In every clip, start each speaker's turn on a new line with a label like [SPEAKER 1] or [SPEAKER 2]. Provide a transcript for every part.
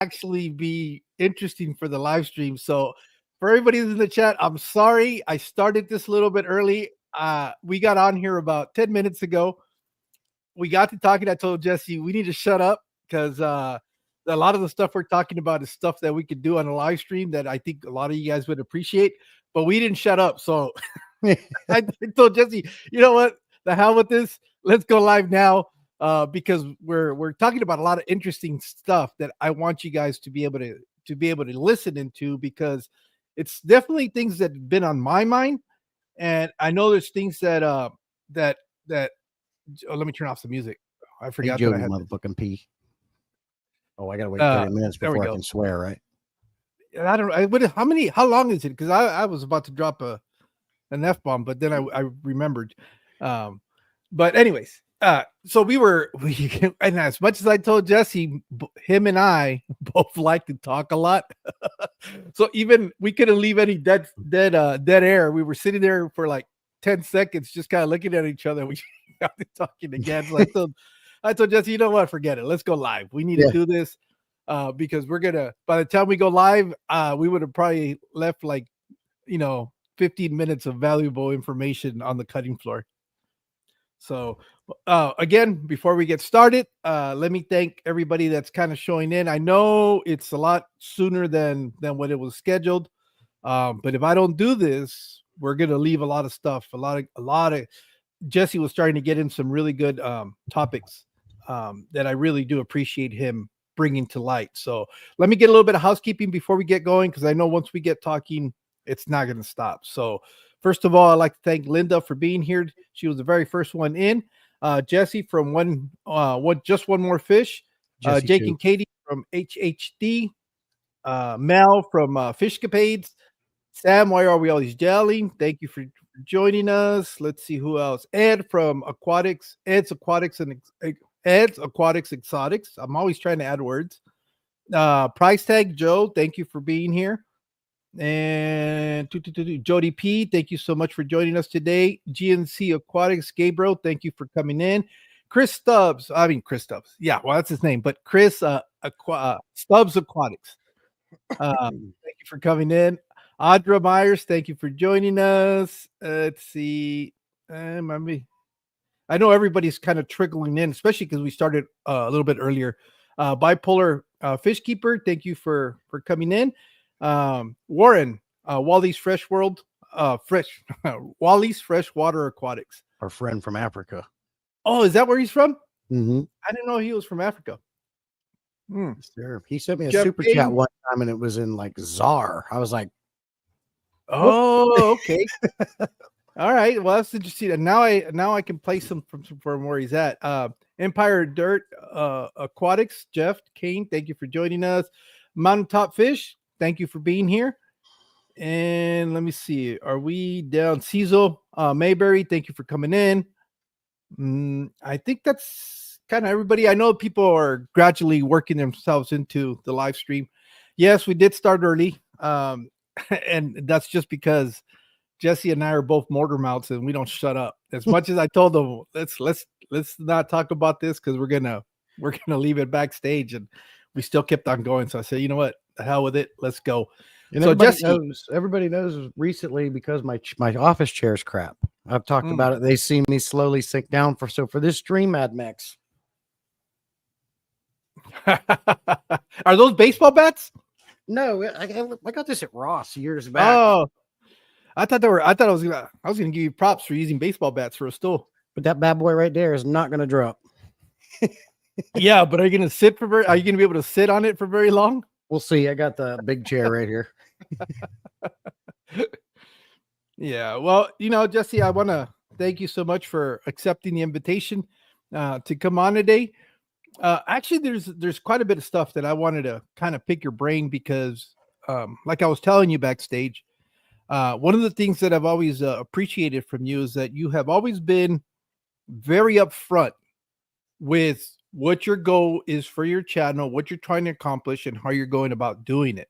[SPEAKER 1] actually be interesting for the live stream. So for everybody who's in the chat, I'm sorry I started this a little bit early. We got on here about 10 minutes ago. We got to talking. I told Jesse we need to shut up because a lot of the stuff we're talking about is stuff that we could do on a live stream that I think a lot of you guys would appreciate. But we didn't shut up, so I told Jesse, you know what? The hell with this. Let's go live now because we're talking about a lot of interesting stuff that I want you guys to be able to listen into because it's definitely things that have been on my mind, and I know there's things that that. Oh, let me turn off the music. I
[SPEAKER 2] Hey,
[SPEAKER 1] forgot
[SPEAKER 2] Joe,
[SPEAKER 1] that I
[SPEAKER 2] you
[SPEAKER 1] had.
[SPEAKER 2] motherfucking pee. Oh, I gotta wait 30 minutes
[SPEAKER 1] There we
[SPEAKER 2] before I
[SPEAKER 1] go.
[SPEAKER 2] can swear, right?
[SPEAKER 1] I don't. How long is it? Because I was about to drop an F bomb, but then I remembered. But anyways, so we and as much as I told Jesse, him and I both like to talk a lot. So even we couldn't leave any dead air. We were sitting there for like 10 seconds, just kind of looking at each other. We got to talking again. So I told Jesse, you know what? Forget it. Let's go live. We need to do this. Because we're gonna by the time we go live, we would have probably left like 15 minutes of valuable information on the cutting floor. So again, before we get started, let me thank everybody that's kind of showing in. I know it's a lot sooner than what it was scheduled, but if I don't do this, we're gonna leave a lot of stuff. A lot of Jesse was starting to get in some really good topics that I really do appreciate him bringing to light. So let me get a little bit of housekeeping before we get going, because I know once we get talking, it's not going to stop. So first of all, I'd like to thank Linda for being here. She was the very first one in. Jesse from Just One More Fish. Jake and Katie from HHD. Mel from Fishcapades. Sam, why are we always yelling? Thank you for joining us. Let's see who else. Ed from Ed's Aquatics Exotics. I'm always trying to add words. Price tag Joe, thank you for being here. And Jody P, thank you so much for joining us today. GNC Aquatics Gabriel, thank you for coming in. Chris Stubbs. Yeah, well, that's his name, but Chris Stubbs Aquatics. Thank you for coming in. Audra Myers, thank you for joining us. Let's see. I know everybody's kind of trickling in, especially because we started a little bit earlier. Bipolar Fish Keeper, thank you for coming in. Warren, Wally's Wally's Freshwater Aquatics.
[SPEAKER 2] Our friend from Africa.
[SPEAKER 1] Oh, is that where he's from?
[SPEAKER 2] Mm-hmm.
[SPEAKER 1] I didn't know he was from Africa.
[SPEAKER 2] Sure. He sent me a super chat one time, and it was in like ZAR. I was like,
[SPEAKER 1] "Oh, okay." All right. Well, that's interesting. And now I can place him from where he's at. Empire Dirt Aquatics, Jeff Kane, thank you for joining us. Mountaintop Fish, thank you for being here. And let me see. Are we down? Cecil Mayberry, thank you for coming in. I think that's kind of everybody. I know people are gradually working themselves into the live stream. Yes, we did start early. And that's just because Jesse and I are both mortar mouths and we don't shut up. As much as I told them, let's not talk about this because we're gonna leave it backstage, and we still kept on going. So I said, you know what, the hell with it, let's go.
[SPEAKER 2] And so everybody knows recently, because my office chair is crap. I've talked about it. They see me slowly sink down for this stream, Mad Max.
[SPEAKER 1] Are those baseball bats?
[SPEAKER 2] No, I got this at Ross years back.
[SPEAKER 1] Oh, I thought I was gonna give you props for using baseball bats for a stool.
[SPEAKER 2] But that bad boy right there is not gonna drop.
[SPEAKER 1] Yeah, but are you gonna be able to sit on it for very long?
[SPEAKER 2] We'll see. I got the big chair right here.
[SPEAKER 1] Yeah, well, Jesse, I want to thank you so much for accepting the invitation to come on today. Actually, there's quite a bit of stuff that I wanted to kind of pick your brain because, like I was telling you backstage, one of the things that I've always appreciated from you is that you have always been very upfront with what your goal is for your channel, what you're trying to accomplish, and how you're going about doing it.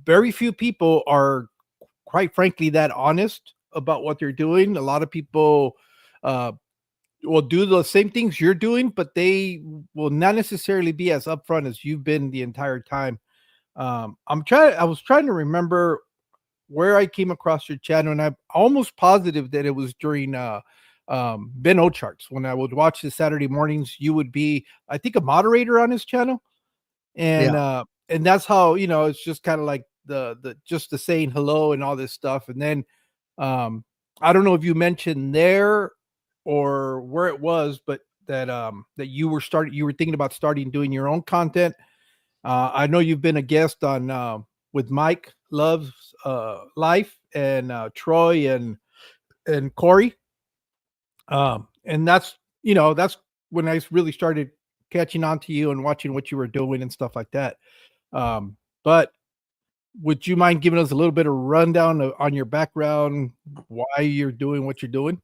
[SPEAKER 1] Very few people are, quite frankly, that honest about what they're doing. A lot of people will do the same things you're doing, but they will not necessarily be as upfront as you've been the entire time. I was trying to remember where I came across your channel, and I'm almost positive that it was during Ben Ocharts. When I would watch the Saturday mornings, you would be, I think, a moderator on his channel. And that's how, it's just kind of like the just the saying hello and all this stuff. And then I don't know if you mentioned there or where it was, but that you were thinking about starting doing your own content. I know you've been a guest on with Mike Love's Life and Troy and Corey. And that's when I really started catching on to you and watching what you were doing and stuff like that. But would you mind giving us a little bit of rundown on your background, why you're doing what you're doing?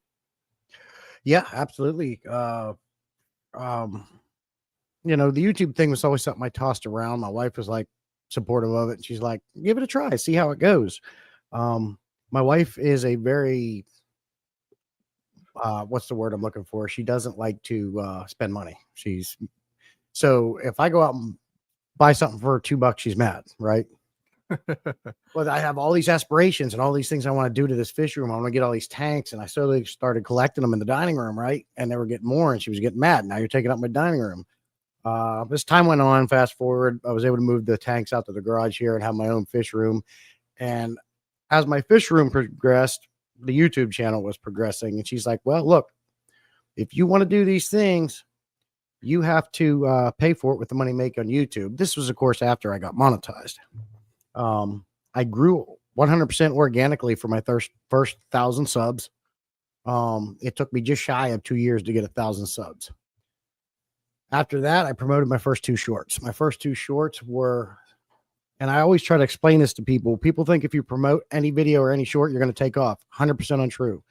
[SPEAKER 2] Yeah, absolutely. The YouTube thing was always something I tossed around. My wife was like supportive of it. She's like, give it a try, see how it goes. My wife is a very, what's the word I'm looking for? She doesn't like to spend money. So if I go out and buy something for $2, she's mad, right? Well, I have all these aspirations and all these things I want to do to this fish room. I want to get all these tanks, and I slowly started collecting them in the dining room, right? And they were getting more, and she was getting mad. Now you're taking up my dining room. As time went on, fast forward, I was able to move the tanks out to the garage here and have my own fish room. And as my fish room progressed, the YouTube channel was progressing. And she's like, well, look, if you want to do these things, you have to pay for it with the money make on YouTube. This was, of course, after I got monetized. I grew 100% organically for my first 1,000 subs. It took me just shy of 2 years to get 1,000 subs. After that, I promoted my first 2 shorts. My first 2 shorts were, and I always try to explain this to people. People think if you promote any video or any short, you're going to take off. 100% untrue.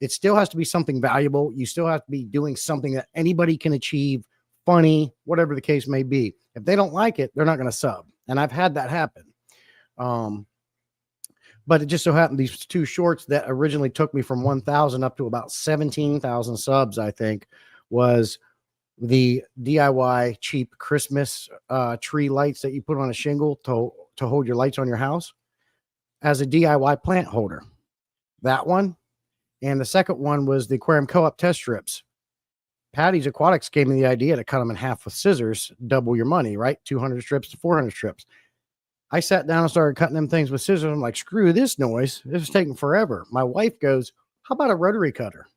[SPEAKER 2] It still has to be something valuable. You still have to be doing something that anybody can achieve, funny, whatever the case may be. If they don't like it, they're not going to sub. And I've had that happen. But it just so happened these 2 shorts that originally took me from 1,000 up to about 17,000 subs, I think, was the DIY cheap Christmas tree lights that you put on a shingle to hold your lights on your house as a DIY plant holder. That one. And the second one was the aquarium co-op test strips. Patty's Aquatics gave me the idea to cut them in half with scissors, double your money, right? 200 strips to 400 strips. I sat down and started cutting them things with scissors. I'm like, screw this noise. This is taking forever. My wife goes, how about a rotary cutter?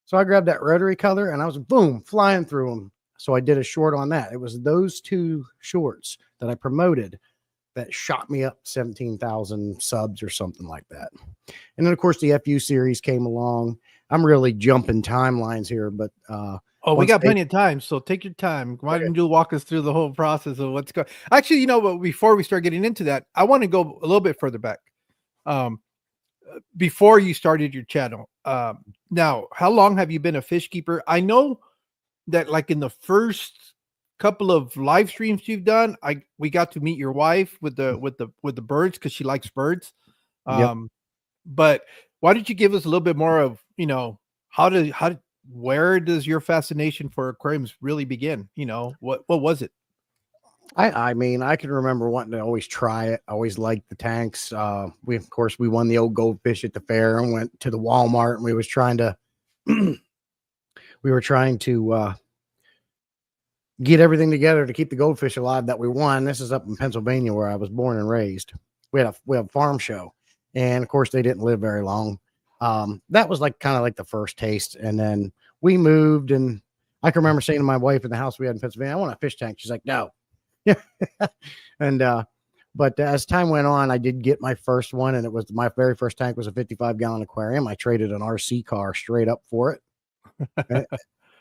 [SPEAKER 2] So I grabbed that rotary cutter and I was boom, flying through them. So I did a short on that. It was those 2 shorts that I promoted that shot me up 17,000 subs or something like that. And then, of course, the FU series came along. I'm really jumping timelines here, but
[SPEAKER 1] we got plenty of time, so take your time. Why don't you walk us through the whole process of what's going? Actually, but before we start getting into that, I want to go a little bit further back. Before you started your channel, now, how long have you been a fish keeper? I know that, like, in the first couple of live streams you've done, we got to meet your wife with the birds because she likes birds.
[SPEAKER 2] Yep.
[SPEAKER 1] But why don't you give us a little bit more of where does your fascination for aquariums really begin? What was it?
[SPEAKER 2] I mean, I can remember wanting to always try it. I always liked the tanks. We won the old goldfish at the fair and went to the Walmart, and we were trying to get everything together to keep the goldfish alive that we won. This is up in Pennsylvania where I was born and raised. We had a farm show, and of course they didn't live very long. That was kind of like the first taste. And then we moved, and I can remember saying to my wife in the house we had in Pennsylvania, I want a fish tank. She's like, no. But as time went on, I did get my first one, and my very first tank was a 55-gallon aquarium. I traded an RC car straight up for it.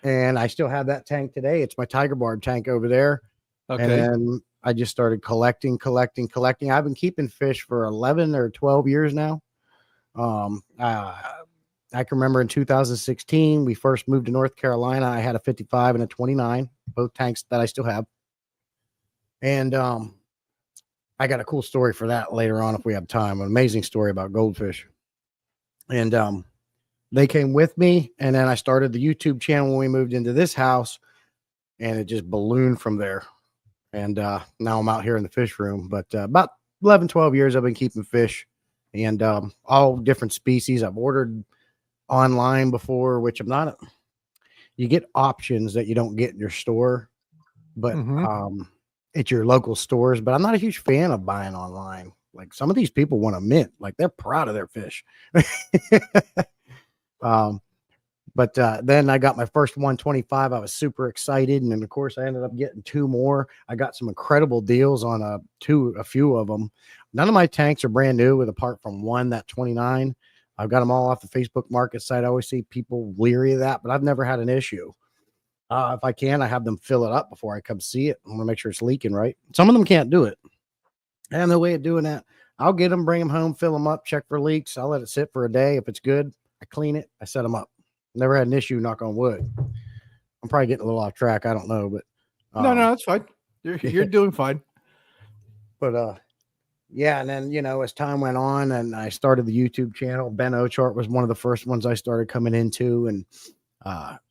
[SPEAKER 2] And I still have that tank today. It's my Tiger Barb tank over there. Okay. And then I just started collecting. I've been keeping fish for 11 or 12 years now. I can remember in 2016, we first moved to North Carolina. I had a 55 and a 29, both tanks that I still have. And I got a cool story for that later on if we have time. An amazing story about goldfish. And they came with me, and then I started the YouTube channel when we moved into this house, and it just ballooned from there. And now I'm out here in the fish room. But about 11, 12 years I've been keeping fish, and all different species. I've ordered online before, which I'm not. You get options that you don't get in your store, but at your local stores. But I'm not a huge fan of buying online. Like some of these people want a mint, like they're proud of their fish. But then I got my first 125. I was super excited, and then of course I ended up getting 2 more. I got some incredible deals on a few of them. None of my tanks are brand new, with apart from one, that 29. I've got them all off the Facebook market site. I always see people leery of that, but I've never had an issue. If I can, I have them fill it up before I come see it. I want to make sure it's leaking right. Some of them can't do it. I have no way of doing that. I'll get them, bring them home, fill them up, check for leaks. I'll let it sit for a day. If it's good, I clean it. I set them up. Never had an issue, knock on wood. I'm probably getting a little off track. I don't know, but
[SPEAKER 1] no, that's fine. You're doing fine.
[SPEAKER 2] But yeah, and then as time went on and I started the YouTube channel, Ben Ochart was one of the first ones I started coming into, and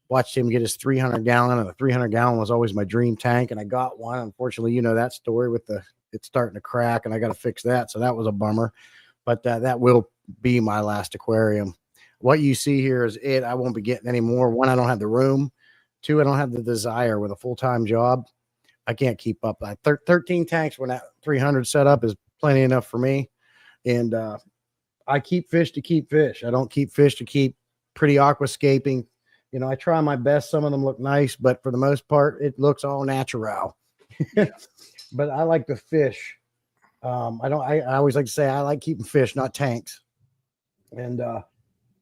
[SPEAKER 2] watched him get his 300 gallon, and the 300 gallon was always my dream tank, and I got one. Unfortunately, that story with it's starting to crack, and I got to fix that, so that was a bummer. But that will be my last aquarium. What you see here is it. I won't be getting any more. 1, I don't have the room. 2, I don't have the desire. With a full-time job, I can't keep up. 13 tanks when that 300 setup is plenty enough for me. And I keep fish to keep fish. I don't keep fish to keep pretty aquascaping. I try my best. Some of them look nice, but for the most part, it looks all natural. Yeah. But I like to fish. I always like to say I like keeping fish, not tanks. And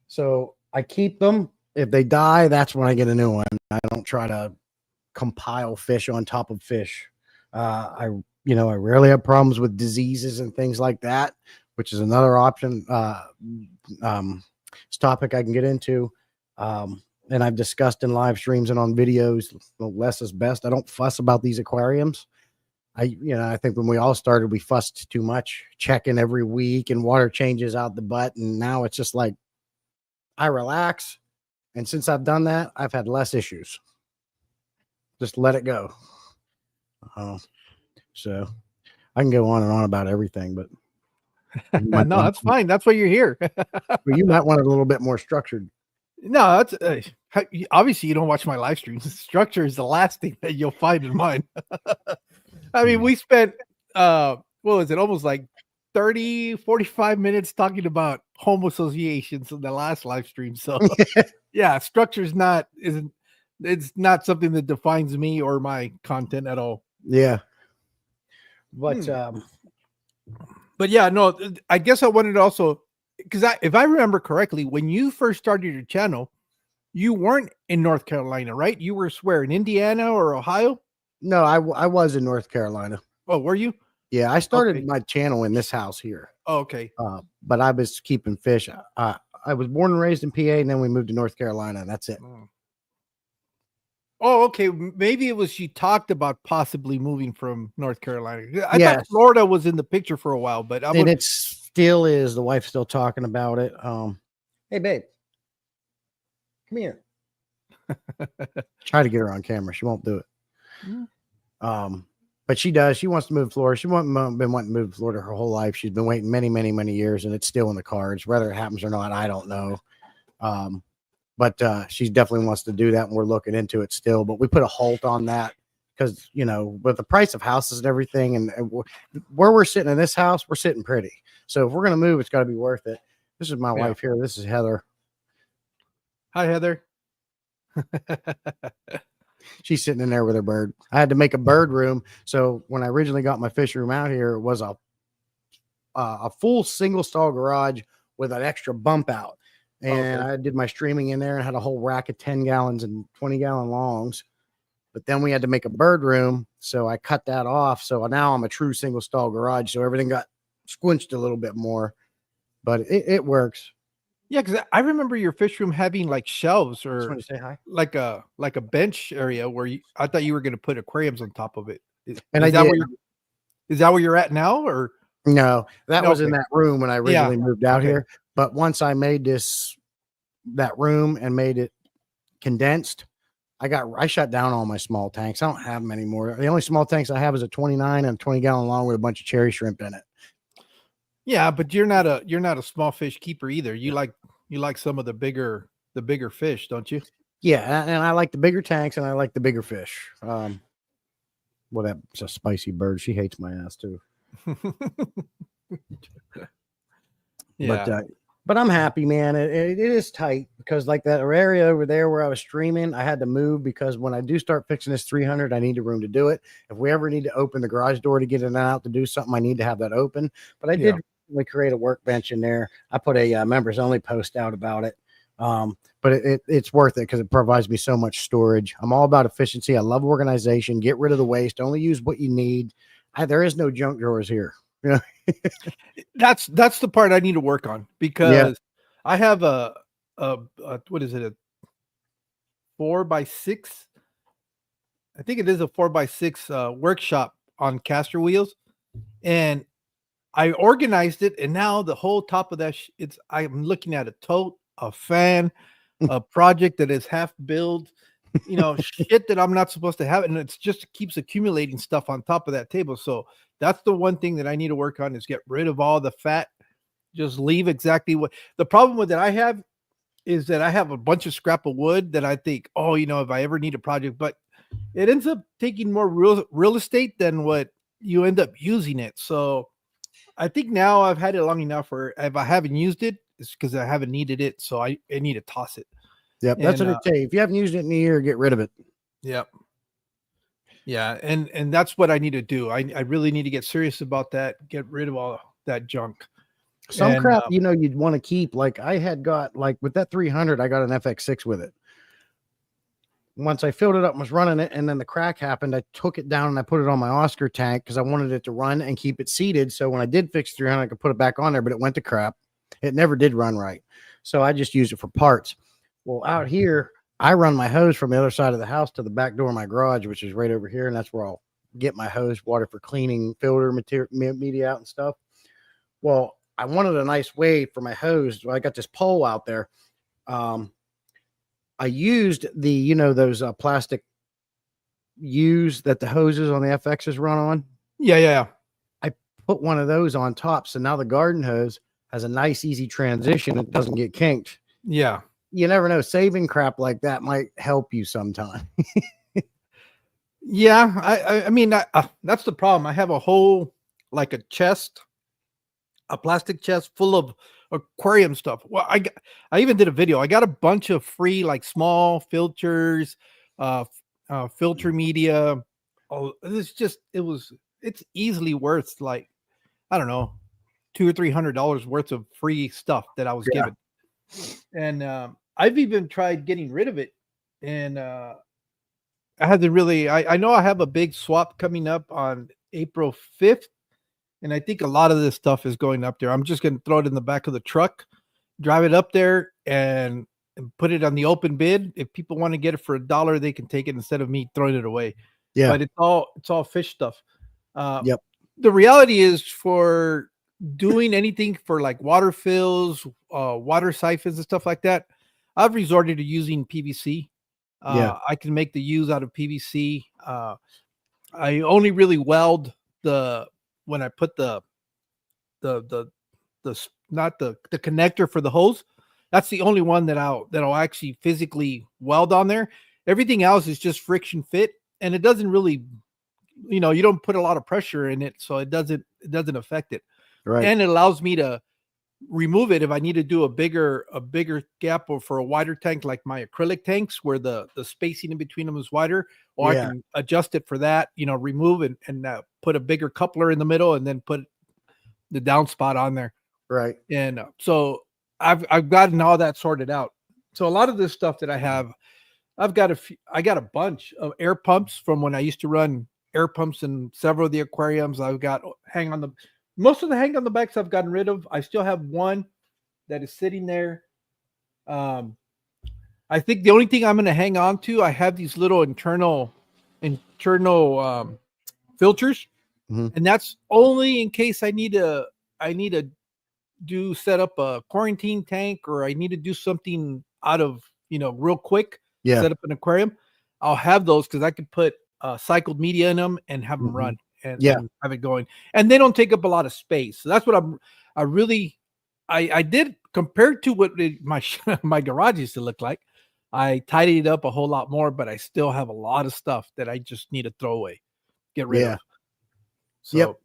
[SPEAKER 2] so I keep them. If they die, that's when I get a new one. I don't try to compile fish on top of fish. I rarely have problems with diseases and things like that, which is another option. It's topic I can get into. And I've discussed in live streams and on videos, less is best. I don't fuss about these aquariums. I think when we all started, we fussed too much, checking every week and water changes out the butt. And now it's just like, I relax. And since I've done that, I've had less issues. Just let it go. So I can go on and on about everything, but
[SPEAKER 1] no, that's fine. That's why you're here.
[SPEAKER 2] You might want it a little bit more structured.
[SPEAKER 1] No, that's obviously you don't watch my live streams. Structure is the last thing that you'll find in mine. I mean, we spent what was it, almost like 30-45 minutes talking about home associations in the last live stream. So yeah, structure is it's not something that defines me or my content at all.
[SPEAKER 2] Yeah. But
[SPEAKER 1] yeah, no, I guess I wanted to also, because if I remember correctly, when you first started your channel, you weren't in North Carolina, right? You were where, in Indiana or Ohio?
[SPEAKER 2] No, I was in North Carolina.
[SPEAKER 1] Oh, were you?
[SPEAKER 2] Yeah, I started my channel in this house here.
[SPEAKER 1] Oh, okay.
[SPEAKER 2] But I was keeping fish. I was born and raised in PA, and then we moved to North Carolina, and that's it.
[SPEAKER 1] Oh, okay. Maybe it was she talked about possibly moving from North Carolina. I thought Florida was in the picture for a while, but
[SPEAKER 2] it still is. The wife's still talking about it. Hey, babe, come here. Try to get her on camera. She won't do it. But she does. She wants to move to Florida. She's been wanting to move to Florida her whole life. She's been waiting many, many, many years, and it's still in the cards. Whether it happens or not, I don't know. But she definitely wants to do that, and we're looking into it still. But we put a halt on that because, with the price of houses and everything, and where we're sitting in this house, we're sitting pretty. So if we're going to move, it's got to be worth it. This is my wife here. This is Heather.
[SPEAKER 1] Hi, Heather.
[SPEAKER 2] She's sitting in there with her bird. I had to make a bird room. So when I originally got my fish room out here, it was a full single stall garage with an extra bump out. And I did my streaming in there and had a whole rack of 10 gallons and 20-gallon longs. But then we had to make a bird room. So I cut that off. So now I'm a true single stall garage. So everything got squinched a little bit more, but it works.
[SPEAKER 1] Yeah, because I remember your fish room having like shelves or
[SPEAKER 2] Just want to say hi.
[SPEAKER 1] like a bench area where I thought you were going to put aquariums on top of it. Is that where you're at now, or
[SPEAKER 2] no? That was in that room when I originally moved out here. But once I made this that room and made it condensed, I shut down all my small tanks. I don't have them anymore. The only small tanks I have is a 29 and a 20-gallon long with a bunch of cherry shrimp in it.
[SPEAKER 1] Yeah, but you're not a small fish keeper either. You like some of the bigger fish, don't you?
[SPEAKER 2] Yeah, and I like the bigger tanks and I like the bigger fish. Well, that's a spicy bird. She hates my ass too.
[SPEAKER 1] Yeah.
[SPEAKER 2] But I'm happy, man. It is tight because like that area over there where I was streaming, I had to move because when I do start fixing this 300, I need the room to do it. If we ever need to open the garage door to get in and out to do something, I need to have that open. But I did really create a workbench in there. I put a members only post out about it. But it's worth it because it provides me so much storage. I'm all about efficiency. I love organization. Get rid of the waste. Only use what you need. There is no junk drawers here. Yeah.
[SPEAKER 1] That's the part I need to work on because I have a what is it, a 4x6? I think it is a 4x6 workshop on caster wheels, and I organized it, and now the whole top of that I'm looking at a tote, a fan, a project that is half built, shit that I'm not supposed to have, and it's just keeps accumulating stuff on top of that table. So that's the one thing that I need to work on is get rid of all the fat. Just leave exactly what the problem with that I have is that I have a bunch of scrap of wood that I think, if I ever need a project, but it ends up taking more real estate than what you end up using it. So I think now I've had it long enough where if I haven't used it, it's because I haven't needed it. So I need to toss it.
[SPEAKER 2] Yep. That's what it takes. If you haven't used it in a year, get rid of it.
[SPEAKER 1] Yep. Yeah. And that's what I need to do. I really need to get serious about that. Get rid of all that junk.
[SPEAKER 2] Some crap, you'd want to keep. Like I had got with that 300, I got an FX6 with it. Once I filled it up and was running it, and then the crack happened, I took it down and I put it on my Oscar tank because I wanted it to run and keep it seated. So when I did fix 300, I could put it back on there, but it went to crap. It never did run right. So I just used it for parts. Well, out here, I run my hose from the other side of the house to the back door of my garage, which is right over here. And that's where I'll get my hose water for cleaning filter media out and stuff. Well, I wanted a nice way for my hose. I got this pole out there. I used the, those plastic U's that the hoses on the FXs run on.
[SPEAKER 1] Yeah.
[SPEAKER 2] I put one of those on top. So now the garden hose has a nice, easy transition. It doesn't get kinked.
[SPEAKER 1] Yeah.
[SPEAKER 2] You never know. Saving crap like that might help you sometime.
[SPEAKER 1] Yeah. I mean, that's the problem. I have a whole, like a plastic chest full of aquarium stuff. Well, I even did a video. I got a bunch of free, like small filters, filter media. Oh, it's easily worth like, I don't know, $200 or $300 worth of free stuff that I was given. And I've even tried getting rid of it. And I had to really, I know I have a big swap coming up on April 5th. And I think a lot of this stuff is going up there. I'm just going to throw it in the back of the truck, drive it up there and put it on the open bid. If people want to get it for $1, they can take it instead of me throwing it away.
[SPEAKER 2] Yeah.
[SPEAKER 1] But it's all fish stuff.
[SPEAKER 2] Yep.
[SPEAKER 1] The reality is for doing anything for like water fills, water siphons and stuff like that, I've resorted to using PVC. I can make the U's out of PVC. I only really weld when I put the not the connector for the hose. That's the only one that I'll actually physically weld on there. Everything else is just friction fit, and it doesn't really, you don't put a lot of pressure in it, so it doesn't affect it.
[SPEAKER 2] Right.
[SPEAKER 1] And it allows me to remove it if I need to do a bigger gap or for a wider tank, like my acrylic tanks where the spacing in between them is wider, or I can adjust it for that, remove and put a bigger coupler in the middle and then put the downspout on there.
[SPEAKER 2] Right.
[SPEAKER 1] And so I've gotten all that sorted out. So a lot of this stuff that I have, I got a bunch of air pumps from when I used to run air pumps in several of the aquariums. I've got most of the hang on the backs I've gotten rid of. I still have one that is sitting there. I think the only thing I'm going to hang on to, I have these little internal filters, and that's only in case I need to set up a quarantine tank, or I need to do something out of, real quick,
[SPEAKER 2] Yeah.
[SPEAKER 1] set up an aquarium, I'll have those because I can put cycled media in them and have them run
[SPEAKER 2] Yeah.
[SPEAKER 1] and have it going. And they don't take up a lot of space. So that's what I did compared to what my my garage used to look like. I tidied it up a whole lot more, but I still have a lot of stuff that I just need to throw away, get rid of. So,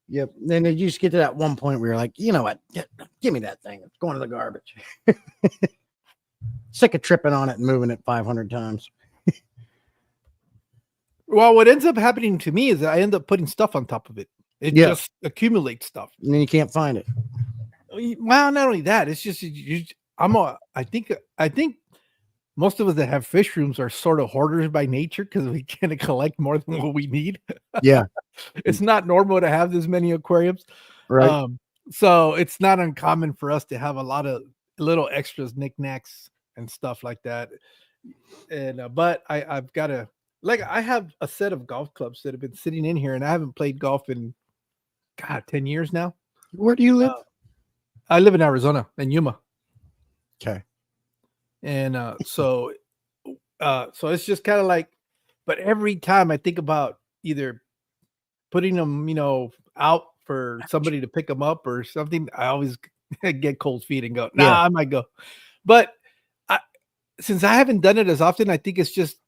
[SPEAKER 2] Yep. Then you just get to that one point where you're like, you know what? Give me that thing. It's going to the garbage. Sick of tripping on it and moving it 500 times.
[SPEAKER 1] well, what ends up happening to me is that I end up putting stuff on top of it. It just accumulates stuff.
[SPEAKER 2] And then you can't find it.
[SPEAKER 1] Well, not only that, it's just I think most of us that have fish rooms are sort of hoarders by nature because we kind of collect more than what we need.
[SPEAKER 2] Yeah.
[SPEAKER 1] It's not normal to have this many aquariums.
[SPEAKER 2] Right.
[SPEAKER 1] So it's not uncommon for us to have a lot of little extras, knickknacks and stuff like that. And but I've got I have a set of golf clubs that have been sitting in here and I haven't played golf in 10 years now.
[SPEAKER 2] Where do you live?
[SPEAKER 1] I live in Arizona, in Yuma.
[SPEAKER 2] Okay.
[SPEAKER 1] And so it's just kind of like, but every time I think about either putting them, out for somebody to pick them up or something, I always get cold feet and go, I might go. But since I haven't done it as often, I think it's just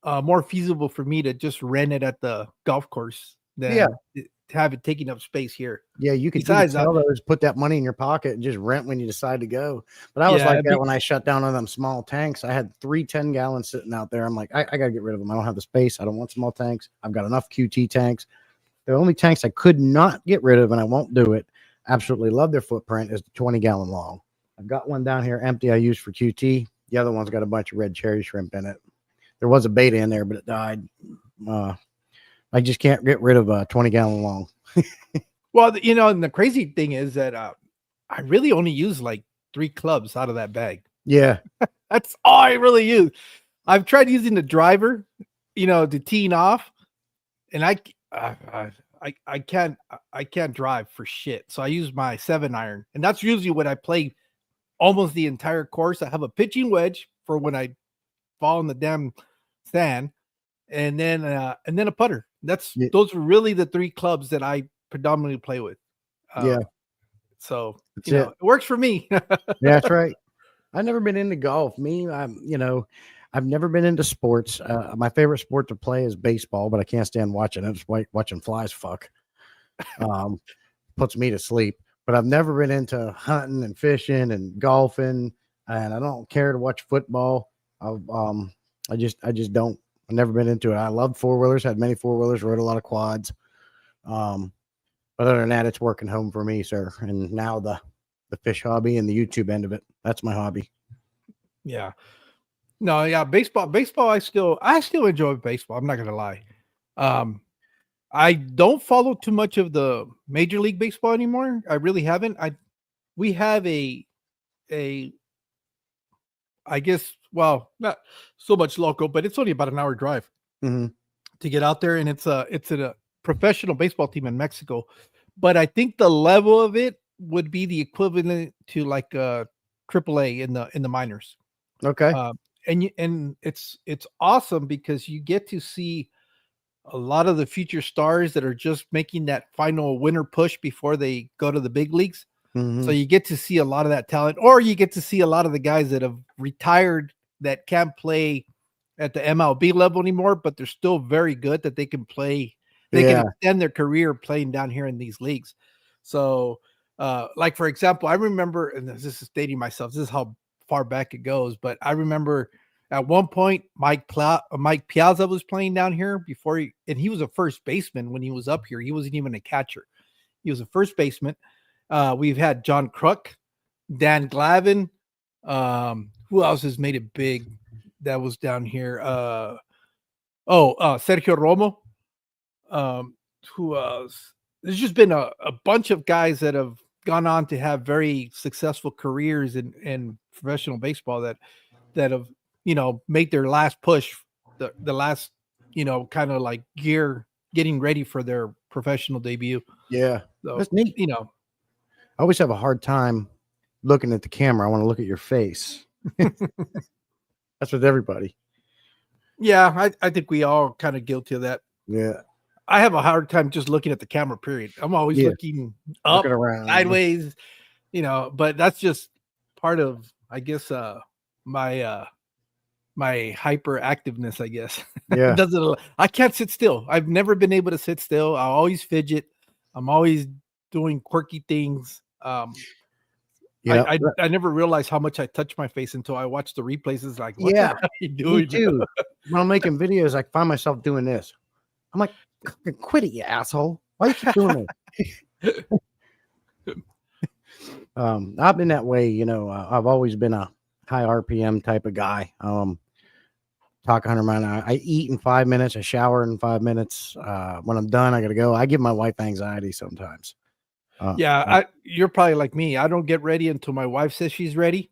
[SPEAKER 1] more feasible for me to just rent it at the golf course than to have it taking up space here.
[SPEAKER 2] Yeah, you could sell those, put that money in your pocket and just rent when you decide to go. But I was like that when I shut down on them small tanks. I had 3 10-gallons sitting out there. I'm like, I got to get rid of them. I don't have the space. I don't want small tanks. I've got enough QT tanks. The only tanks I could not get rid of, and I won't do it, absolutely love their footprint, is the 20-gallon long. I've got one down here empty I use for QT. The other one's got a bunch of red cherry shrimp in it. There was a beta in there, but it died. I just can't get rid of a 20-gallon long.
[SPEAKER 1] Well, and the crazy thing is that I really only use like 3 clubs out of that bag.
[SPEAKER 2] Yeah.
[SPEAKER 1] That's all I really use. I've tried using the driver, to tee off, and I can't drive for shit. So I use my 7-iron, and that's usually what I play almost the entire course. I have a pitching wedge for when I fall in the damn sand, and then a putter. Those are really the 3 clubs that I predominantly play with. So it works for me.
[SPEAKER 2] That's right. I've never been into golf. I've never been into sports. My favorite sport to play is baseball, but I can't stand watching it. It's watching flies fuck. Puts me to sleep. But I've never been into hunting and fishing and golfing, and I don't care to watch football. I just don't. I've never been into it. I loved 4-wheelers, had many 4-wheelers, rode a lot of quads. But other than that, it's working home for me, sir. And now the fish hobby and the YouTube end of it. That's my hobby.
[SPEAKER 1] Yeah. No, yeah, baseball. I still enjoy baseball. I'm not gonna lie. I don't follow too much of the Major League Baseball anymore. I really haven't. We have I guess, well, not so much local, but it's only about an hour drive to get out there, and it's a professional baseball team in Mexico. But I think the level of it would be the equivalent to like AAA in the minors.
[SPEAKER 2] Okay.
[SPEAKER 1] And it's awesome because you get to see a lot of the future stars that are just making that final winter push before they go to the big leagues. So you get to see a lot of that talent, or you get to see a lot of the guys that have retired that can't play at the MLB level anymore, but they're still very good that they can play. They can extend their career playing down here in these leagues. So, like, for example, I remember, and this is stating myself, this is how far back it goes, but I remember at one point, Mike Piazza was playing down here before, and he was a first baseman when he was up here. He wasn't even a catcher. He was a first baseman. We've had John Kruk, Dan Glavine. Who else has made it big that was down here? Sergio Romo. Who else? There's just been a bunch of guys that have gone on to have very successful careers in professional baseball that have, made their last push, the last, kind of like gear getting ready for their professional debut.
[SPEAKER 2] Yeah.
[SPEAKER 1] So,
[SPEAKER 2] that's neat. I always have a hard time looking at the camera. I want to look at your face. That's with everybody.
[SPEAKER 1] Yeah, I think we all kind of guilty of that.
[SPEAKER 2] Yeah.
[SPEAKER 1] I have a hard time just looking at the camera, period. I'm always
[SPEAKER 2] Yeah.
[SPEAKER 1] looking up,
[SPEAKER 2] Looking around.
[SPEAKER 1] sideways, but that's just part of, I guess, my my hyperactiveness, I guess.
[SPEAKER 2] Yeah.
[SPEAKER 1] I can't sit still. I've never been able to sit still. I always fidget. I'm always doing quirky things.
[SPEAKER 2] Yeah.
[SPEAKER 1] I never realized how much I touch my face until I watch the replays. It's like, what the
[SPEAKER 2] Yeah.
[SPEAKER 1] hell are you
[SPEAKER 2] Me
[SPEAKER 1] doing?
[SPEAKER 2] too. When I'm making videos, I find myself doing this. I'm like, quit it, you asshole. Why you keep doing it? I've been that way, I've always been a high RPM type of guy. Talk 100 miles an hour. I eat in 5 minutes, I shower in 5 minutes. When I'm done, I gotta go. I give my wife anxiety sometimes.
[SPEAKER 1] Yeah, you're probably like me. I don't get ready until my wife says she's ready,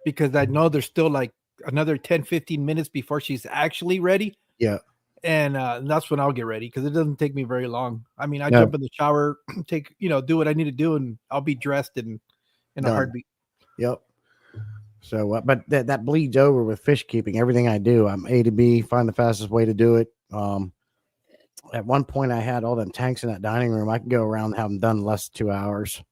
[SPEAKER 1] because I know there's still like another 10, 15 minutes before she's actually ready.
[SPEAKER 2] Yeah.
[SPEAKER 1] And that's when I'll get ready, because it doesn't take me very long. I mean, I
[SPEAKER 2] No.
[SPEAKER 1] jump in the shower, do what I need to do, and I'll be dressed in a
[SPEAKER 2] Done.
[SPEAKER 1] heartbeat.
[SPEAKER 2] Yep. So, but that bleeds over with fish keeping. Everything I do, I'm A to B, find the fastest way to do it. At one point, I had all them tanks in that dining room. I could go around and have them done in less than 2 hours.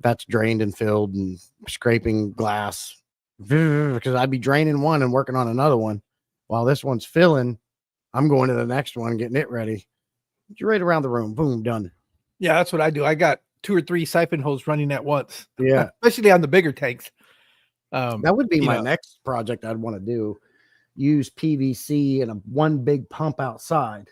[SPEAKER 2] That's drained and filled and scraping glass, because I'd be draining one and working on another one while this one's filling. I'm going to the next one, getting it ready. You're right around the room. Boom, done.
[SPEAKER 1] Yeah, that's what I do. I got 2 or 3 siphon hoses running at once.
[SPEAKER 2] Yeah.
[SPEAKER 1] Especially on the bigger tanks.
[SPEAKER 2] That would be my next project I'd want to do. Use PVC and one big pump outside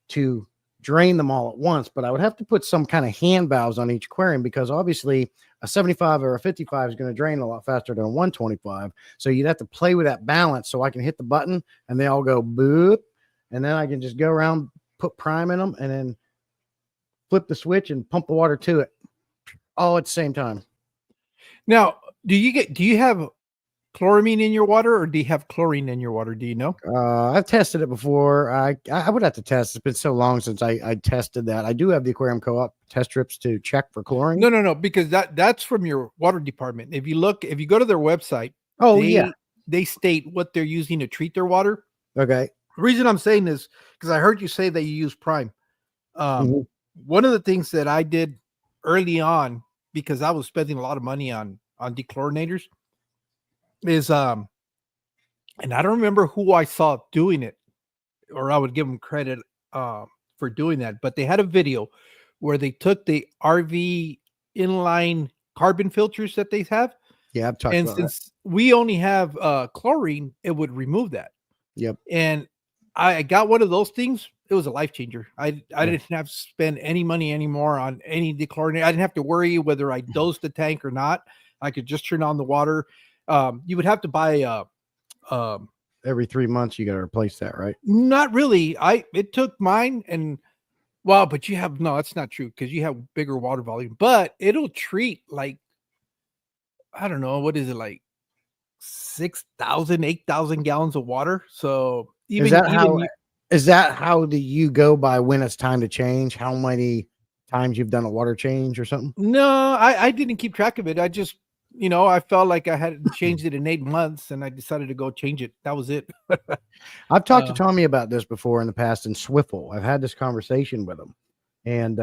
[SPEAKER 2] to drain them all at once. But I would have to put some kind of hand valves on each aquarium, because obviously a 75 or a 55 is going to drain a lot faster than a 125. So you'd have to play with that balance, so I can hit the button and they all go boop. And then I can just go around, put prime in them, and then flip the switch and pump the water to it all at the same time.
[SPEAKER 1] Now, do you have chloramine in your water, or do you have chlorine in your water? Do you know?
[SPEAKER 2] I've tested it before. I would have to test. It's been so long since I tested that. I do have the aquarium co-op test strips to check for chlorine.
[SPEAKER 1] No, because that's from your water department. If you go to their website, they state what they're using to treat their water.
[SPEAKER 2] Okay.
[SPEAKER 1] The reason I'm saying this, because I heard you say that you use prime. One of the things that I did early on, because I was spending a lot of money on dechlorinators, is and I don't remember who I saw doing it, or I would give them credit for doing that, but they had a video where they took the RV inline carbon filters that they have.
[SPEAKER 2] Yeah, I've talked about that.
[SPEAKER 1] Since we only have chlorine, it would remove that.
[SPEAKER 2] Yep.
[SPEAKER 1] And I got one of those things. It was a life changer. I didn't have to spend any money anymore on any dechlorinator. I didn't have to worry whether I dosed the tank or not. I could just turn on the water. You would have to buy
[SPEAKER 2] every 3 months. You got to replace that, right?
[SPEAKER 1] Not really. It took mine, and but you have, no, that's not true, because you have bigger water volume. But it'll treat, like, I don't know, what is it, like 6,000, 8,000 gallons of water. So
[SPEAKER 2] Is that how do you go by when it's time to change? How many times you've done a water change or something?
[SPEAKER 1] No, I didn't keep track of it. I just, I felt like I hadn't changed it in 8 months, and I decided to go change it. That was it.
[SPEAKER 2] I've talked to Tommy about this before in the past, in Swiffle. I've had this conversation with him, and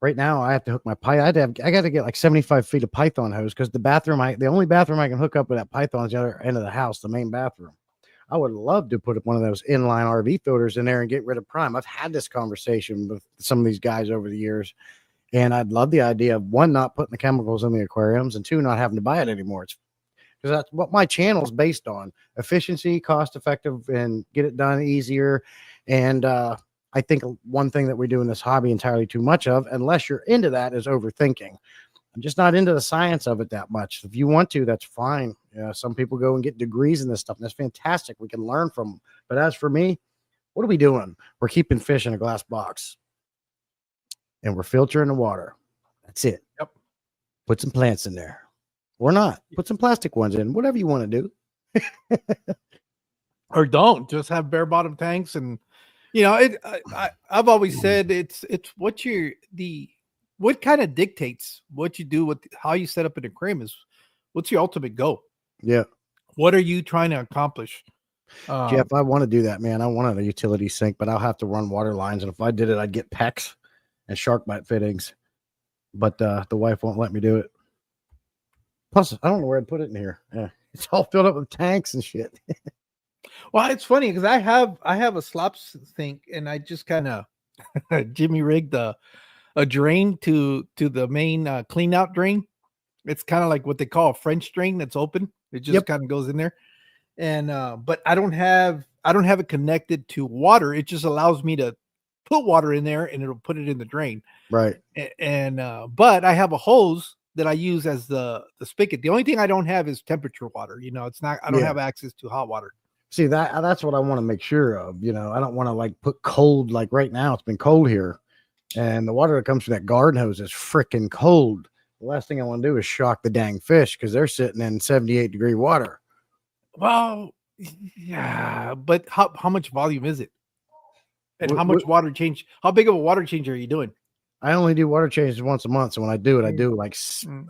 [SPEAKER 2] right now I have to hook my pipe. I got to get like 75 feet of Python hose, because the only bathroom I can hook up with that Python is the other end of the house, the main bathroom. I would love to put one of those inline RV filters in there and get rid of prime. I've had this conversation with some of these guys over the years, and I'd love the idea of, one, not putting the chemicals in the aquariums, and 2, not having to buy it anymore. It's because that's what my channel is based on: efficiency, cost effective, and get it done easier. And I think one thing that we do in this hobby entirely too much of, unless you're into that, is overthinking. I'm just not into the science of it that much. If you want to, that's fine. Some people go and get degrees in this stuff, and that's fantastic. We can learn from them. But as for me, what are we doing? We're keeping fish in a glass box, and we're filtering the water. That's it.
[SPEAKER 1] Yep.
[SPEAKER 2] Put some plants in there, or not. Put some plastic ones in. Whatever you want to do.
[SPEAKER 1] Or don't. Just have bare bottom tanks, and I've always said it's what kind of dictates what you do with how you set up an aquarium is what's your ultimate goal.
[SPEAKER 2] Yeah.
[SPEAKER 1] What are you trying to accomplish?
[SPEAKER 2] Jeff, I want to do that, man. I wanted a utility sink, but I'll have to run water lines. And if I did it, I'd get PEX and shark bite fittings. But the wife won't let me do it. Plus, I don't know where I'd put it in here. Yeah, it's all filled up with tanks and shit.
[SPEAKER 1] Well, it's funny because I have a slop sink, and I just kind of Jimmy rigged a drain to the main clean out drain. It's kind of like what they call a French drain that's open. It just kind of goes in there. And but I don't have it connected to water. It just allows me to put water in there and it'll put it in the drain.
[SPEAKER 2] Right.
[SPEAKER 1] And but I have a hose that I use as the spigot. The only thing I don't have is temperature water. You know, it's not, I don't have access to hot water.
[SPEAKER 2] See, that's what I want to make sure of. You know, I don't want to like put cold, like right now it's been cold here. And the water that comes from that garden hose is freaking cold. The last thing I want to do is shock the dang fish because they're sitting in 78-degree water.
[SPEAKER 1] Well, yeah, but how much volume is it? And how much water change? How big of a water change are you doing?
[SPEAKER 2] I only do water changes once a month. So when I do it, I do like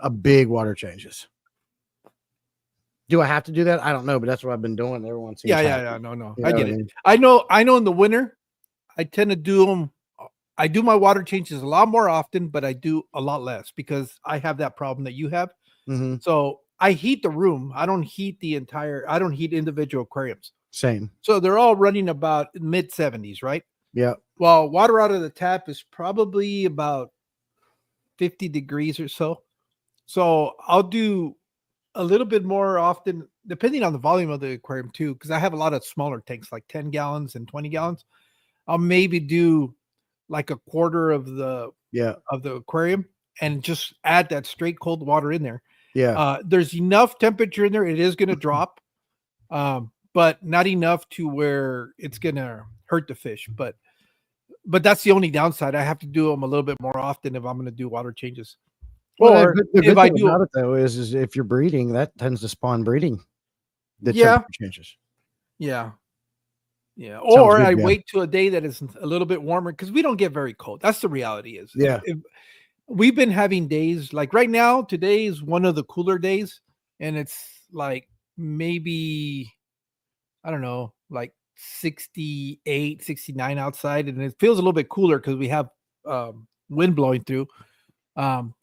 [SPEAKER 2] a big water changes. Do I have to do that? I don't know, but that's what I've been doing. Everyone seems
[SPEAKER 1] yeah. No. I get it. I know in the winter, I tend to do them. I do my water changes a lot more often, but I do a lot less because I have that problem that you have.
[SPEAKER 2] Mm-hmm.
[SPEAKER 1] So I heat the room. I don't heat individual aquariums.
[SPEAKER 2] Same.
[SPEAKER 1] So they're all running about mid 70s, right?
[SPEAKER 2] Yeah.
[SPEAKER 1] Well, water out of the tap is probably about 50 degrees or so. So I'll do a little bit more often, depending on the volume of the aquarium too, because I have a lot of smaller tanks, like 10 gallons and 20 gallons. I'll maybe do like a quarter of the aquarium and just add that straight cold water in there.
[SPEAKER 2] Yeah.
[SPEAKER 1] There's enough temperature in there. It is going to drop, but not enough to where it's going to hurt the fish. But that's the only downside. I have to do them a little bit more often if I'm going to do water changes.
[SPEAKER 2] Well, or the good thing about it though is if you're breeding, that tends to spawn breeding. The temperature changes.
[SPEAKER 1] Yeah. Or I wait till a day that is a little bit warmer because we don't get very cold. That's the reality is.
[SPEAKER 2] Yeah.
[SPEAKER 1] We've been having days like right now, today is one of the cooler days, and it's like maybe, I don't know, like 68, 69 outside, and it feels a little bit cooler because we have wind blowing through.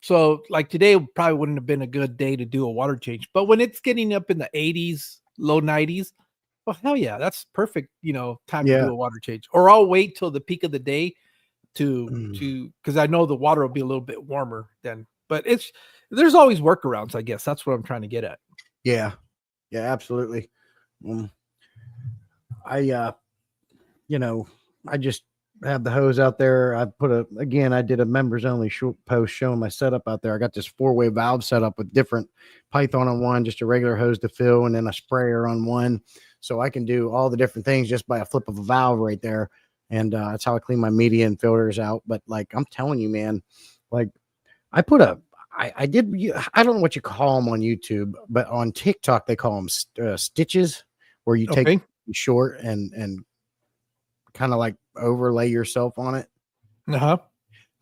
[SPEAKER 1] So like today probably wouldn't have been a good day to do a water change, but when it's getting up in the 80s, low 90s, well, hell yeah, that's perfect, time to do a water change. Or I'll wait till the peak of the day to because I know the water will be a little bit warmer then. But there's always workarounds, I guess. That's what I'm trying to get at.
[SPEAKER 2] Yeah, absolutely. I just have the hose out there. I did a members only post showing my setup out there. I got this 4-way valve set up with different Python on one, just a regular hose to fill, and then a sprayer on one. So I can do all the different things just by a flip of a valve right there. And that's how I clean my media and filters out. But like, I'm telling you, man, like I don't know what you call them on YouTube, but on TikTok, they call them stitches, where you take short and kind of like overlay yourself on it.
[SPEAKER 1] Uh-huh.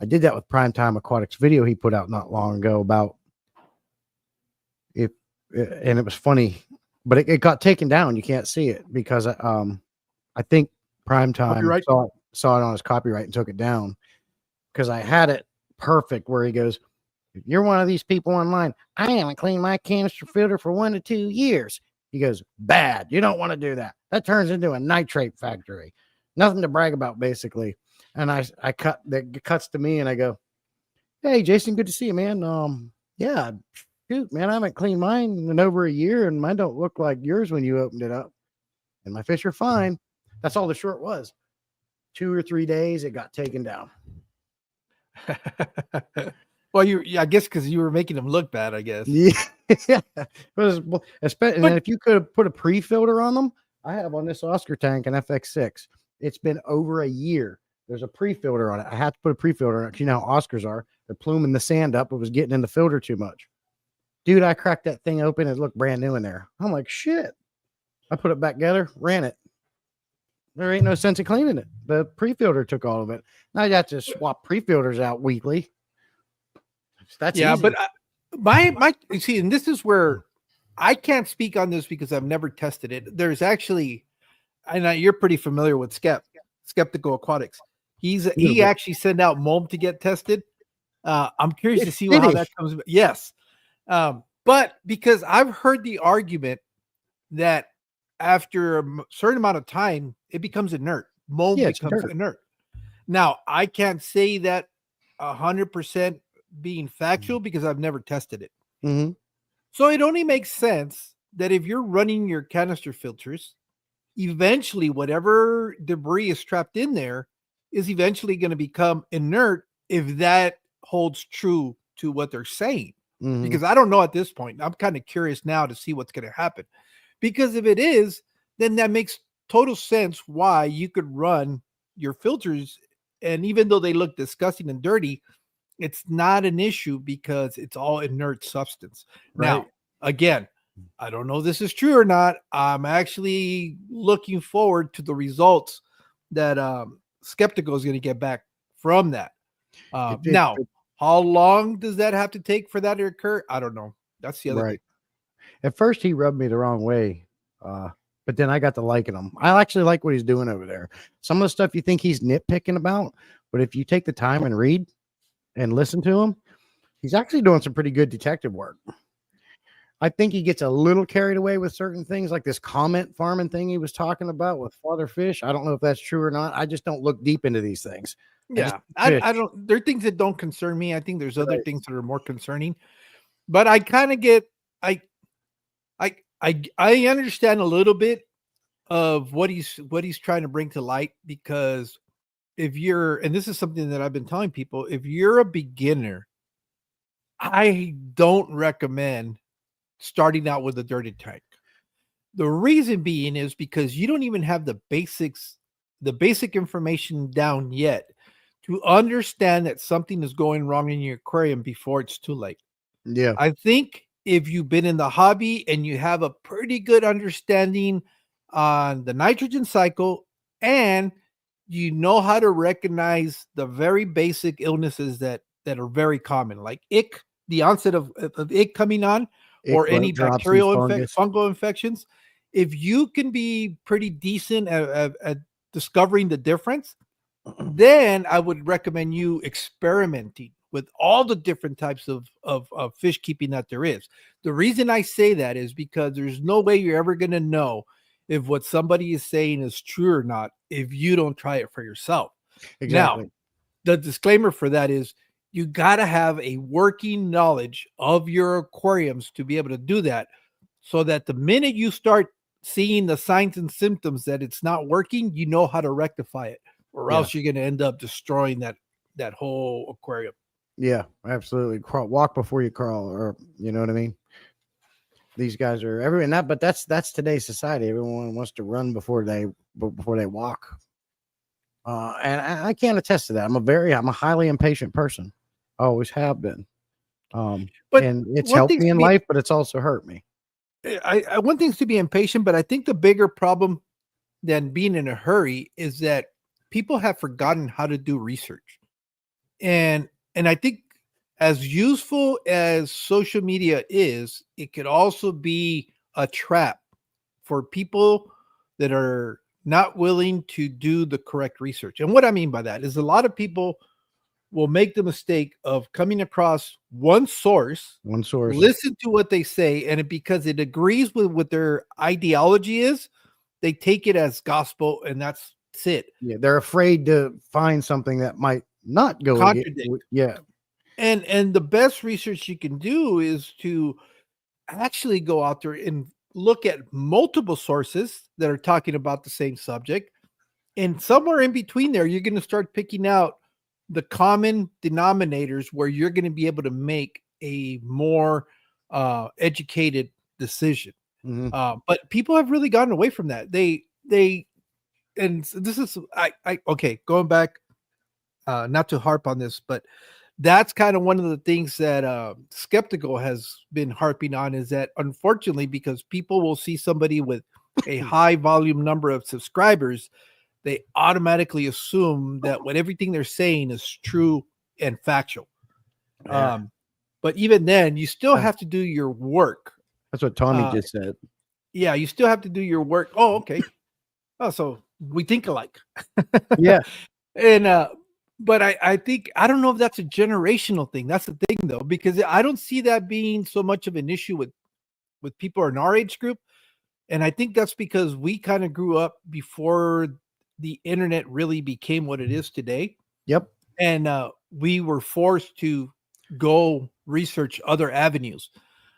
[SPEAKER 2] I did that with Primetime Aquatics video he put out not long ago about it. And it was funny, but it got taken down. You can't see it because I think Primetime saw it on his copyright and took it down because I had it perfect where he goes, if you're one of these people online, I haven't cleaned my canister filter for 1 to 2 years. He goes, bad. You don't want to do that. That turns into a nitrate factory. Nothing to brag about, basically. And I cuts to me and I go, hey, Jason, good to see you, man. Yeah, shoot, man, I haven't cleaned mine in over a year and mine don't look like yours when you opened it up. And my fish are fine. That's all the short was. 2 or 3 days, it got taken down.
[SPEAKER 1] Well, I guess because you were making them look bad, I guess.
[SPEAKER 2] Yeah. And if you could have put a pre-filter on them, I have on this Oscar tank an FX6. It's been over a year. There's a pre-filter on it. I had to put a pre-filter on it because you know how Oscars are. They're pluming the sand up. It was getting in the filter too much. Dude, I cracked that thing open. It looked brand new in there. I'm like, shit. I put it back together, ran it. There ain't no sense of cleaning it. The pre-filter took all of it. Now you have to swap pre-filters out weekly. That's easy.
[SPEAKER 1] But my you see, and this is where I can't speak on this because I've never tested it. There's actually, you're pretty familiar with Skeptical Aquatics. He
[SPEAKER 2] Bit.
[SPEAKER 1] actually sent out Mom to get tested. I'm curious to see
[SPEAKER 2] Did
[SPEAKER 1] how
[SPEAKER 2] he?
[SPEAKER 1] that comes. Yes, but because I've heard the argument that after a certain amount of time, it becomes inert. Mold
[SPEAKER 2] Yeah, it's
[SPEAKER 1] becomes
[SPEAKER 2] dirt.
[SPEAKER 1] inert. Now, I can't say that 100% being factual because I've never tested it.
[SPEAKER 2] Mm-hmm.
[SPEAKER 1] So it only makes sense that if you're running your canister filters, eventually whatever debris is trapped in there is eventually going to become inert if that holds true to what they're saying.
[SPEAKER 2] Mm-hmm.
[SPEAKER 1] Because I don't know at this point. I'm kind of curious now to see what's going to happen. Because if it is, then that makes total sense why you could run your filters. And even though they look disgusting and dirty, it's not an issue because it's all inert substance.
[SPEAKER 2] Right.
[SPEAKER 1] Now, again, I don't know if this is true or not. I'm actually looking forward to the results that Skeptical is going to get back from that. Now, how long does that have to take for that to occur? I don't know. That's the other thing.
[SPEAKER 2] At first, he rubbed me the wrong way, but then I got to liking him. I actually like what he's doing over there. Some of the stuff you think he's nitpicking about, but if you take the time and read and listen to him, he's actually doing some pretty good detective work. I think he gets a little carried away with certain things, like this comment farming thing he was talking about with Father Fish. I don't know if that's true or not. I just don't look deep into these things.
[SPEAKER 1] Yeah, I don't. There are things that don't concern me. I think there's other things that are more concerning. But I kind of get. I understand a little bit of what he's trying to bring to light, because if you're, and this is something that I've been telling people, if you're a beginner, I don't recommend starting out with a dirty tank. The reason being is because you don't even have the basic information down yet to understand that something is going wrong in your aquarium before it's too late.
[SPEAKER 2] Yeah.
[SPEAKER 1] I think if you've been in the hobby and you have a pretty good understanding on the nitrogen cycle, and you know how to recognize the very basic illnesses that are very common, like ick, the onset of ick coming on, or any bacterial fungal infections. If you can be pretty decent at discovering the difference, then I would recommend you experimenting with all the different types of fish keeping that there is. The reason I say that is because there's no way you're ever going to know if what somebody is saying is true or not if you don't try it for yourself.
[SPEAKER 2] Exactly.
[SPEAKER 1] Now, the disclaimer for that is you got to have a working knowledge of your aquariums to be able to do that, so that the minute you start seeing the signs and symptoms that it's not working, you know how to rectify it, or else you're going to end up destroying that whole aquarium.
[SPEAKER 2] Yeah, absolutely. Walk before you crawl, or you know what I mean? These guys are everyone that, but that's today's society. Everyone wants to run before they walk. And I can't attest to that. I'm a highly impatient person. I always have been.
[SPEAKER 1] But
[SPEAKER 2] and it's helped me in life, but it's also hurt me.
[SPEAKER 1] I want things to be impatient, but I think the bigger problem than being in a hurry is that people have forgotten how to do research. And I think as useful as social media is, it could also be a trap for people that are not willing to do the correct research. And what I mean by that is a lot of people will make the mistake of coming across one source, listen to what they say, and because it agrees with what their ideology is, they take it as gospel, and that's it.
[SPEAKER 2] Yeah, they're afraid to find something that might not go
[SPEAKER 1] contradict.
[SPEAKER 2] Yeah.
[SPEAKER 1] And the best research you can do is to actually go out there and look at multiple sources that are talking about the same subject. And somewhere in between there, you're going to start picking out the common denominators where you're going to be able to make a more educated decision.
[SPEAKER 2] Mm-hmm.
[SPEAKER 1] But people have really gotten away from that. And this is, okay, going back, not to harp on this, but that's kind of one of the things that Skeptical has been harping on, is that unfortunately, because people will see somebody with a high volume number of subscribers, they automatically assume that what everything they're saying is true and factual.
[SPEAKER 2] Yeah.
[SPEAKER 1] But even then, you still have to do your work.
[SPEAKER 2] That's what Tommy just said.
[SPEAKER 1] Yeah, you still have to do your work. Oh, okay. Oh, so we think alike.
[SPEAKER 2] Yeah.
[SPEAKER 1] And but I think I don't know if that's a generational thing. That's the thing though, because I don't see that being so much of an issue with people in our age group. And I think that's because we kind of grew up before the internet really became what it is today.
[SPEAKER 2] Yep.
[SPEAKER 1] And we were forced to go research other avenues.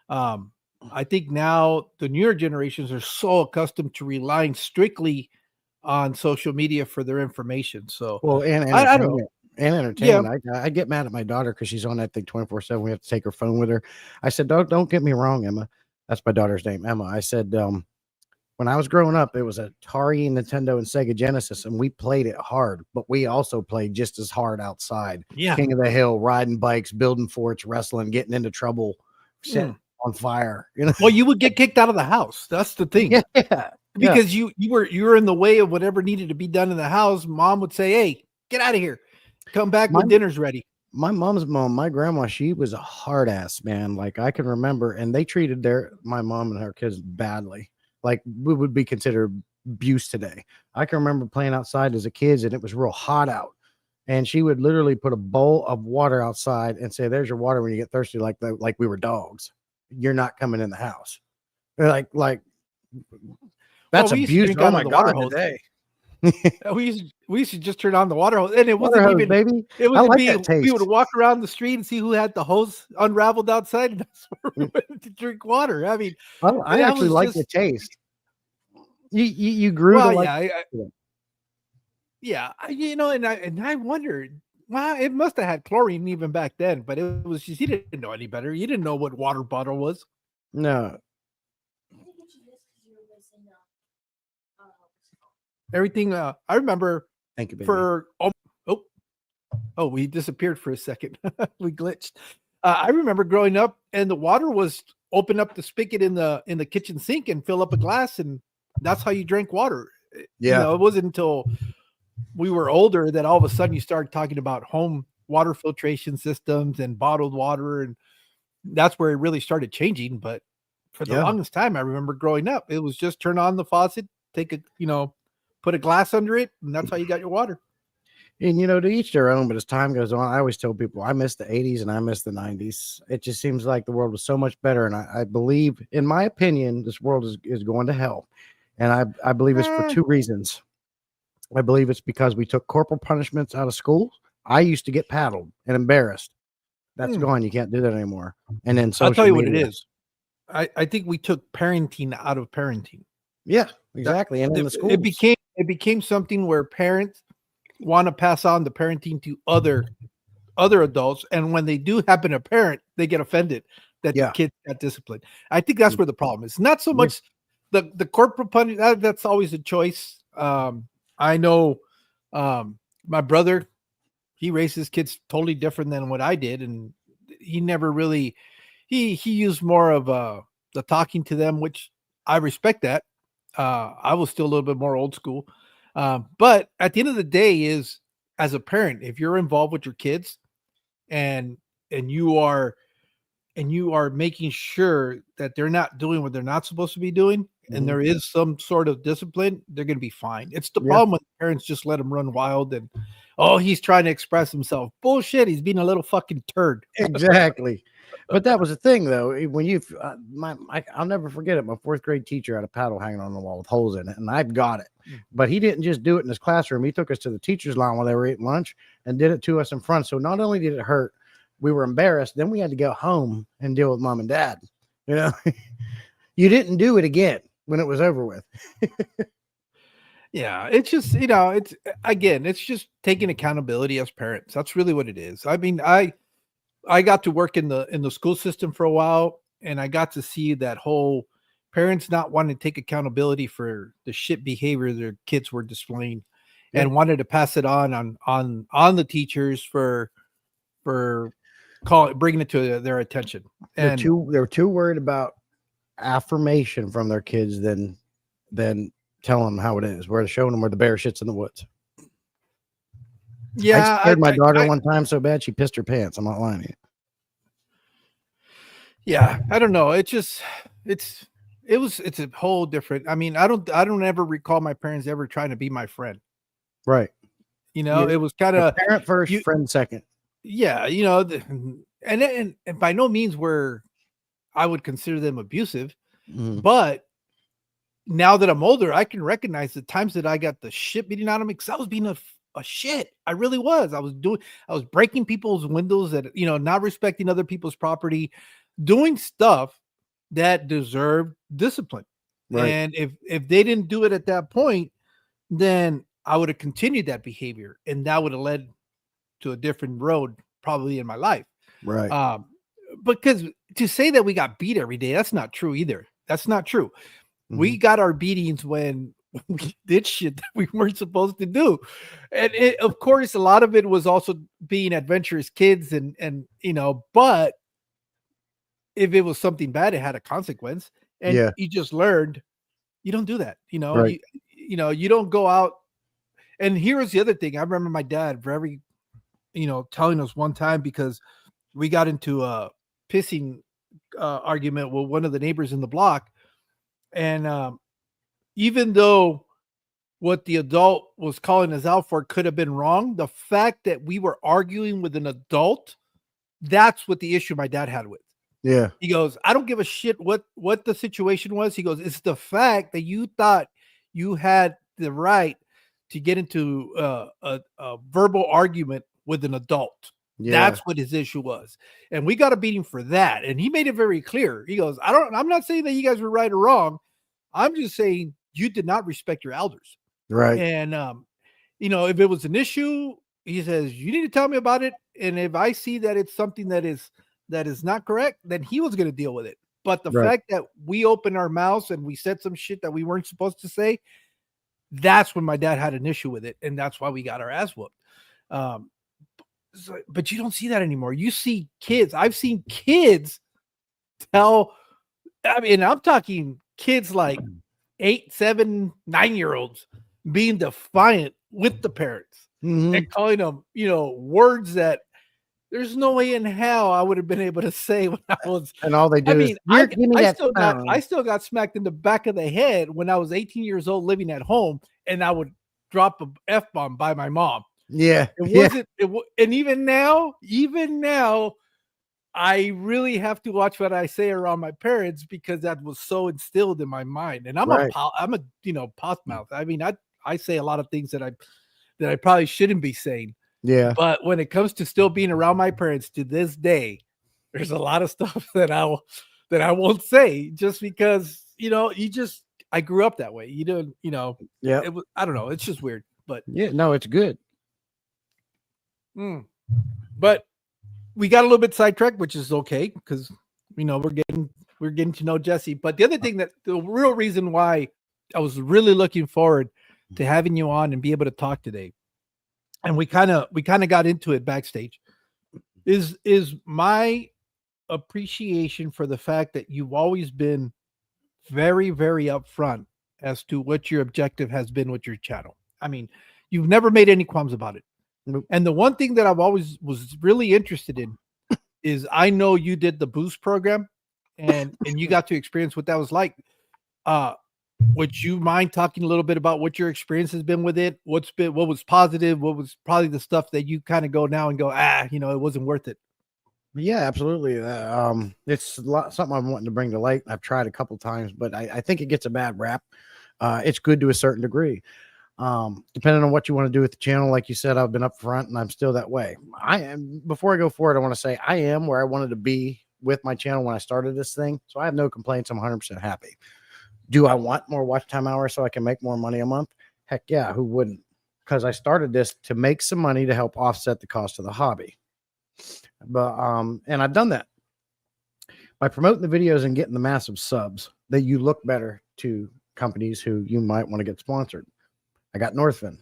[SPEAKER 1] I think now the newer generations are so accustomed to relying strictly on social media for their information. So,
[SPEAKER 2] Well, and
[SPEAKER 1] I don't know.
[SPEAKER 2] entertainment. And entertainment. I get mad at my daughter because she's on that thing 24/7. We have to take her phone with her. I said, don't get me wrong, Emma. That's my daughter's name, Emma. I said, when I was growing up, it was Atari, Nintendo, and Sega Genesis, and we played it hard, but we also played just as hard outside.
[SPEAKER 1] Yeah.
[SPEAKER 2] King of the Hill, riding bikes, building forts, wrestling, getting into trouble, setting on fire. You know,
[SPEAKER 1] Well, you would get kicked out of the house. That's the thing.
[SPEAKER 2] yeah.
[SPEAKER 1] Because you were in the way of whatever needed to be done in the house. Mom would say, "Hey, get out of here. Come back when dinner's ready."
[SPEAKER 2] My mom's mom, my grandma, she was a hard ass, man. Like I can remember, and they treated my mom and her kids badly. Like we would be considered abuse today. I can remember playing outside as a kid, and it was real hot out. And she would literally put a bowl of water outside and say, "There's your water when you get thirsty," like we were dogs. You're not coming in the house. Like that's abuse. Oh my God, today.
[SPEAKER 1] we used to just turn on the water hose, and it wasn't
[SPEAKER 2] hose,
[SPEAKER 1] even
[SPEAKER 2] baby.
[SPEAKER 1] It was
[SPEAKER 2] like that taste.
[SPEAKER 1] We would walk around the street and see who had the hose unraveled outside, and that's where we went to drink water. I mean,
[SPEAKER 2] I actually like the taste. You grew to like.
[SPEAKER 1] Yeah, and I wondered. Well, it must have had chlorine even back then, but it was just you didn't know any better. You didn't know what water bottle was.
[SPEAKER 2] No.
[SPEAKER 1] Everything. I remember.
[SPEAKER 2] Thank you, baby.
[SPEAKER 1] For we disappeared for a second. We glitched. I remember growing up, and the water was open up the spigot in the kitchen sink and fill up a glass, and that's how you drank water.
[SPEAKER 2] Yeah,
[SPEAKER 1] it wasn't until we were older that all of a sudden you started talking about home water filtration systems and bottled water, and that's where it really started changing. But for the longest time, I remember growing up, it was just turn on the faucet, take put a glass under it, and that's how you got your water.
[SPEAKER 2] And to each their own, but as time goes on, I always tell people I miss the 80s and I miss the 90s. It just seems like the world was so much better. And I believe, in my opinion, this world is going to hell. And I believe it's for two reasons. I believe it's because we took corporal punishments out of school. I used to get paddled and embarrassed. That's gone. You can't do that anymore. And then
[SPEAKER 1] I'll tell you what it is. I think we took parenting out of parenting.
[SPEAKER 2] Yeah, exactly. And in the schools.
[SPEAKER 1] It became something where parents want to pass on the parenting to other adults, and when they do happen to parent, they get offended that the kids got disciplined. I think that's where the problem is. Not so much the corporal punishment. That's always a choice. I know my brother, he raised his kids totally different than what I did, and he never really he used more of the talking to them, which I respect that. I was still a little bit more old school. But at the end of the day is, as a parent, if you're involved with your kids and you are making sure that they're not doing what they're not supposed to be doing, and there is some sort of discipline, they're going to be fine. It's the problem when parents just let them run wild and, he's trying to express himself. Bullshit. He's being a little fucking turd.
[SPEAKER 2] Exactly. But that was the thing, though. When I'll never forget it. My fourth grade teacher had a paddle hanging on the wall with holes in it, and I've got it. But he didn't just do it in his classroom. He took us to the teacher's lounge while they were eating lunch and did it to us in front. So not only did it hurt, we were embarrassed. Then we had to go home and deal with mom and dad. You didn't do it again when it was over with.
[SPEAKER 1] Yeah, it's just it's just taking accountability as parents. That's really what it is. I mean, I got to work in the school system for a while, and I got to see that whole parents not wanting to take accountability for the shit behavior their kids were displaying, and wanted to pass it on the teachers for bringing it to their attention. And
[SPEAKER 2] they're too worried about affirmation from their kids than telling them how it is. We're showing them where the bear shits in the woods.
[SPEAKER 1] Yeah,
[SPEAKER 2] I scared my daughter one time so bad she pissed her pants. I'm not lying to you.
[SPEAKER 1] Yeah, I don't know. It just it's it's a whole different. I mean, I don't ever recall my parents ever trying to be my friend.
[SPEAKER 2] Right.
[SPEAKER 1] You know, it was kind of
[SPEAKER 2] Parent first,
[SPEAKER 1] you.
[SPEAKER 2] friend second.
[SPEAKER 1] Yeah, you know, and by no means were I would consider them abusive,
[SPEAKER 2] Mhm.
[SPEAKER 1] but now that I'm older, I can recognize the times that I got the shit beating out of me because I was being a shit. I really was. I was breaking people's windows that, not respecting other people's property, doing stuff that deserved discipline.
[SPEAKER 2] Right.
[SPEAKER 1] And if they didn't do it at that point, then I would have continued that behavior and that would have led to a different road probably in my life.
[SPEAKER 2] Right.
[SPEAKER 1] Um, because to say that we got beat every day, that's not true either. That's not true. We
[SPEAKER 2] Mhm.
[SPEAKER 1] got our beatings when we did shit that we weren't supposed to do. And of course, a lot of it was also being adventurous kids and but if it was something bad, it had a consequence. And
[SPEAKER 2] Yeah.
[SPEAKER 1] you just learned you don't do that.
[SPEAKER 2] Right.
[SPEAKER 1] You don't go out. And here's the other thing. I remember my dad very, telling us one time because we got into a pissing argument with one of the neighbors in the block. And even though what the adult was calling us out for could have been wrong, the fact that we were arguing with an adult, that's what the issue my dad had with.
[SPEAKER 2] Yeah.
[SPEAKER 1] He goes, I don't give a shit what the situation was. He goes, it's the fact that you thought you had the right to get into a verbal argument with an adult.
[SPEAKER 2] Yeah.
[SPEAKER 1] That's what his issue was. And we got a beating for that. And he made it very clear. He goes, I'm not saying that you guys were right or wrong. I'm just saying you did not respect your elders.
[SPEAKER 2] Right.
[SPEAKER 1] And if it was an issue, he says, you need to tell me about it. And if I see that it's something that is not correct, then he was going to deal with it. But the
[SPEAKER 2] Right.
[SPEAKER 1] fact that we opened our mouths and we said some shit that we weren't supposed to say, that's when my dad had an issue with it. And that's why we got our ass whooped. But you don't see that anymore. You see kids. I've seen kids tell, I mean, I'm talking kids like 8, 7, 9-year-olds being defiant with the parents
[SPEAKER 2] Mhm.
[SPEAKER 1] and calling them, words that there's no way in hell I would have been able to say when I was.
[SPEAKER 2] And all they do
[SPEAKER 1] I
[SPEAKER 2] is,
[SPEAKER 1] mean,
[SPEAKER 2] "Here, give me
[SPEAKER 1] I
[SPEAKER 2] that
[SPEAKER 1] still
[SPEAKER 2] phone."
[SPEAKER 1] got smacked in the back of the head when I was 18 years old living at home, and I would drop a F-bomb by my mom.
[SPEAKER 2] Yeah.
[SPEAKER 1] It
[SPEAKER 2] Yeah.
[SPEAKER 1] wasn't, and even now, I really have to watch what I say around my parents because that was so instilled in my mind. And I'm
[SPEAKER 2] Right.
[SPEAKER 1] a pot mouth. I mean, I say a lot of things that I probably shouldn't be saying.
[SPEAKER 2] Yeah.
[SPEAKER 1] But when it comes to still being around my parents to this day, there's a lot of stuff that I won't say just because, I grew up that way. You don't,
[SPEAKER 2] Yeah.
[SPEAKER 1] it was, I don't know. It's just weird, but,
[SPEAKER 2] Yeah. No, it's good.
[SPEAKER 1] but we got a little bit sidetracked, which is okay. Cause we're getting to know Jesse. But the other thing the real reason why I was really looking forward to having you on and be able to talk today, and we kind of got into it backstage, is my appreciation for the fact that you've always been very, very upfront as to what your objective has been with your channel. I mean, you've never made any qualms about it.
[SPEAKER 2] Nope.
[SPEAKER 1] And the one thing that I've always was really interested in is I know you did the boost program and you got to experience what that was like. Would you mind talking a little bit about what your experience has been with it? What was positive? What was probably the stuff that you kind of go now and go, it wasn't worth it.
[SPEAKER 2] Yeah, absolutely. It's something I'm wanting to bring to light. I've tried a couple times, but I think it gets a bad rap. It's good to a certain degree. Depending on what you want to do with the channel, like you said, I've been up front and I'm still that way. Before I go forward, I want to say I am where I wanted to be with my channel when I started this thing. So I have no complaints. I'm 100% happy. Do I want more watch time hours so I can make more money a month? Heck yeah, who wouldn't? Because I started this to make some money to help offset the cost of the hobby. But and I've done that by promoting the videos and getting the massive subs that you look better to companies who you might want to get sponsored. I got Northfin.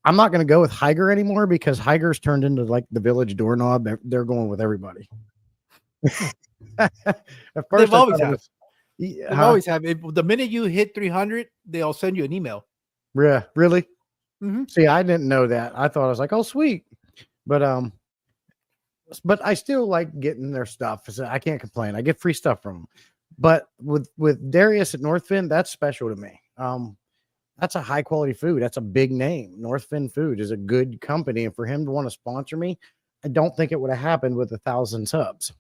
[SPEAKER 2] I'm not going to go with Higer anymore because Higer's turned into like the village doorknob. They're going with everybody. At first,
[SPEAKER 1] They've always had.
[SPEAKER 2] Yeah,
[SPEAKER 1] They've always have. The minute you hit 300, they'll send you an email.
[SPEAKER 2] Yeah, really?
[SPEAKER 1] Mm-hmm.
[SPEAKER 2] See, I didn't know that. I thought I was like, oh, sweet. But I still like getting their stuff. So I can't complain. I get free stuff from them. But with Darius at Northfin, that's special to me. That's a high quality food. That's a big name. Northfin Food is a good company, and for him to want to sponsor me, I don't think it would have happened with 1,000 subs.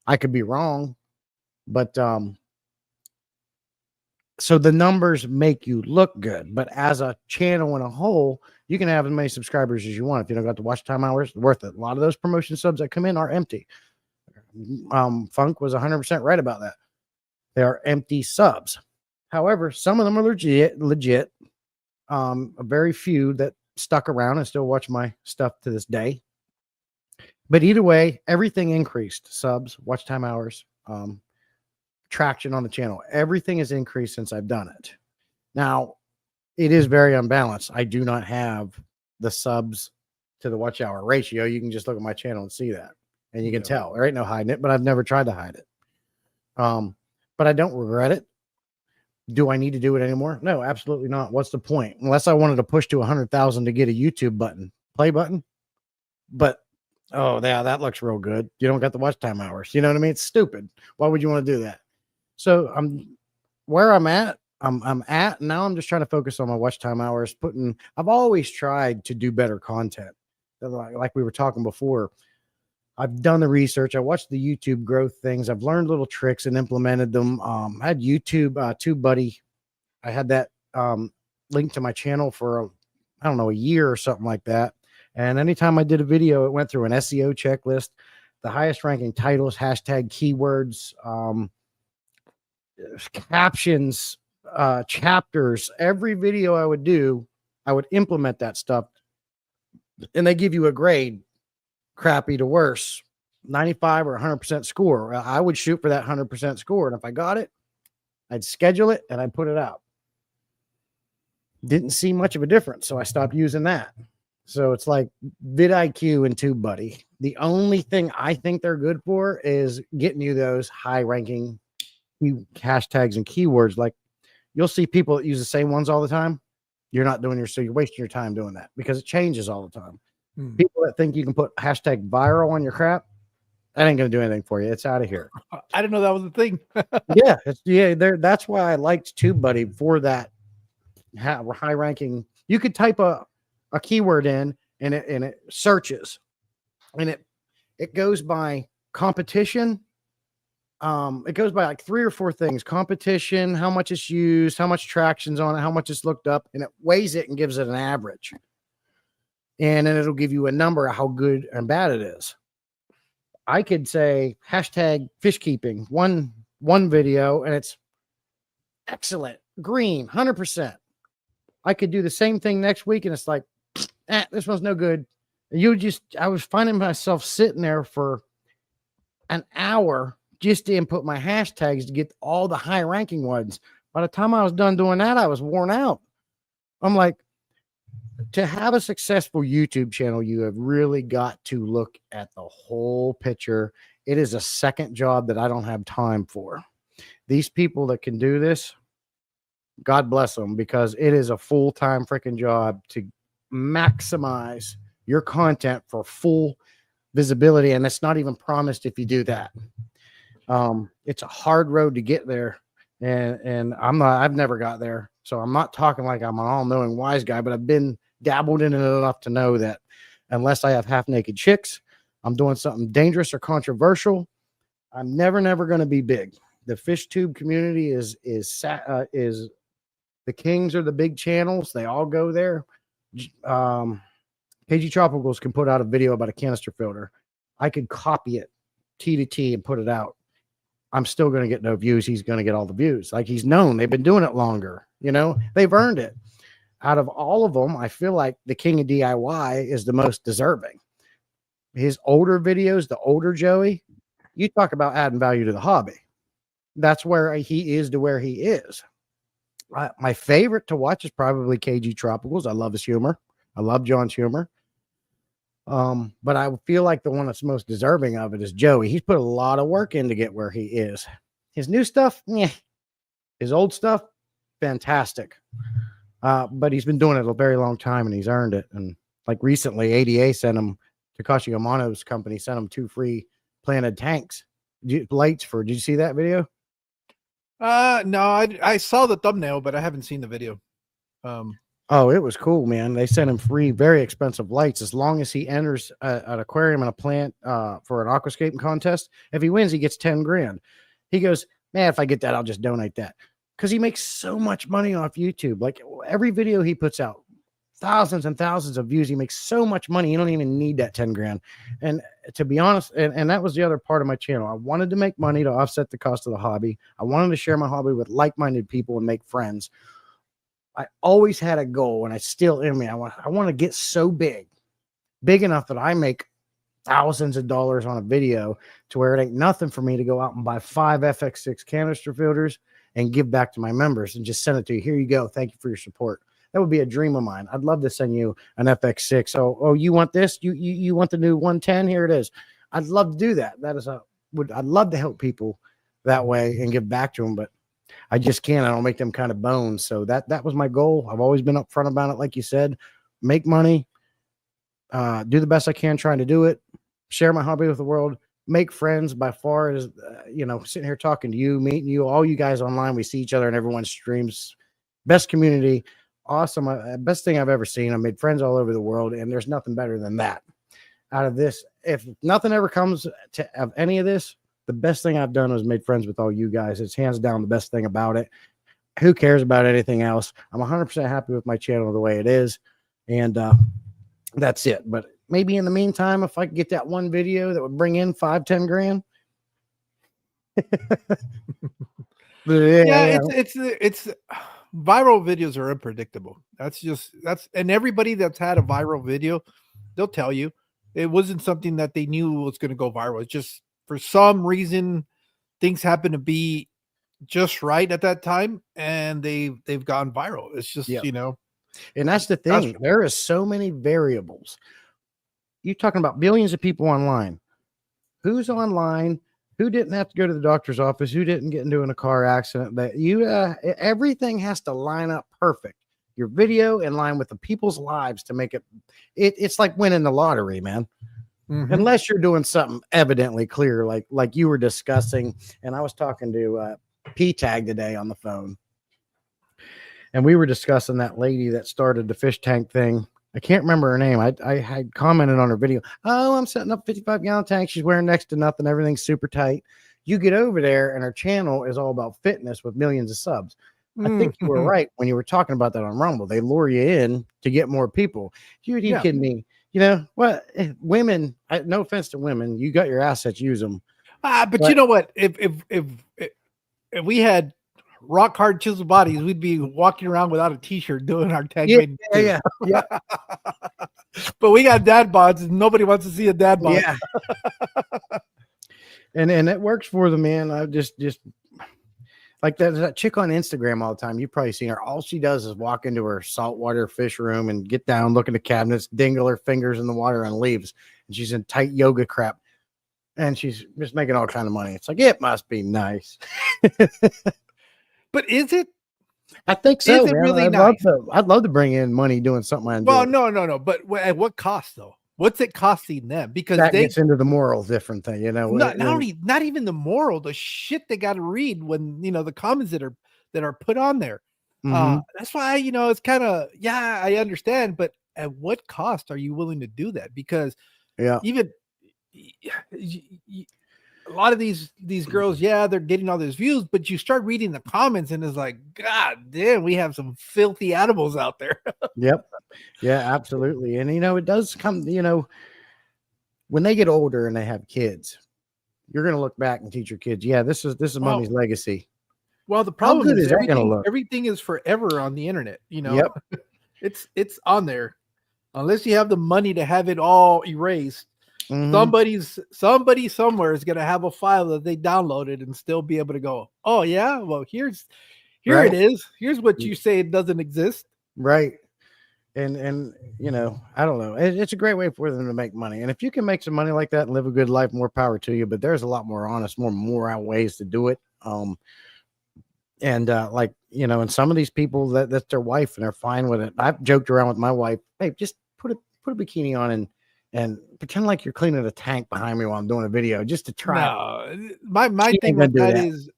[SPEAKER 2] I could be wrong, but so the numbers make you look good, but as a channel in a whole, you can have as many subscribers as you want. If you don't got the watch time hours, worth it. A lot of those promotion subs that come in are empty. Funk was 100% right about that. They are empty subs. However, some of them are legit. A very few that stuck around and still watch my stuff to this day. But either way, everything increased. Subs, watch time hours, traction on the channel. Everything has increased since I've done it. Now, it is very unbalanced. I do not have the subs to the watch hour ratio. You can just look at my channel and see that. And you can tell. There ain't no hiding it, but I've never tried to hide it. But I don't regret it. Do I need to do it anymore? No, absolutely not. What's the point? Unless I wanted to push to 100,000 to get a YouTube play button. But, oh, yeah, that looks real good. You don't got the watch time hours. You know what I mean? It's stupid. Why would you want to do that? So where I'm at, now I'm just trying to focus on my watch time hours. I've always tried to do better content. Like we were talking before. I've done the research. I watched the YouTube growth things. I've learned little tricks and implemented them. I had YouTube, TubeBuddy. I had that linked to my channel for, I don't know, a year or something like that. And anytime I did a video, it went through an SEO checklist, the highest ranking titles, hashtag keywords, captions, chapters. Every video I would do, I would implement that stuff. And they give you a grade. Crappy to worse, 95 or 100% score. I would shoot for that 100% score. And if I got it, I'd schedule it and I'd put it out. Didn't see much of a difference. So I stopped using that. So it's like vidIQ and TubeBuddy. The only thing I think they're good for is getting you those high ranking hashtags and keywords. Like you'll see people that use the same ones all the time. You're not doing so you're wasting your time doing that because it changes all the time. People that think you can put hashtag viral on your crap, that ain't going to do anything for you. It's out of here.
[SPEAKER 1] I didn't know that was a thing.
[SPEAKER 2] That's why I liked TubeBuddy for that high ranking. You could type a keyword in and it searches and it goes by competition. It goes by like 3 or 4 things: competition, how much it's used, how much traction's on it, how much it's looked up, and it weighs it and gives it an average. And then it'll give you a number of how good and bad it is. I could say hashtag fish keeping, one video, and it's excellent, green, 100%. I could do the same thing next week, and it's like, this one's no good. I was finding myself sitting there for an hour just to input my hashtags to get all the high ranking ones. By the time I was done doing that, I was worn out. I'm like, to have a successful YouTube channel, you have really got to look at the whole picture. It is a second job that I don't have time for. These people that can do this, God bless them, because it is a full-time freaking job to maximize your content for full visibility. And it's not even promised if you do that. It's a hard road to get there. And I've never got there. So I'm not talking like I'm an all-knowing wise guy, but I've been dabbled in it enough to know that unless I have half-naked chicks, I'm doing something dangerous or controversial, I'm never going to be big. The fish tube community is the kings are the big channels. They all go there. KG Tropicals can put out a video about a canister filter. I could copy it T to T and put it out. I'm still going to get no views. He's going to get all the views. Like, he's known. They've been doing it longer. You know, they've earned it. Out of all of them, I feel like the king of DIY is the most deserving. His older videos, the older Joey, you talk about adding value to the hobby. That's where he is to where he is. My favorite to watch is probably KG Tropicals. I love his humor. I love John's humor. But I feel like the one that's most deserving of it is Joey. He's put a lot of work in to get where he is. His new stuff, yeah. His old stuff, fantastic. But he's been doing it a very long time and he's earned it. And like recently, ADA sent him, Takashi Yamano's company sent him 2 free planted tanks lights for. Did you see that video?
[SPEAKER 1] No, I saw the thumbnail, but I haven't seen the video.
[SPEAKER 2] Oh, it was cool, man. They sent him free, very expensive lights as long as he enters an aquarium and a plant for an aquascaping contest. If he wins, he gets 10 grand. He goes, man, if I get that, I'll just donate that. Because he makes so much money off YouTube. Like every video he puts out, thousands and thousands of views. He makes so much money. You don't even need that 10 grand. And to be honest, and that was the other part of my channel. I wanted to make money to offset the cost of the hobby. I wanted to share my hobby with like-minded people and make friends. I always had a goal, and I still am. I want to get so big enough that I make thousands of dollars on a video to where it ain't nothing for me to go out and buy 5 FX6 canister filters and give back to my members and just send it to you. Here you go. Thank you for your support. That would be a dream of mine. I'd love to send you an FX6. Oh, you want this? You want the new 110? Here it is. I'd love to do that. I'd love to help people that way and give back to them, but I just can't. I don't make them kind of bones. So that was my goal. I've always been upfront about it. Like you said, make money, do the best I can trying to do it, share my hobby with the world, make friends. By far as, sitting here talking to you, meeting you, all you guys online, we see each other in everyone's streams. Best community. Awesome. Best thing I've ever seen. I made friends all over the world, and there's nothing better than that. Out of this, if nothing ever comes of any of this, the best thing I've done was made friends with all you guys. It's hands down the best thing about it. Who cares about anything else? I'm 100% happy with my channel the way it is, and that's it. But maybe in the meantime, if I could get that one video that would bring in 5-10 grand.
[SPEAKER 1] Yeah, it's viral videos are unpredictable. And everybody that's had a viral video, they'll tell you it wasn't something that they knew was going to go viral. It's just for some reason things happen to be just right at that time, and they've gone viral. It's just,
[SPEAKER 2] and that's the thing. There is so many variables. You're talking about billions of people online. Who's online? Who didn't have to go to the doctor's office? Who didn't get into a car accident? That everything has to line up perfect. Your video in line with the people's lives to make it. It's like winning the lottery, man. Mm-hmm. Unless you're doing something evidently clear, like you were discussing. And I was talking to P-Tag today on the phone, and we were discussing that lady that started the fish tank thing. I can't remember her name. I had commented on her video. Oh, I'm setting up 55-gallon tank. She's wearing next to nothing. Everything's super tight. You get over there, and her channel is all about fitness with millions of subs. I think you were right when you were talking about that on Rumble. They lure you in to get more people. You kidding me? You know what? Women, no offense to women, you got your assets, use them.
[SPEAKER 1] But you know what? If we had rock hard chisel bodies, we'd be walking around without a t-shirt doing our tag.
[SPEAKER 2] Yeah.
[SPEAKER 1] But we got dad bods, and nobody wants to see a dad bod.
[SPEAKER 2] Yeah. and it works for them, man. I just like that chick on Instagram all the time. You've probably seen her. All she does is walk into her saltwater fish room and get down, look at the cabinets, dingle her fingers in the water, and leaves. And she's in tight yoga crap, and she's just making all kind of money. It's like, it must be nice.
[SPEAKER 1] But is it?
[SPEAKER 2] I think so.
[SPEAKER 1] Is it really nice?
[SPEAKER 2] I'd love to bring in money doing something.
[SPEAKER 1] No. But at what cost, though? What's it costing them? Because
[SPEAKER 2] that gets into the moral different thing,
[SPEAKER 1] not even the moral, the shit they got to read when the comments that are put on there. Mm-hmm. That's why it's kind of I understand, but at what cost are you willing to do that? Because even a lot of these girls, they're getting all these views, but you start reading the comments and it's like, God damn, we have some filthy animals out there.
[SPEAKER 2] Yep. Yeah, absolutely. And it does come, when they get older and they have kids, you're going to look back and teach your kids, this is mommy's legacy.
[SPEAKER 1] Well, the problem is everything is forever on the internet,
[SPEAKER 2] Yep.
[SPEAKER 1] It's on there. Unless you have the money to have it all erased. Mm-hmm. Somebody somewhere is going to have a file that they downloaded and still be able to go, oh yeah, well here it is. Here's what you say it doesn't exist.
[SPEAKER 2] Right. And I don't know. It's a great way for them to make money. And if you can make some money like that and live a good life, more power to you. But there's a lot more honest, more moral ways to do it. And some of these people that's their wife and they're fine with it. I've joked around with my wife, hey, just put a bikini on and and pretend like you're cleaning a tank behind me while I'm doing a video just to try.
[SPEAKER 1] No, my
[SPEAKER 2] She
[SPEAKER 1] thing
[SPEAKER 2] ain't gonna
[SPEAKER 1] with
[SPEAKER 2] do
[SPEAKER 1] that
[SPEAKER 2] that.
[SPEAKER 1] is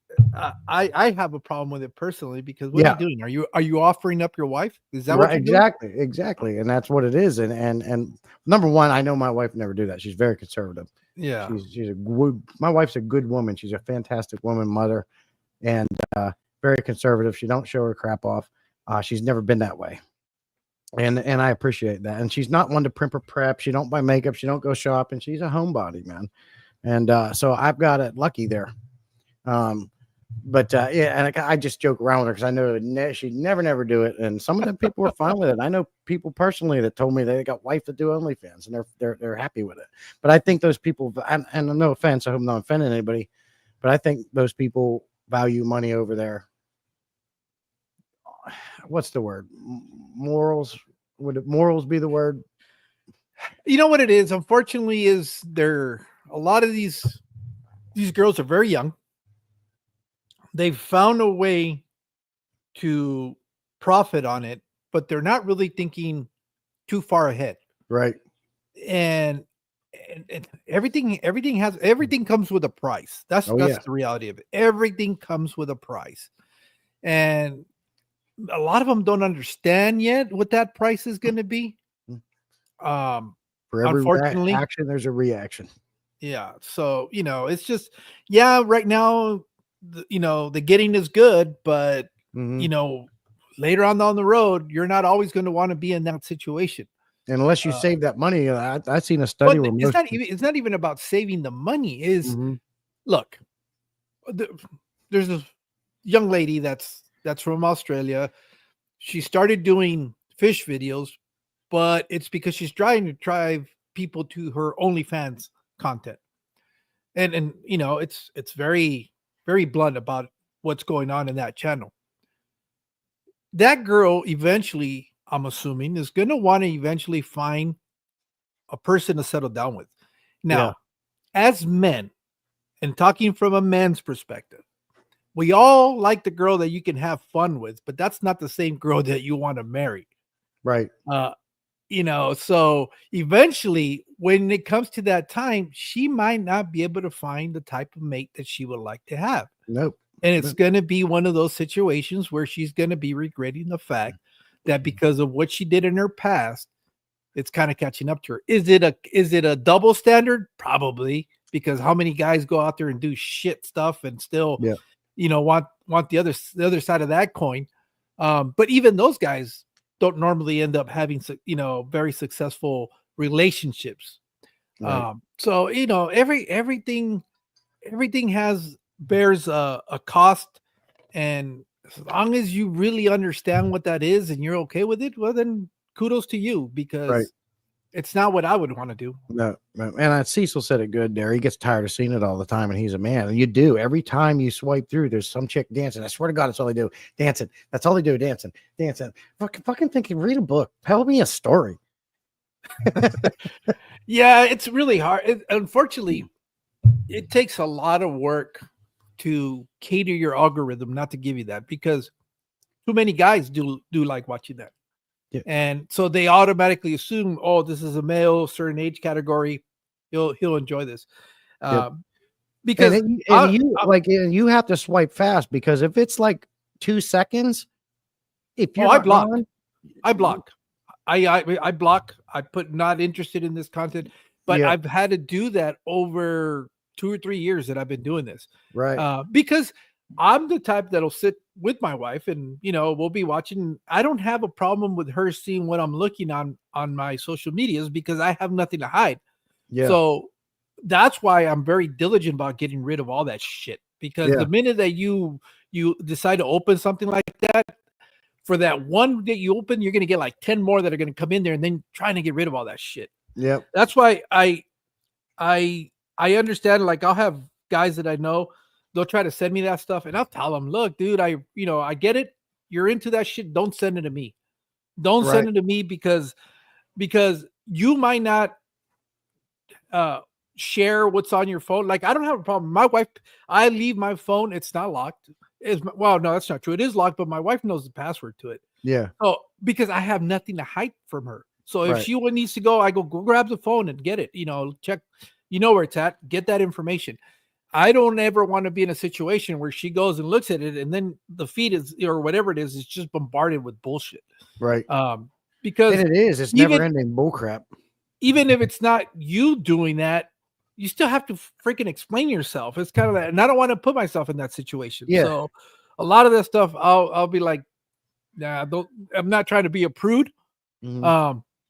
[SPEAKER 1] I have a problem with it personally because what are you
[SPEAKER 2] Yeah,
[SPEAKER 1] doing? Are you offering up your wife? Is that what
[SPEAKER 2] right.
[SPEAKER 1] you're doing?
[SPEAKER 2] Exactly. And that's what it is. And number one, I know my wife never do that. She's very conservative.
[SPEAKER 1] Yeah.
[SPEAKER 2] She's a good. My wife's a good woman. She's a fantastic woman, mother, and very conservative. She don't show her crap off. She's never been that way. And I appreciate that. And she's not one to primp or prep. She don't buy makeup. She don't go shopping. She's a homebody, man. And so I've got it lucky there. But yeah, and I just joke around with her because I know she'd never do it. And some of them people were fine with it. I know people personally that told me they got wife that do OnlyFans and they're happy with it. But I think those people, and no offense, I hope I'm not offending anybody, but I think those people value money over there. What's the word? Morals? Would morals be the word?
[SPEAKER 1] You know what it is? Unfortunately, is there a lot of these girls are very young. They've found a way to profit on it, but they're not really thinking too far ahead.
[SPEAKER 2] Right.
[SPEAKER 1] And everything comes with a price. That's
[SPEAKER 2] Yeah.
[SPEAKER 1] the reality of it. Everything comes with a price. And a lot of them don't understand yet what that price is going to be.
[SPEAKER 2] For every
[SPEAKER 1] Unfortunately,
[SPEAKER 2] action, there's a reaction.
[SPEAKER 1] Yeah. So, it's just, right now, the getting is good, but, later on down the road, you're not always going to want to be in that situation.
[SPEAKER 2] And unless you save that money, I've seen a study where
[SPEAKER 1] it's not even about saving the money. Look, there's a young lady that's from Australia. She started doing fish videos, but it's because she's trying to drive people to her OnlyFans content. And it's very, very blunt about what's going on in that channel. That girl eventually, I'm assuming, is going to want to eventually find a person to settle down with. Now, as men, and talking from a man's perspective, we all like the girl that you can have fun with, but that's not the same girl that you want to marry.
[SPEAKER 2] Right.
[SPEAKER 1] So eventually when it comes to that time, she might not be able to find the type of mate that she would like to have.
[SPEAKER 2] Nope.
[SPEAKER 1] And it's going to be one of those situations where she's going to be regretting the fact that because of what she did in her past, it's kind of catching up to her. Is it a double standard? Probably, because how many guys go out there and do shit stuff and still, want the other side of that coin. But even those guys don't normally end up having, very successful relationships.
[SPEAKER 2] Right.
[SPEAKER 1] So, everything bears a cost. And as long as you really understand what that is and you're okay with it, well, then kudos to you, because it's not what I would want to do.
[SPEAKER 2] No. And Cecil said it good there. He gets tired of seeing it all the time, and he's a man. And you do. Every time you swipe through, there's some chick dancing. I swear to God, that's all they do. Dancing. That's all they do. Dancing. Fucking thinking, read a book. Tell me a story.
[SPEAKER 1] Yeah, it's really hard. Unfortunately, it takes a lot of work to cater your algorithm not to give you that, because too many guys do like watching that. Yeah. And so they automatically assume, oh, this is a male, certain age category, he'll enjoy this. Because
[SPEAKER 2] you have to swipe fast, because if it's like 2 seconds, if you're
[SPEAKER 1] I block. I block. I put not interested in this content, but I've had to do that over 2 or 3 years that I've been doing this.
[SPEAKER 2] Right.
[SPEAKER 1] Because I'm the type that'll sit with my wife and, we'll be watching. I don't have a problem with her seeing what I'm looking on my social medias, because I have nothing to hide. Yeah. So that's why I'm very diligent about getting rid of all that shit, because the minute that you decide to open something like that, for that one that you open, you're going to get like 10 more that are going to come in there, and then trying to get rid of all that shit.
[SPEAKER 2] Yeah.
[SPEAKER 1] That's why I understand. Like, I'll have guys that I know, they'll try to send me that stuff, and I'll tell them, look, dude, I get it. You're into that shit. Don't send it to me. Don't send it to me, because you might not share what's on your phone. Like, I don't have a problem. My wife, I leave my phone. It's not locked. Well, no, that's not true. It is locked, but my wife knows the password to it.
[SPEAKER 2] Yeah.
[SPEAKER 1] Oh, because I have nothing to hide from her. So if
[SPEAKER 2] Right.
[SPEAKER 1] she needs to go, I go grab the phone and get it. Check, where it's at, get that information. I don't ever want to be in a situation where she goes and looks at it, and then the feed is, or whatever it is just bombarded with bullshit.
[SPEAKER 2] Right.
[SPEAKER 1] Because
[SPEAKER 2] And it's never ending bullcrap.
[SPEAKER 1] Even if it's not you doing that, you still have to freaking explain yourself. It's kind of that, and I don't want to put myself in that situation.
[SPEAKER 2] Yeah.
[SPEAKER 1] So a lot of that stuff, I'll be like, nah, I'm not trying to be a prude.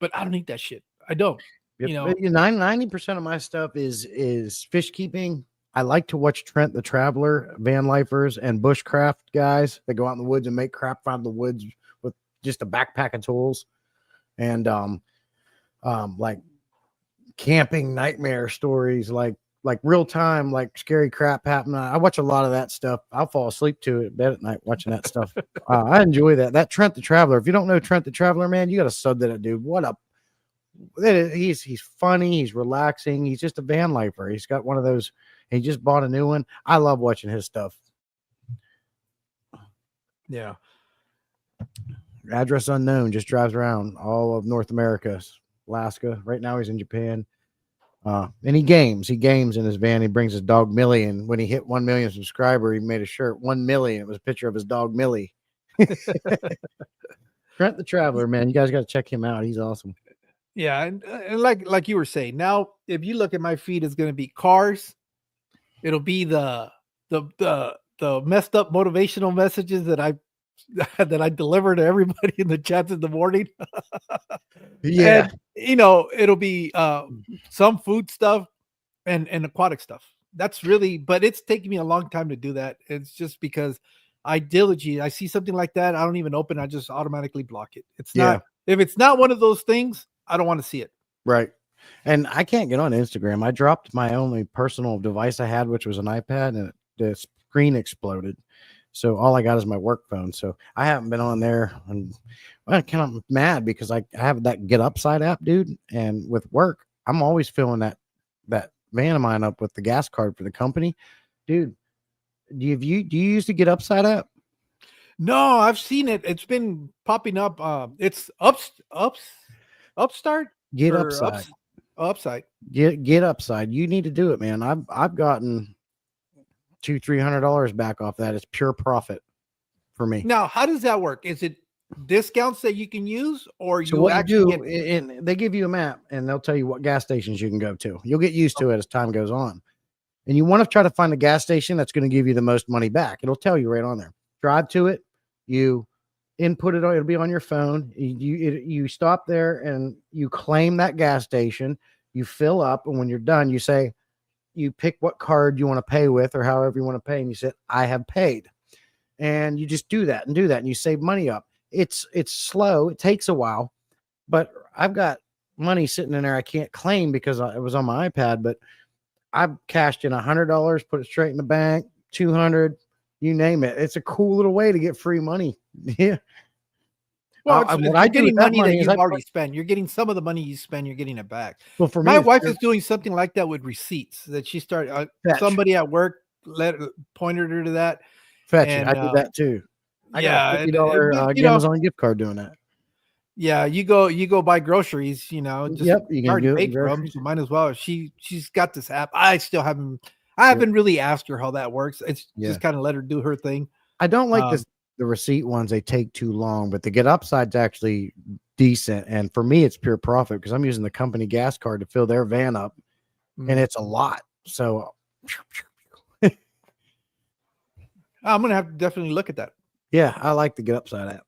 [SPEAKER 1] But I don't need that shit. I don't.
[SPEAKER 2] Yep. 90% of my stuff is fish keeping. I like to watch Trent the Traveler, van lifers, and bushcraft guys that go out in the woods and make crap out of the woods with just a backpack of tools, and like camping nightmare stories, like real time, like scary crap happening. I watch a lot of that stuff. I'll fall asleep to it in bed at night watching that stuff. I enjoy that. That Trent the Traveler. If you don't know Trent the Traveler, man, you got to sub that dude. What up? He's funny. He's relaxing. He's just a van lifer. He's got one of those. He just bought a new one. I love watching his stuff.
[SPEAKER 1] Yeah.
[SPEAKER 2] Address unknown, just drives around all of North America, Alaska. Right now he's in Japan. And he games in his van. He brings his dog Millie, and when he hit 1 million subscriber, he made a shirt 1 million. It was a picture of his dog Millie. Trent the Traveler, man, you guys got to check him out. He's awesome.
[SPEAKER 1] Yeah, and like you were saying, now if you look at my feed, it's going to be cars. It'll be the messed up motivational messages that I deliver to everybody in the chats in the morning.
[SPEAKER 2] Yeah.
[SPEAKER 1] And, it'll be some food stuff and aquatic stuff. That's really, but it's taking me a long time to do that. It's just because I see something like that, I don't even open, I just automatically block it. It's not, if it's not one of those things, I don't want to see it.
[SPEAKER 2] Right. And I can't get on Instagram. I dropped my only personal device I had, which was an iPad, and the screen exploded. So all I got is my work phone. So I haven't been on there, and I'm kind of mad because I have that Get Upside app, dude. And with work, I'm always filling that van of mine up with the gas card for the company, dude. Do you use the Get Upside app?
[SPEAKER 1] No, I've seen it. It's been popping up. It's Upstart.
[SPEAKER 2] Get Upside.
[SPEAKER 1] Upside.
[SPEAKER 2] Get Upside. You need to do it, man. I've gotten $200-300 back off that. It's pure profit for me.
[SPEAKER 1] Now, how does that work? Is it discounts that you can use, or
[SPEAKER 2] so what you do? And they give you a map, and they'll tell you what gas stations you can go to. You'll get used to it as time goes on, and you want to try to find a gas station that's going to give you the most money back. It'll tell you right on there. Drive to it. You input it. It'll be on your phone. You stop there and you claim that gas station. You fill up, and when you're done, you pick what card you want to pay with, or however you want to pay, and you say, I have paid. And you just do that, and you save money up. It's slow. It takes a while, but I've got money sitting in there I can't claim because it was on my iPad, but I've cashed in $100, put it straight in the bank, 200, you name it. It's a cool little way to get free money. Yeah.
[SPEAKER 1] Well, you're getting money that you've already spent. You're getting some of the money you spend. You're getting it back.
[SPEAKER 2] Well, for
[SPEAKER 1] my wife is doing something like that with receipts that she started. Somebody at work pointed her to that.
[SPEAKER 2] Fetch it. I did that too. I got a $50 Amazon gift card doing that.
[SPEAKER 1] Yeah, you go buy groceries. Just
[SPEAKER 2] you can do it.
[SPEAKER 1] For them, so might as well. She's got this app. I haven't really asked her how that works. It's just kind of let her do her thing.
[SPEAKER 2] I don't like the receipt ones. They take too long, but the Get Upside's actually decent. And for me, it's pure profit because I'm using the company gas card to fill their van up, and it's a lot. So
[SPEAKER 1] I'm gonna have to definitely look at that.
[SPEAKER 2] Yeah, I like the Get Upside app.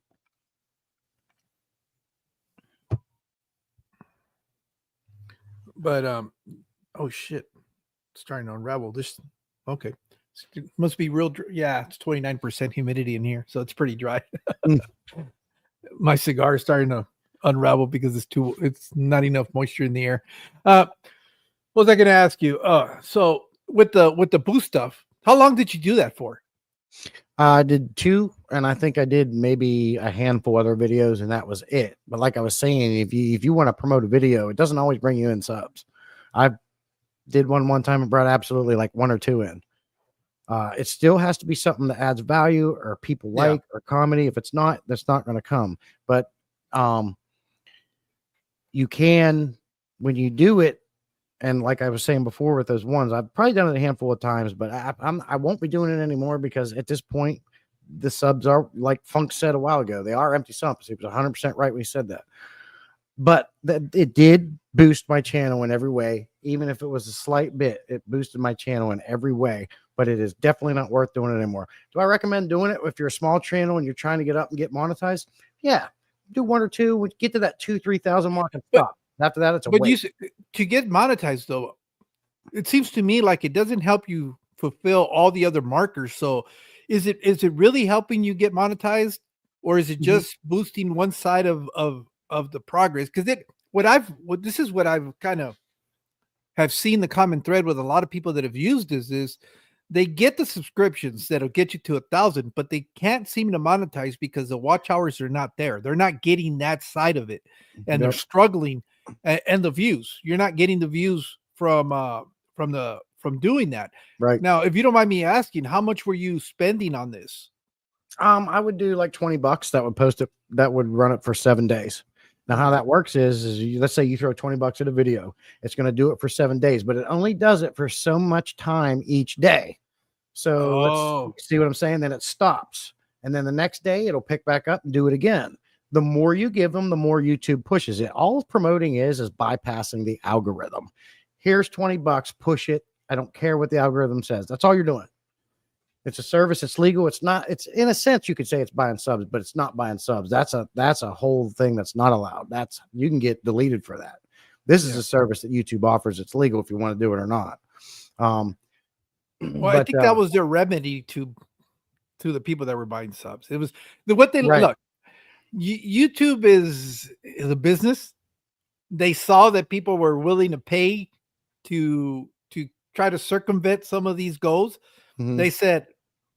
[SPEAKER 1] But oh shit, it's starting to unravel. This okay. It must be real. Yeah, it's 29% humidity in here, so it's pretty dry. My cigar is starting to unravel because it's not enough moisture in the air. What was I going to ask you? So with the boost stuff, how long did you do that for?
[SPEAKER 2] I did 2, and I think I did maybe a handful of other videos, and that was it. But like I was saying, if you want to promote a video, it doesn't always bring you in subs. I did one time and brought absolutely like 1 or 2 in. It still has to be something that adds value or people like or comedy. If it's not, that's not going to come. But you can, when you do it, and like I was saying before with those ones, I've probably done it a handful of times, but I won't be doing it anymore because at this point, the subs are, like Funk said a while ago, they are empty subs. He was 100% right when he said that. But it did boost my channel in every way, even if it was a slight bit. It boosted my channel in every way, but it is definitely not worth doing it anymore. Do I recommend doing it if you're a small channel and you're trying to get up and get monetized? Yeah, do one or two, get to that 2,000-3,000 mark and stop. After that, it's a waste.
[SPEAKER 1] To get monetized, though, it seems to me like it doesn't help you fulfill all the other markers. So is it really helping you get monetized, or is it just boosting one side of the progress? Because this is what I've kind of have seen the common thread with a lot of people that have used is they get the subscriptions that'll get you to 1,000, but they can't seem to monetize because the watch hours are not there. They're not getting that side of it, and they're struggling. And the views, you're not getting the views from doing that.
[SPEAKER 2] Right
[SPEAKER 1] now, if you don't mind me asking, how much were you spending on this?
[SPEAKER 2] I would do like $20 that would post it, that would run it for 7 days. Now, how that works is let's say you throw $20 at a video, it's going to do it for 7 days, but it only does it for so much time each day. So let's see what I'm saying. Then it stops. And then the next day it'll pick back up and do it again. The more you give them, the more YouTube pushes it. All promoting is bypassing the algorithm. Here's $20, push it. I don't care what the algorithm says. That's all you're doing. It's a service. It's legal. It's not, it's in a sense, you could say it's buying subs, but it's not buying subs. That's a whole thing that's not allowed. You can get deleted for that. This is a service that YouTube offers. It's legal if you want to do it or not.
[SPEAKER 1] Well, I think that was their remedy to the people that were buying subs. It was what they look. YouTube is a business. They saw that people were willing to pay to try to circumvent some of these goals. They said,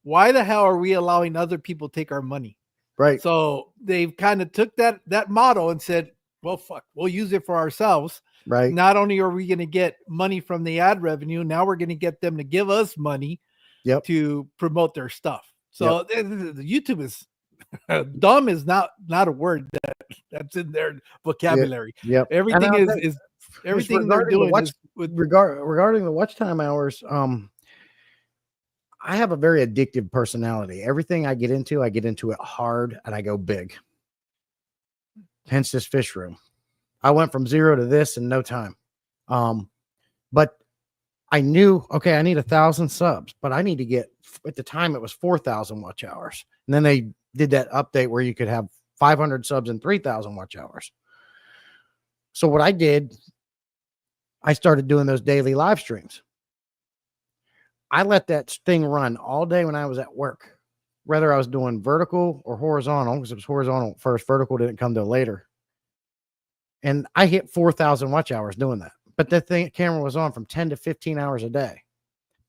[SPEAKER 1] why the hell are we allowing other people to take our money?
[SPEAKER 2] Right.
[SPEAKER 1] So they kind of took that model and said, well, fuck, we'll use it for ourselves.
[SPEAKER 2] Right.
[SPEAKER 1] Not only are we going to get money from the ad revenue, now we're going to get them to give us money to promote their stuff. So the YouTube is dumb is not a word that's in their vocabulary.
[SPEAKER 2] Yep.
[SPEAKER 1] Everything is everything they're doing
[SPEAKER 2] regarding the watch time hours. I have a very addictive personality. Everything I get into it hard and I go big. Hence this fish room. I went from 0 to this in no time. But I knew, okay, I need 1,000 subs, but I need to get, at the time it was 4,000 watch hours. And then they did that update where you could have 500 subs and 3,000 watch hours. So what I did, I started doing those daily live streams. I let that thing run all day when I was at work, whether I was doing vertical or horizontal, because it was horizontal first, vertical didn't come till later. And I hit 4,000 watch hours doing that. But the camera was on from 10 to 15 hours a day.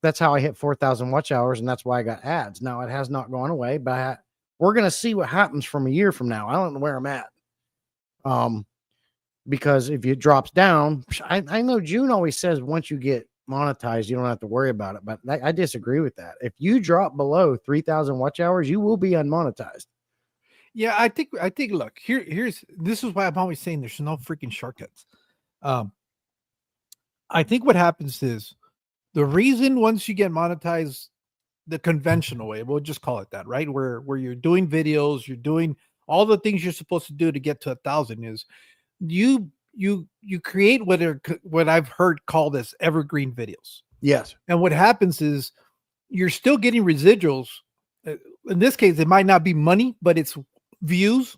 [SPEAKER 2] That's how I hit 4,000 watch hours. And that's why I got ads. Now it has not gone away, but we're going to see what happens from a year from now. I don't know where I'm at. Because if it drops down, I know June always says once you get monetized, you don't have to worry about it. But I disagree with that. If you drop below 3,000 watch hours, you will be unmonetized.
[SPEAKER 1] Yeah, I think look, this is why I'm always saying there's no freaking shortcuts. I think what happens is the reason once you get monetized the conventional way, we'll just call it that, right? Where you're doing videos, you're doing all the things you're supposed to do to get to 1,000 is you create what I've heard called as evergreen videos.
[SPEAKER 2] Yes.
[SPEAKER 1] And what happens is you're still getting residuals. In this case, it might not be money, but it's views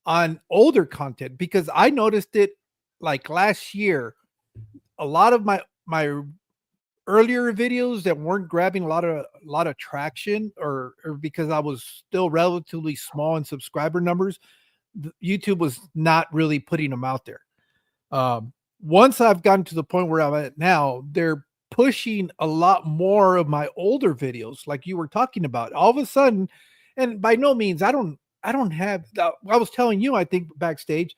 [SPEAKER 1] on older content, because I noticed it like last year. A lot of my earlier videos that weren't grabbing a lot of traction, or because I was still relatively small in subscriber numbers, YouTube was not really putting them out there. Once I've gotten to the point where I'm at now, they're pushing a lot more of my older videos, like you were talking about. All of a sudden, and by no means, I don't have. I was telling you, I think backstage,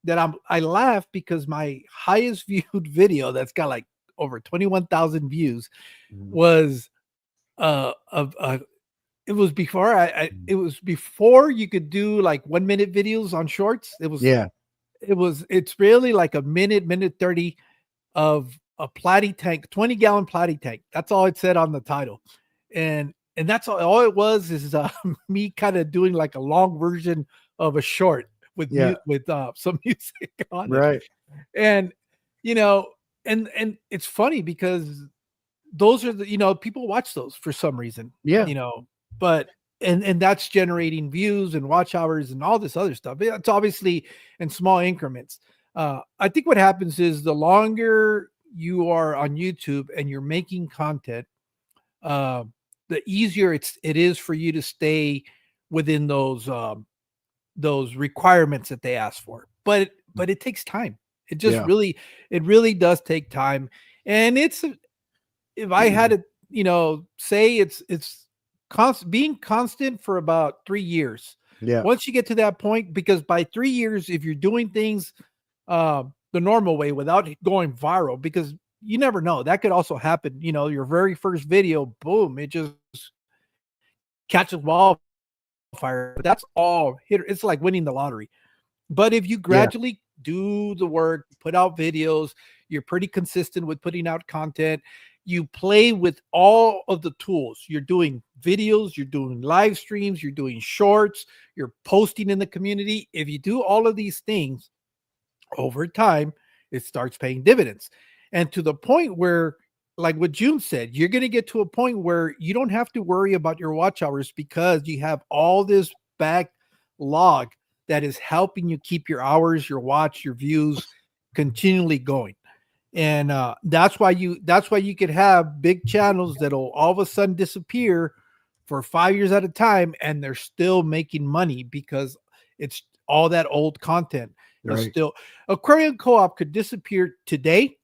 [SPEAKER 1] that I laugh because my highest viewed video that's got like over 21,000 views was it was before it was before you could do like 1 minute videos on shorts. It was it's really like a minute 30 of a platy tank, 20-gallon platy tank. That's all it said on the title. And that's all it was is me kind of doing like a long version of a short with
[SPEAKER 2] Yeah.
[SPEAKER 1] some music on it.
[SPEAKER 2] Right.
[SPEAKER 1] And you know, and it's funny because those are people watch those for some reason,
[SPEAKER 2] Yeah.
[SPEAKER 1] but and that's generating views and watch hours and all this other stuff. It's obviously in small increments. I think what happens is the longer you are on YouTube and you're making content, uh, the easier it is for you to stay within those requirements that they ask for. But it takes time. It just
[SPEAKER 2] Yeah.
[SPEAKER 1] really does take time. And if I had to, say it's being constant for about 3 years.
[SPEAKER 2] Yeah.
[SPEAKER 1] Once you get to that point, because by 3 years, if you're doing things the normal way without going viral, because you never know, that could also happen. Your very first video, boom, it just catches wildfire. That's all hit. It's like winning the lottery. But if you
[SPEAKER 2] Yeah.
[SPEAKER 1] gradually do the work, put out videos, you're pretty consistent with putting out content, you play with all of the tools. You're doing videos, you're doing live streams, you're doing shorts, you're posting in the community. If you do all of these things over time, it starts paying dividends. And to the point where, like what June said, you're going to get to a point where you don't have to worry about your watch hours because you have all this backlog that is helping you keep your hours, your watch, your views continually going. And that's why you could have big channels that'll all of a sudden disappear for 5 years at a time, and they're still making money because it's all that old content. It's
[SPEAKER 2] Right.
[SPEAKER 1] still Aquarium Co-op could disappear today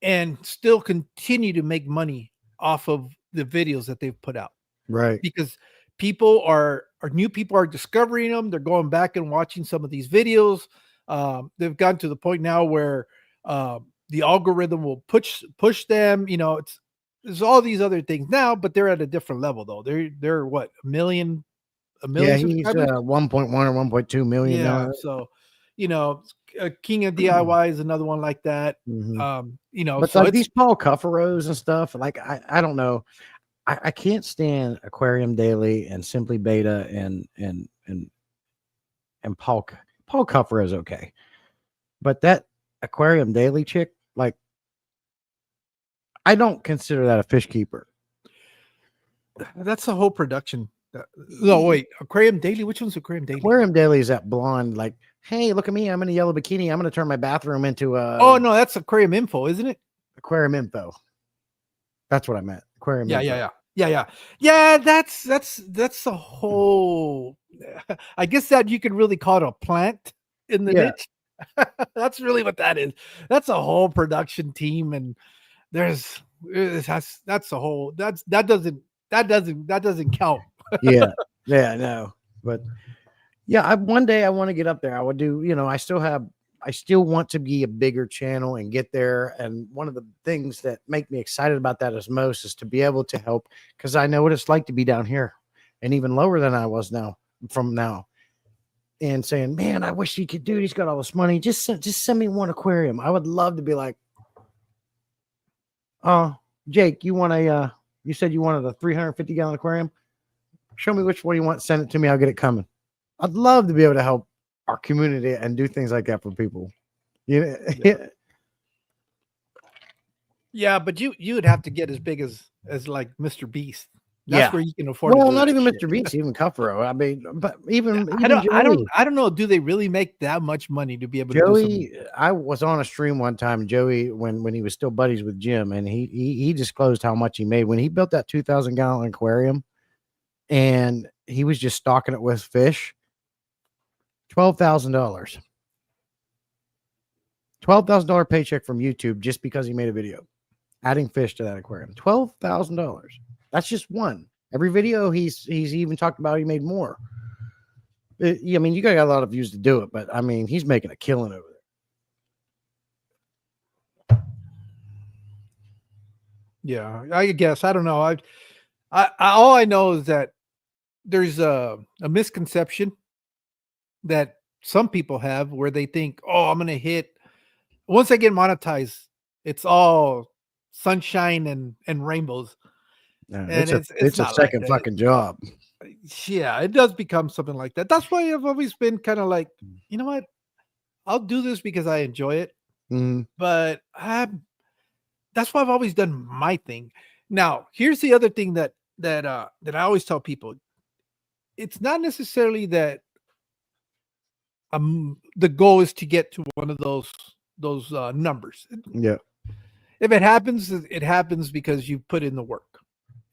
[SPEAKER 1] and still continue to make money off of the videos that they've put out,
[SPEAKER 2] Right.
[SPEAKER 1] because new people are discovering them. They're going back and watching some of these videos. They've gotten to the point now where the algorithm will push them. There's all these other things now, but they're at a different level though. They're what, a million
[SPEAKER 2] Yeah. He's
[SPEAKER 1] subscribers.
[SPEAKER 2] 1.1 or 1.2 million
[SPEAKER 1] Yeah,
[SPEAKER 2] now.
[SPEAKER 1] so King of DIY is another one like that.
[SPEAKER 2] Mhm. But
[SPEAKER 1] So
[SPEAKER 2] like
[SPEAKER 1] it's
[SPEAKER 2] these Paul Cufferos and stuff, like I don't know. I can't stand Aquarium Daily and Simply Beta and Paul Cuffer is okay. But that Aquarium Daily chick, like I don't consider that a fish keeper.
[SPEAKER 1] that's the whole production. No, wait, Aquarium Daily. Which one's Aquarium Daily?
[SPEAKER 2] Aquarium Daily is that blonde, like, hey, look at me, I'm in a yellow bikini. I'm gonna turn my bathroom into a
[SPEAKER 1] Oh no, that's Aquarium Info, isn't it?
[SPEAKER 2] Aquarium Info. That's what I meant. Aquarium
[SPEAKER 1] Yeah,
[SPEAKER 2] Info.
[SPEAKER 1] yeah. That's the whole. I guess that you could really call it a plant in the
[SPEAKER 2] Yeah.
[SPEAKER 1] niche. That's really what that is. That's a whole production team, and that's a whole. That doesn't count.
[SPEAKER 2] Yeah. Yeah, no. But yeah, one day I want to get up there. I would do, I still want to be a bigger channel and get there. And one of the things that make me excited about that as most is to be able to help, because I know what it's like to be down here and even lower than I was now and saying, man, I wish he could do it. He's got all this money. Just send me one aquarium. I would love to be like, oh, Jake, you said you wanted a 350-gallon aquarium. Show me which one you want. Send it to me. I'll get it coming. I'd love to be able to help our community and do things like that for people. Yeah.
[SPEAKER 1] Yeah, but you would have to get as big as like Mr. Beast. That's
[SPEAKER 2] Yeah.
[SPEAKER 1] where you can afford.
[SPEAKER 2] Well,
[SPEAKER 1] to do
[SPEAKER 2] not
[SPEAKER 1] that
[SPEAKER 2] even
[SPEAKER 1] shit.
[SPEAKER 2] Mr. Beast, even Cuffero. I mean, but even
[SPEAKER 1] I don't
[SPEAKER 2] Joey.
[SPEAKER 1] know. Do they really make that much money to be able to do
[SPEAKER 2] Joey,
[SPEAKER 1] something?
[SPEAKER 2] I was on a stream one time. Joey, when he was still buddies with Jim, and he disclosed how much he made when he built that 2,000-gallon aquarium, and he was just stocking it with fish. $12,000. $12,000 paycheck from YouTube just because he made a video adding fish to that aquarium. $12,000. That's just one. Every video he's even talked about, he made more. I mean, you got a lot of views to do it, but I mean, he's making a killing over there.
[SPEAKER 1] Yeah, I guess I don't know. I all I know is that there's a misconception that some people have, where they think, oh, I'm gonna hit once I get monetized, it's all sunshine and rainbows,
[SPEAKER 2] Yeah,
[SPEAKER 1] and it's
[SPEAKER 2] it's a
[SPEAKER 1] not like
[SPEAKER 2] second
[SPEAKER 1] that.
[SPEAKER 2] fucking job.
[SPEAKER 1] Yeah, it does become something like that. That's why I've always been kind of like, you know what? I'll do this because I enjoy it,
[SPEAKER 2] Mhm.
[SPEAKER 1] but that's why I've always done my thing. Now, here's the other thing that I always tell people. It's not necessarily that the goal is to get to one of those numbers.
[SPEAKER 2] Yeah,
[SPEAKER 1] If it happens because you put in the work.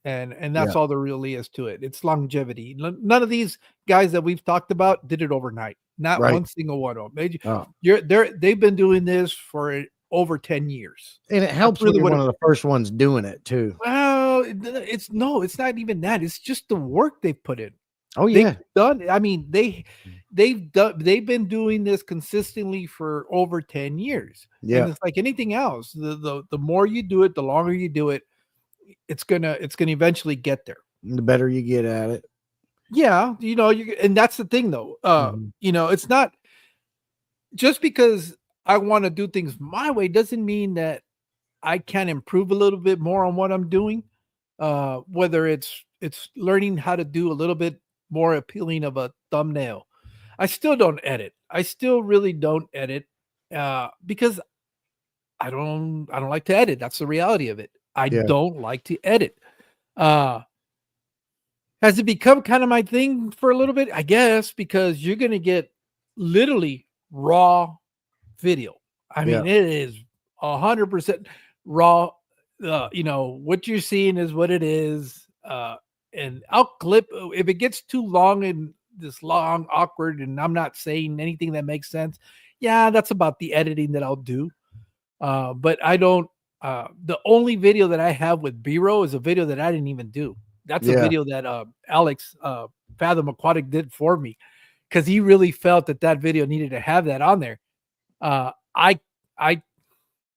[SPEAKER 1] And
[SPEAKER 2] yeah.
[SPEAKER 1] that's all there really is to it. It's longevity. None of these guys that we've talked about did it overnight. Not
[SPEAKER 2] Right.
[SPEAKER 1] one single one of them.
[SPEAKER 2] Oh.
[SPEAKER 1] They've been doing this for over 10 years.
[SPEAKER 2] And it
[SPEAKER 1] That's
[SPEAKER 2] helps when
[SPEAKER 1] really
[SPEAKER 2] you're
[SPEAKER 1] what
[SPEAKER 2] one
[SPEAKER 1] it,
[SPEAKER 2] of the first ones doing it too.
[SPEAKER 1] well, it's no, it's not even that. It's just the work they've put in.
[SPEAKER 2] Oh
[SPEAKER 1] They've
[SPEAKER 2] yeah.
[SPEAKER 1] done. I mean, they've been doing this consistently for over 10 years. And
[SPEAKER 2] Yeah.
[SPEAKER 1] it's like anything else. The more you do it, the longer you do it, it's gonna eventually get there.
[SPEAKER 2] The better you get at it.
[SPEAKER 1] Yeah, and that's the thing though.
[SPEAKER 2] Mhm.
[SPEAKER 1] It's not just because I want to do things my way doesn't mean that I can improve a little bit more on what I'm doing. Whether it's learning how to do a little bit more appealing of a thumbnail. I still don't edit. I still really don't edit because I don't like to edit. That's the reality of it. I
[SPEAKER 2] Yeah.
[SPEAKER 1] don't like to edit. Uh Has it become kind of my thing for a little bit? I guess because you're gonna get literally raw video. I
[SPEAKER 2] Yeah.
[SPEAKER 1] mean, it is 100% raw. What you're seeing is what it is. And I'll clip if it gets too long and this long, awkward, and I'm not saying anything that makes sense. Yeah, that's about the editing that I'll do. But I don't. The only video that I have with B-roll is a video that I didn't even do. That's a
[SPEAKER 2] Yeah.
[SPEAKER 1] video that Alex Fathom Aquatic did for me because he really felt that video needed to have that on there. Uh, I I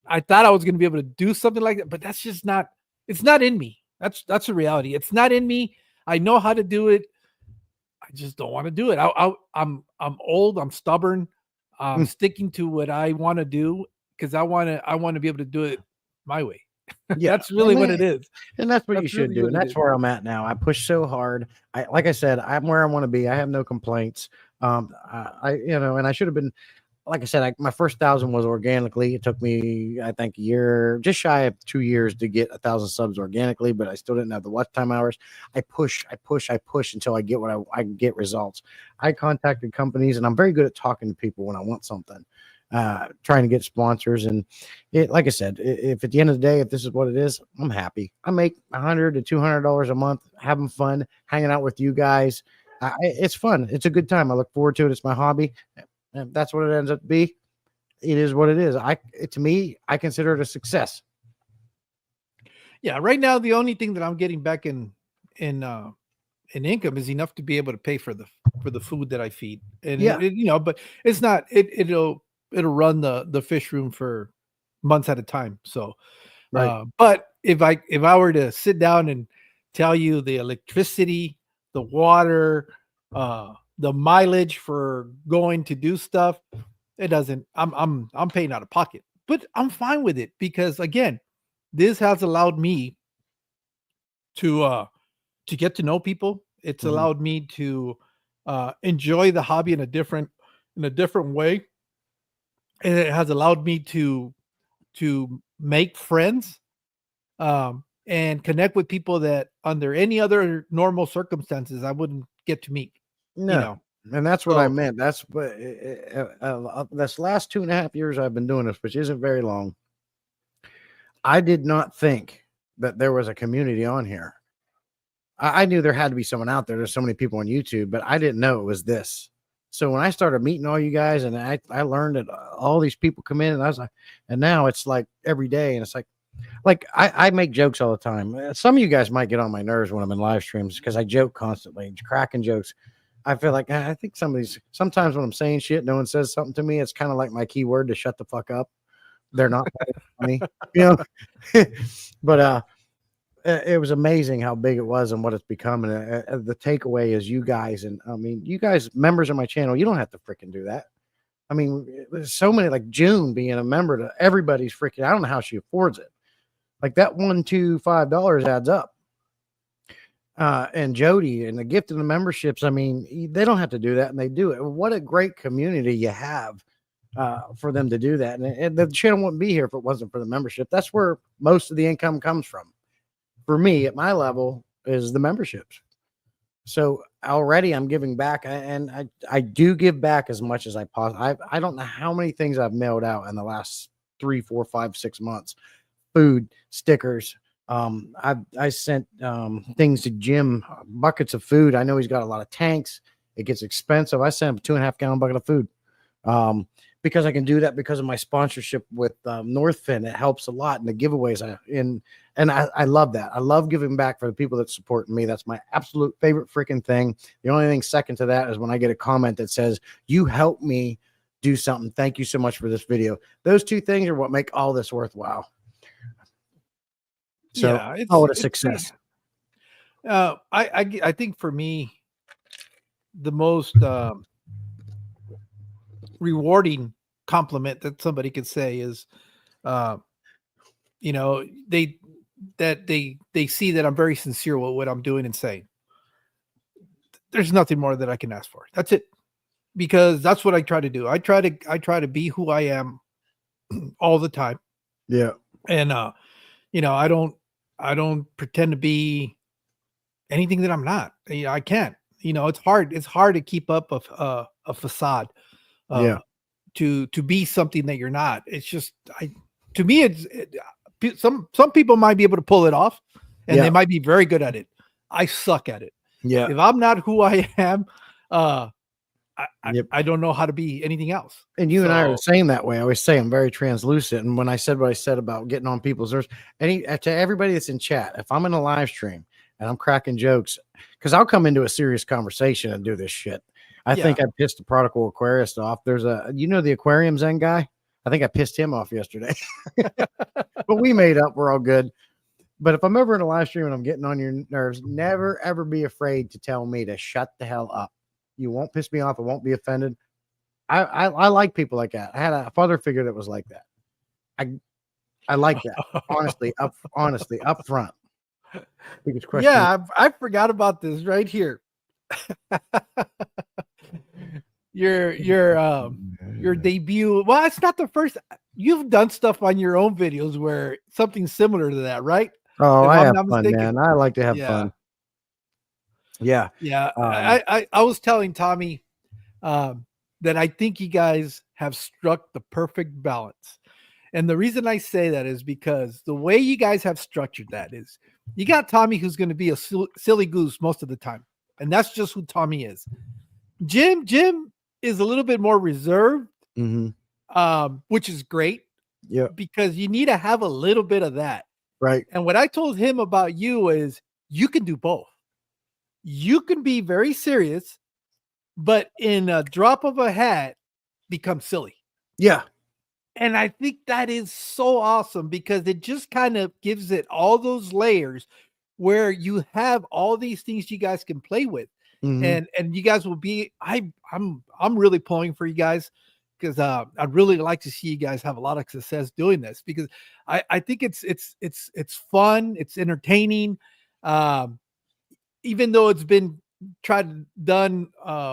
[SPEAKER 1] I thought I was going to be able to do something like that, but that's just not. It's not in me. That's a reality. It's not in me. I know how to do it. I just don't want to do it. I'm old. I'm stubborn. I'm
[SPEAKER 2] Mm.
[SPEAKER 1] sticking to what I want to do because I want to be able to do it my way.
[SPEAKER 2] Yeah.
[SPEAKER 1] That's really what it is.
[SPEAKER 2] And that's what you
[SPEAKER 1] That's
[SPEAKER 2] should
[SPEAKER 1] really
[SPEAKER 2] do.
[SPEAKER 1] what
[SPEAKER 2] And
[SPEAKER 1] it
[SPEAKER 2] that's
[SPEAKER 1] is.
[SPEAKER 2] where I'm at now. I push so hard. Like I said, I'm where I want to be. I have no complaints. And I should have been, like I said, my first 1,000 was organically. It took me, I think, a year, just shy of 2 years to get 1,000 subs organically, but I still didn't have the watch time hours. I push until I get what I get results. I contacted companies, and I'm very good at talking to people when I want something, trying to get sponsors. And like I said, if at the end of the day, if this is what it is, I'm happy. I make $100 to $200 a month, having fun, hanging out with you guys. It's fun. It's a good time. I look forward to it. It's my hobby. And that's what it ends up to be. It is what it is. To me, I consider it a success.
[SPEAKER 1] Yeah, right now the only thing that I'm getting back in income is enough to be able to pay for the food that I feed, and
[SPEAKER 2] Yeah.
[SPEAKER 1] but it's not it'll run the fish room for months at a time. So,
[SPEAKER 2] Right.
[SPEAKER 1] but if I were to sit down and tell you the electricity, the water, the mileage for going to do stuff, it doesn't. I'm paying out of pocket, but I'm fine with it because again, this has allowed me to get to know people. It's
[SPEAKER 2] Mhm.
[SPEAKER 1] allowed me to enjoy the hobby in a different way, and it has allowed me to make friends and connect with people that under any other normal circumstances I wouldn't get to meet. You
[SPEAKER 2] No.
[SPEAKER 1] know,
[SPEAKER 2] And that's what I
[SPEAKER 1] so
[SPEAKER 2] meant. That's what this last 2.5 years I've been doing this, which isn't very long. I did not think that there was a community on here. I knew there had to be someone out there. There's so many people on YouTube, but I didn't know it was this. So when I started meeting all you guys, and I learned that all these people come in, and I was like, and now it's like every day, and it's like I make jokes all the time. Some of you guys might get on my nerves when I'm in live streams because I joke constantly, cracking jokes. I feel like I think sometimes when I'm saying shit, no one says something to me. It's kind of like my keyword to shut the fuck up. They're not funny, you know. But it was amazing how big it was and what it's become. And the takeaway is you guys, and I mean, you guys, members of my channel, you don't have to freaking do that. I mean, there's so many, like June being a member to everybody's freaking, I don't know how she affords it. Like that $1, $2, $5 adds up. And Jody and the gift and the memberships, I mean, they don't have to do that, and they do it. What a great community you have for them to do that. And the channel wouldn't be here if it wasn't for the membership. That's where most of the income comes from. For me, at my level, is the memberships. So already I'm giving back, and I do give back as much as I possibly. I don't know how many things I've mailed out in the last 3, 4, 5, 6 months. Food, stickers. I sent things to Jim, buckets of food. I know he's got a lot of tanks. It gets expensive. I sent him a 2.5 gallon bucket of food because I can do that because of my sponsorship with Northfin. It helps a lot in the giveaways. And I love that. I love giving back for the people that support me. That's my absolute favorite freaking thing. The only thing second to that is when I get a comment that says, "You helped me do something. Thank you so much for this video." Those two things are what make all this worthwhile. So
[SPEAKER 1] Yeah,
[SPEAKER 2] call it a success.
[SPEAKER 1] I think for me, the most rewarding compliment that somebody could say is, you know, they see that I'm very sincere with what I'm doing and saying. There's nothing more that I can ask for. That's it, because that's what I try to do. I try to be who I am all the time.
[SPEAKER 2] Yeah,
[SPEAKER 1] and you know, I don't pretend to be anything that I'm not. You know, I can't. You know, it's hard. It's hard to keep up a facade.
[SPEAKER 2] Yeah.
[SPEAKER 1] To be something that you're not. It's just to me, some people might be able to pull it off, and they might be very good at it. I suck at it.
[SPEAKER 2] Yeah.
[SPEAKER 1] If I'm not who I am, I don't know how to be anything else.
[SPEAKER 2] And you and I are the same that way. I always say I'm very translucent. And when I said what I said about getting on people's nerves, to everybody that's in chat, if I'm in a live stream and I'm cracking jokes, because I'll come into a serious conversation and do this shit. I think I pissed the prodigal aquarist off. There's the aquarium Zen guy. I think I pissed him off yesterday, but we made up. We're all good. But if I'm ever in a live stream and I'm getting on your nerves, never, ever be afraid to tell me to shut the hell up. You won't piss me off. I won't be offended. I like people like that. I had a father figure that was like that. I like that. honestly, up front. Biggest question.
[SPEAKER 1] Yeah, I forgot about this right here. your debut. Well, it's not the first. You've done stuff on your own videos where something similar to that, right?
[SPEAKER 2] Oh, I have fun, man. I like to have fun. Yeah.
[SPEAKER 1] Yeah. I was telling Tommy that I think you guys have struck the perfect balance. And the reason I say that is because the way you guys have structured that is you got Tommy, who's going to be a silly goose most of the time. And that's just who Tommy is. Jim is a little bit more reserved, which is great.
[SPEAKER 2] Yeah.
[SPEAKER 1] Because you need to have a little bit of that.
[SPEAKER 2] Right.
[SPEAKER 1] And what I told him about you is you can do both. You can be very serious, but in a drop of a hat, become silly.
[SPEAKER 2] Yeah.
[SPEAKER 1] And I think that is so awesome because it just kind of gives it all those layers where you have all these things you guys can play with. And you guys will be, I'm really pulling for you guys because I'd really like to see you guys have a lot of success doing this because I think it's fun, it's entertaining. Even though it's been done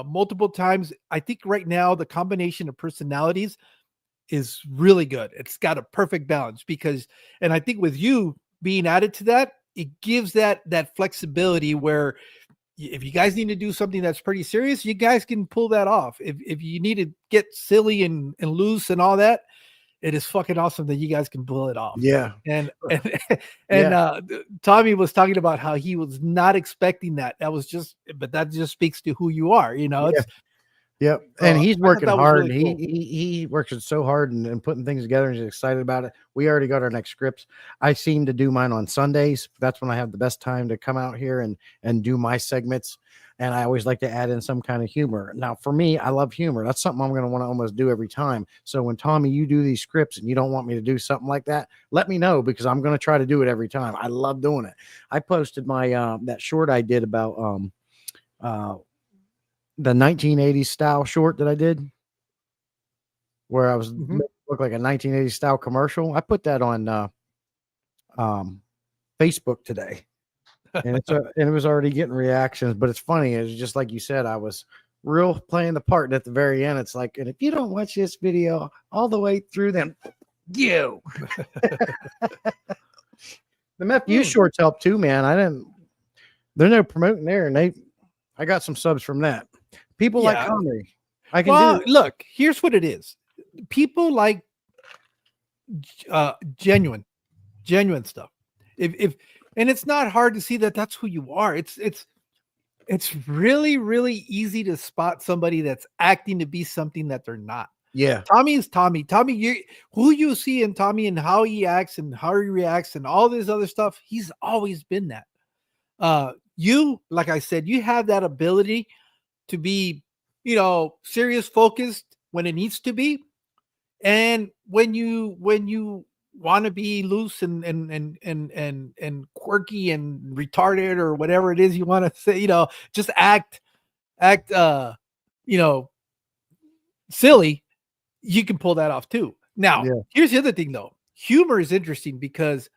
[SPEAKER 1] multiple times, I think right now the combination of personalities is really good. It's got a perfect balance and I think with you being added to that, it gives that flexibility where if you guys need to do something that's pretty serious, you guys can pull that off. If you need to get silly and loose and all that, it is fucking awesome that you guys can pull it off.
[SPEAKER 2] Yeah.
[SPEAKER 1] And Tommy was talking about how he was not expecting that. But that just speaks to who you are. You know,
[SPEAKER 2] Yep.
[SPEAKER 1] So
[SPEAKER 2] And he's
[SPEAKER 1] I thought
[SPEAKER 2] working
[SPEAKER 1] that was
[SPEAKER 2] hard.
[SPEAKER 1] really cool.
[SPEAKER 2] He works so hard and putting things together, and he's excited about it. We already got our next scripts. I seem to do mine on Sundays. That's when I have the best time to come out here and do my segments. And I always like to add in some kind of humor. Now, for me, I love humor. That's something I'm going to want to almost do every time. So when Tommy, you do these scripts and you don't want me to do something like that, let me know, because I'm going to try to do it every time. I love doing it. I posted my that short I did about the 1980s style short that I did, where I was
[SPEAKER 1] Mhm.
[SPEAKER 2] look like a 1980s style commercial. I put that on Facebook today, and it was already getting reactions. But it's funny, it's just like you said, I was real playing the part. And at the very end, it's like, and if you don't watch this video all the way through, then you. The Meth U shorts help too, man. They're no promoting there, and I got some subs from that. People like
[SPEAKER 1] Yeah.
[SPEAKER 2] comedy. I can
[SPEAKER 1] Well,
[SPEAKER 2] do.
[SPEAKER 1] look, here's what it is. People like genuine stuff. If and it's not hard to see that that's who you are. It's really really easy to spot somebody that's acting to be something that they're not.
[SPEAKER 2] Yeah.
[SPEAKER 1] Tommy is Tommy. Tommy, who you see in Tommy and how he acts and how he reacts and all this other stuff, he's always been that. You, like I said, you have that ability to be, serious, focused when it needs to be, and when you want to be loose and quirky and retarded or whatever it is you want to say, just act you know silly, you can pull that off too. Now,
[SPEAKER 2] Yeah.
[SPEAKER 1] here's the other thing though. Humor is interesting because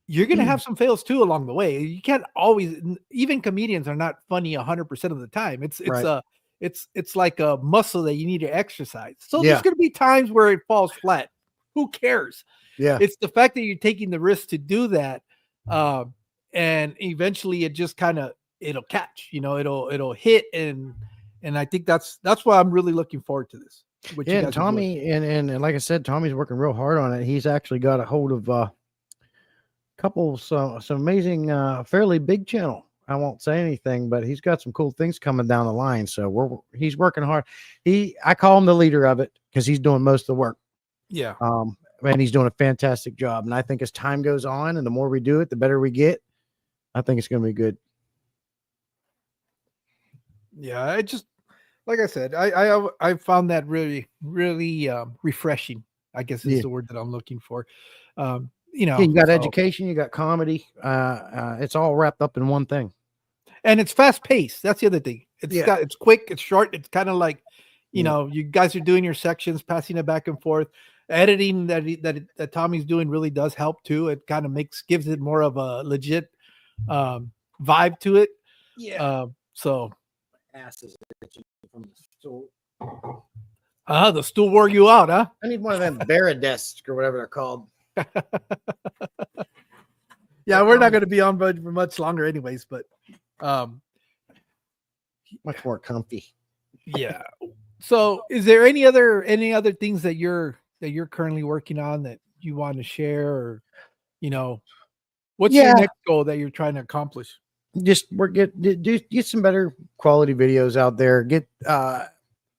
[SPEAKER 1] you're going to have some fails too along the way. You can't always, even comedians are not funny 100% of the time. It's
[SPEAKER 2] Right.
[SPEAKER 1] it's like a muscle that you need to exercise. So there's
[SPEAKER 2] Yeah.
[SPEAKER 1] going to be times where it falls flat. Who cares?
[SPEAKER 2] Yeah.
[SPEAKER 1] It's the fact that you're taking the risk to do that, and eventually it just kind of it'll catch. It'll hit, and I think that's why I'm really looking forward to this. What you
[SPEAKER 2] Yeah, and
[SPEAKER 1] guys are doing.
[SPEAKER 2] Tommy, and like I said, Tommy's working real hard on it. He's actually got a hold of a couple some amazing, fairly big channel. I won't say anything, but he's got some cool things coming down the line. So he's working hard. I call him the leader of it because he's doing most of the work.
[SPEAKER 1] Yeah.
[SPEAKER 2] And he's doing a fantastic job. And I think as time goes on and the more we do it, the better we get. I think it's going to be good.
[SPEAKER 1] Yeah, I just like I said, I found that really really refreshing. I guess is
[SPEAKER 2] Yeah.
[SPEAKER 1] the word that I'm looking for.
[SPEAKER 2] Yeah, you got
[SPEAKER 1] So,
[SPEAKER 2] education, you got comedy. It's all wrapped up in one thing.
[SPEAKER 1] and it's fast paced. That's the other thing. It's quick, it's short. It's kind of like, you guys are doing your sections, passing it back and forth. Editing that Tommy's doing really does help too. It kind of gives it more of a legit vibe to it.
[SPEAKER 2] Yeah.
[SPEAKER 1] So
[SPEAKER 2] Asses from the stool.
[SPEAKER 1] the stool wore you out, huh?
[SPEAKER 2] I need one of them Barra desks or whatever they're called.
[SPEAKER 1] Yeah, we're not going to be on for much longer anyways, but
[SPEAKER 2] much more comfy.
[SPEAKER 1] yeah. So is there any other things that you're currently working on that you want to share, or what's your next goal that you're trying to accomplish?
[SPEAKER 2] Just get some better quality videos out there. Get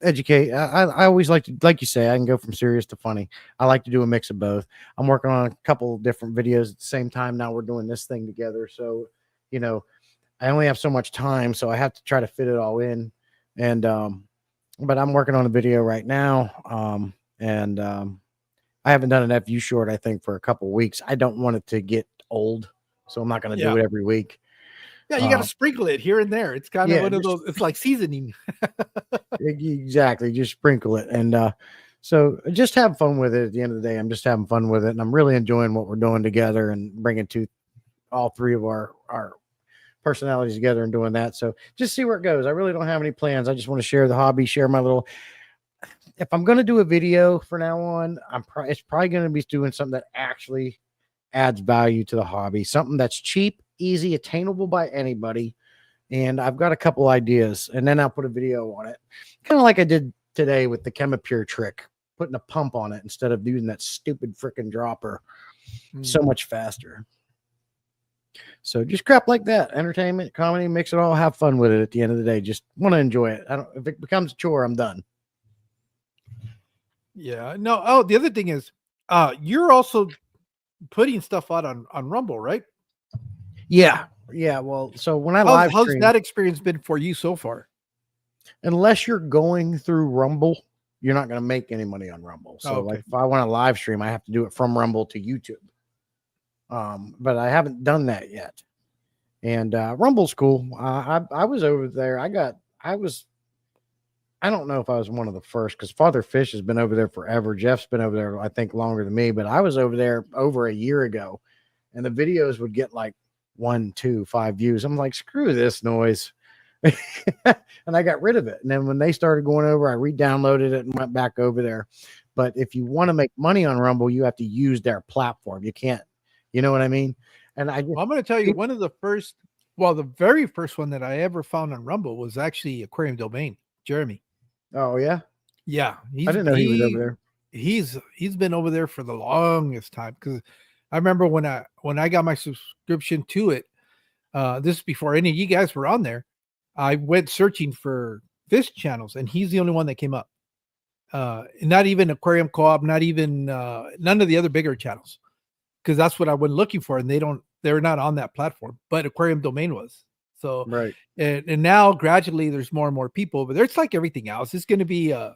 [SPEAKER 2] educate. I always like to, like you say, I can go from serious to funny. I like to do a mix of both. I'm working on a couple different videos at the same time. Now we're doing this thing together. So, I only have so much time, so I have to try to fit it all in. And, but I'm working on a video right now. I haven't done an FU short, I think, for a couple of weeks. I don't want it to get old, so I'm not going to do it every week.
[SPEAKER 1] Yeah, you got to sprinkle it here and there. It's kind of one of those. It's like seasoning.
[SPEAKER 2] Exactly, just sprinkle it, and so just have fun with it. At the end of the day, I'm just having fun with it, and I'm really enjoying what we're doing together and bringing all three of our personalities together and doing that. So just see where it goes. I really don't have any plans. I just want to share the hobby, share my little. If I'm going to do a video from now on, it's probably going to be doing something that actually adds value to the hobby, something that's cheap, easy, attainable by anybody. And I've got a couple ideas, and then I'll put a video on it, kind of like I did today with the Chemipure trick, putting a pump on it instead of using that stupid freaking dropper. So much faster. So just crap like that, entertainment, comedy, mix it all, have fun with it. At the end of the day, just want to enjoy it. I don't. If it becomes a chore, I'm done.
[SPEAKER 1] Yeah. No. Oh, the other thing is, you're also putting stuff out on Rumble, right?
[SPEAKER 2] Yeah, yeah. Well, so when I
[SPEAKER 1] How's
[SPEAKER 2] live
[SPEAKER 1] how's
[SPEAKER 2] stream,
[SPEAKER 1] that experience been for you so far?
[SPEAKER 2] unless you're going through Rumble, you're not going to make any money on Rumble.
[SPEAKER 1] Oh,
[SPEAKER 2] So, like,
[SPEAKER 1] okay.
[SPEAKER 2] if I want to live stream, I have to do it from Rumble to YouTube. But I haven't done that yet. And Rumble's cool. I was over there. I don't know if I was one of the first because Father Fish has been over there forever. Jeff's been over there, I think, longer than me, but I was over there over a year ago, and the videos would get like 1, 2, 5 views. I'm like, screw this noise. And I got rid of it. And then when they started going over, I re-downloaded it and went back over there. But if you want to make money on Rumble, you have to use their platform. You can't, you know what I mean? And
[SPEAKER 1] Well, I'm going to tell you one of the first, well, the very first one that I ever found on Rumble was actually Aquarium Domain, Jeremy.
[SPEAKER 2] oh yeah,
[SPEAKER 1] Yeah,
[SPEAKER 2] I didn't know he was over there.
[SPEAKER 1] He's been over there for the longest time because I remember when I got my subscription to it. This is before any of you guys were on there. I went searching for fish channels, and he's the only one that came up. Not even Aquarium Co-op, not even none of the other bigger channels, because that's what I went looking for, and they're not on that platform. But Aquarium Domain was. So
[SPEAKER 2] Right.
[SPEAKER 1] and now gradually there's more and more people, but it's like everything else. It's going to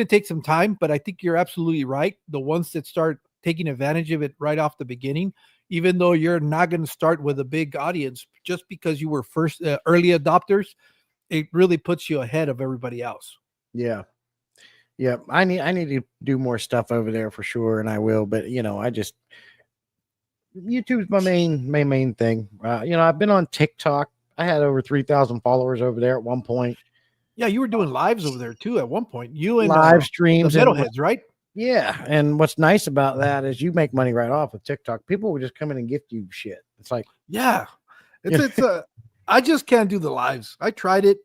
[SPEAKER 1] take some time, but I think you're absolutely right. The ones that start taking advantage of it right off the beginning, even though you're not going to start with a big audience, just because you were first early adopters, it really puts you ahead of everybody else.
[SPEAKER 2] Yeah. Yeah. I need to do more stuff over there for sure. And I will, but YouTube's my main thing. I've been on TikTok. I had over 3,000 followers over there at one point.
[SPEAKER 1] Yeah, you were doing lives over there too at one point. You and
[SPEAKER 2] Live streams
[SPEAKER 1] the
[SPEAKER 2] and
[SPEAKER 1] metalheads, right?
[SPEAKER 2] yeah. And what's nice about that is you make money right off of TikTok. People will just come in and gift you shit. It's like,
[SPEAKER 1] yeah, it's I just can't do the lives. I tried it.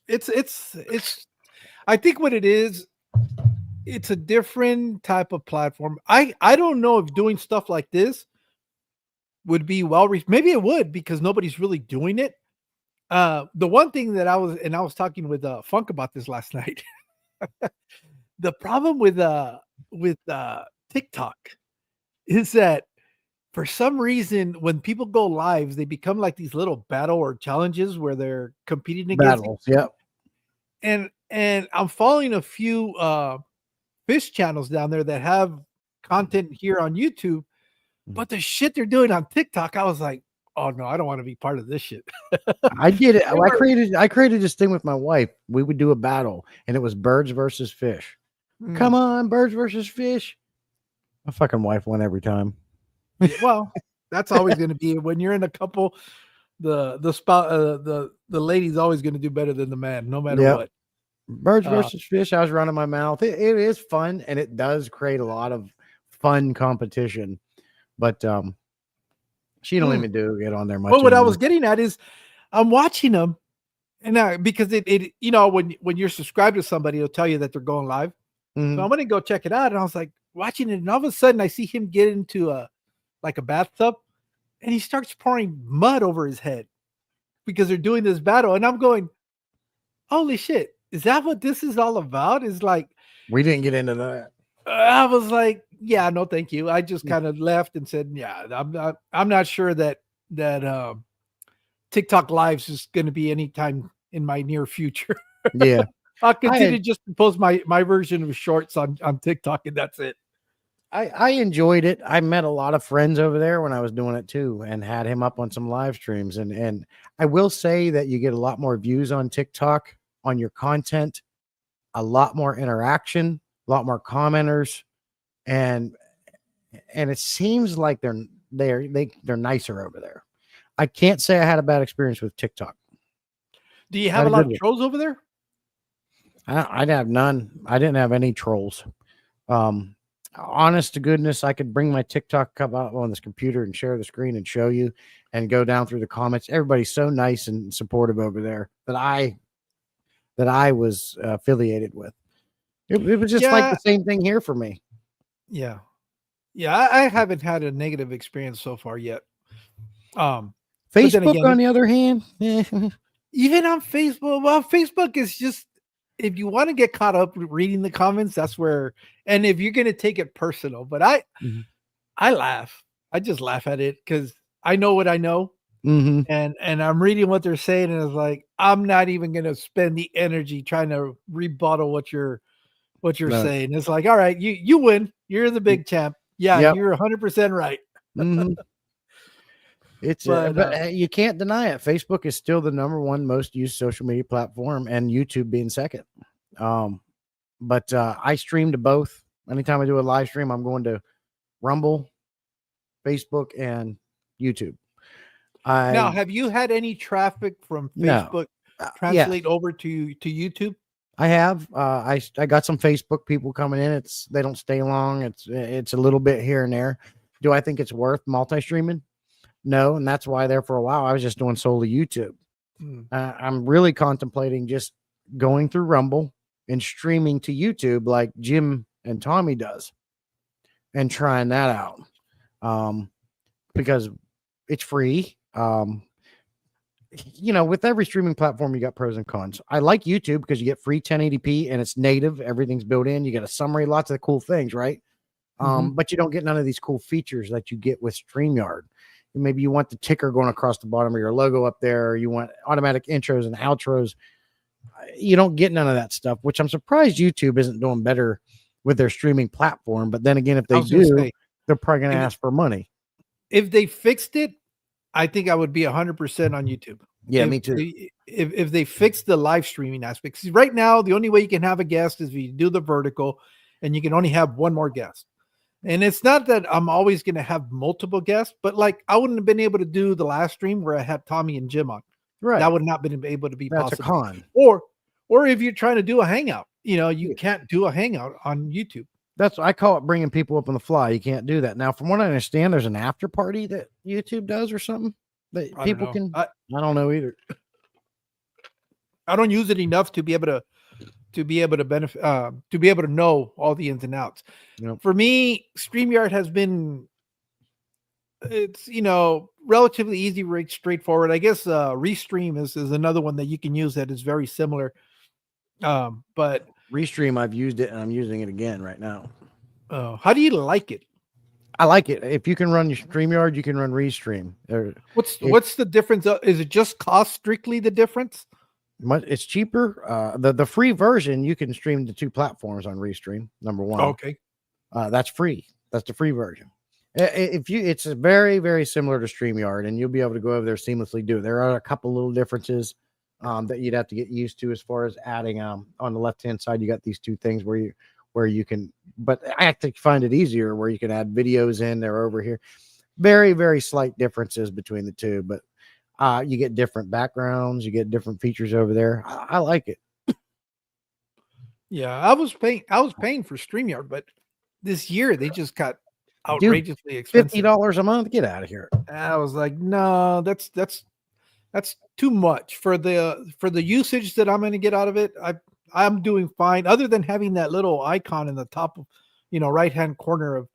[SPEAKER 1] It's I think what it is, it's a different type of platform. I don't know if doing stuff like this would be maybe it would, because nobody's really doing it. The one thing that I was talking with Funk about this last night. The problem with TikTok is that for some reason when people go live, they become like these little battle or challenges where they're competing against
[SPEAKER 2] battles. Yep.
[SPEAKER 1] and I'm following a few fish channels down there that have content here on YouTube, but the shit they're doing on TikTok, I was like, oh no, I don't want to be part of this shit.
[SPEAKER 2] I did it. I created this thing with my wife. We would do a battle, and it was birds versus fish. Come on, birds versus fish. My fucking wife won every time.
[SPEAKER 1] Yeah, well, that's always going to be when you're in a couple. The lady's always going to do better than the man, no matter what.
[SPEAKER 2] Birds versus fish. I was running my mouth. It is fun, and it does create a lot of fun competition. But she don't even do it on there much.
[SPEAKER 1] Well, what I was getting at is, I'm watching them, and because it when you're subscribed to somebody, it'll tell you that they're going live. So I'm gonna go check it out, and I was like watching it, and all of a sudden I see him get into a bathtub, and he starts pouring mud over his head because they're doing this battle, and I'm going, holy shit, is that what this is all about? Is like,
[SPEAKER 2] we didn't get into that.
[SPEAKER 1] I was like, yeah, no, thank you. I just kind of left and said, yeah, I'm not sure that TikTok lives is going to be anytime in my near future.
[SPEAKER 2] Yeah.
[SPEAKER 1] I'll continue to just post my version of shorts on TikTok, and that's it.
[SPEAKER 2] I enjoyed it. I met a lot of friends over there when I was doing it too, and had him up on some live streams. And I will say that you get a lot more views on TikTok on your content, a lot more interaction, a lot more commenters, and it seems like they're nicer over there. I can't say I had a bad experience with TikTok.
[SPEAKER 1] Do you have a lot of trolls over there?
[SPEAKER 2] I'd have none. I didn't have any trolls. Honest to goodness, I could bring my TikTok up on this computer and share the screen and show you and go down through the comments. Everybody's so nice and supportive over there that I was affiliated with. It was just like the same thing here for me.
[SPEAKER 1] Yeah. Yeah, I haven't had a negative experience so far yet. But then
[SPEAKER 2] Facebook,
[SPEAKER 1] again,
[SPEAKER 2] on the other hand,
[SPEAKER 1] even on Facebook, well, Facebook is just if you want to get caught up reading the comments, that's where. And if you're gonna take it personal, but
[SPEAKER 2] Mhm.
[SPEAKER 1] I laugh. I just laugh at it because I know what I know,
[SPEAKER 2] Mhm.
[SPEAKER 1] and I'm reading what they're saying, and it's like I'm not even gonna spend the energy trying to rebuttal what you're
[SPEAKER 2] No.
[SPEAKER 1] saying. It's like, all right, you win. You're the big champ. Yeah,
[SPEAKER 2] Yep.
[SPEAKER 1] you're 100% right.
[SPEAKER 2] Mhm. It's
[SPEAKER 1] But
[SPEAKER 2] but you can't deny it. Facebook is still the number one most used social media platform, and YouTube being second. Um, but I stream to both. Anytime I do a live stream, I'm going to Rumble, Facebook, and YouTube.
[SPEAKER 1] now,
[SPEAKER 2] I
[SPEAKER 1] have you had any traffic from
[SPEAKER 2] no,
[SPEAKER 1] Facebook
[SPEAKER 2] yes,
[SPEAKER 1] translate over to YouTube?
[SPEAKER 2] I have. I got some Facebook people coming in. They don't stay long. It's a little bit here and there. Do I think it's worth multi streaming? No, and that's why there for a while I was just doing solely YouTube.
[SPEAKER 1] Hmm.
[SPEAKER 2] I'm really contemplating just going through Rumble and streaming to YouTube like Jim and Tommy does, and trying that out. Because it's free. With every streaming platform, you got pros and cons. I like YouTube because you get free 1080p and it's native. Everything's built in. You get a summary, lots of cool things, right?
[SPEAKER 1] Mhm.
[SPEAKER 2] But you don't get none of these cool features that you get with StreamYard. Maybe you want the ticker going across the bottom of your logo up there, or you want automatic intros and outros. You don't get none of that stuff, which I'm surprised YouTube isn't doing better with their streaming platform. But then again, if
[SPEAKER 1] I
[SPEAKER 2] they
[SPEAKER 1] was gonna
[SPEAKER 2] do,
[SPEAKER 1] say
[SPEAKER 2] they're probably going to
[SPEAKER 1] if
[SPEAKER 2] ask for money.
[SPEAKER 1] if they fixed it, I think I would be 100% on YouTube.
[SPEAKER 2] Yeah, me too.
[SPEAKER 1] If they fix the live streaming aspect, 'cause right now the only way you can have a guest is if you do the vertical, and you can only have one more guest. And it's not that I'm always going to have multiple guests, but like I wouldn't have been able to do the last stream where I had Tommy and Jim on. That
[SPEAKER 2] Right.
[SPEAKER 1] would not been able to be
[SPEAKER 2] That's a
[SPEAKER 1] possible.
[SPEAKER 2] con.
[SPEAKER 1] Or if you're trying to do a hangout, you
[SPEAKER 2] Yeah.
[SPEAKER 1] can't do a hangout on YouTube.
[SPEAKER 2] That's I call it bringing people up on the fly. You can't do that. Now, from what I understand, there's an after party that YouTube does or something that
[SPEAKER 1] I don't
[SPEAKER 2] people
[SPEAKER 1] know.
[SPEAKER 2] can. I don't know either.
[SPEAKER 1] I don't use it enough to be able to benefit to be able to know all the ins and outs.
[SPEAKER 2] Yep.
[SPEAKER 1] For me, StreamYard has been it's relatively easy, right, straightforward. I guess Restream is another one that you can use that is very similar. But
[SPEAKER 2] Restream, I've used it and I'm using it again right now.
[SPEAKER 1] how do you like it?
[SPEAKER 2] I like it. If you can run your StreamYard, you can run Restream.
[SPEAKER 1] What's the difference? Is it just cost strictly the difference?
[SPEAKER 2] It's cheaper. The free version you can stream to two platforms on Restream. Number one,
[SPEAKER 1] Okay.
[SPEAKER 2] that's free. That's the free version. It's very very similar to StreamYard, and you'll be able to go over there seamlessly. Do it. There are a couple little differences that you'd have to get used to as far as adding. On the left hand side, you got these two things where you can. But I actually find it easier where you can add videos in. They're over here. Very very slight differences between the two, but. You get different backgrounds, you get different features over there. I like it.
[SPEAKER 1] Yeah, I was paying for StreamYard, but this year they just got
[SPEAKER 2] Dude,
[SPEAKER 1] outrageously expensive.
[SPEAKER 2] $50 a month. Get out of here.
[SPEAKER 1] And I was like, no, that's too much for the usage that I'm going to get out of it. I'm doing fine, other than having that little icon in the top of right hand corner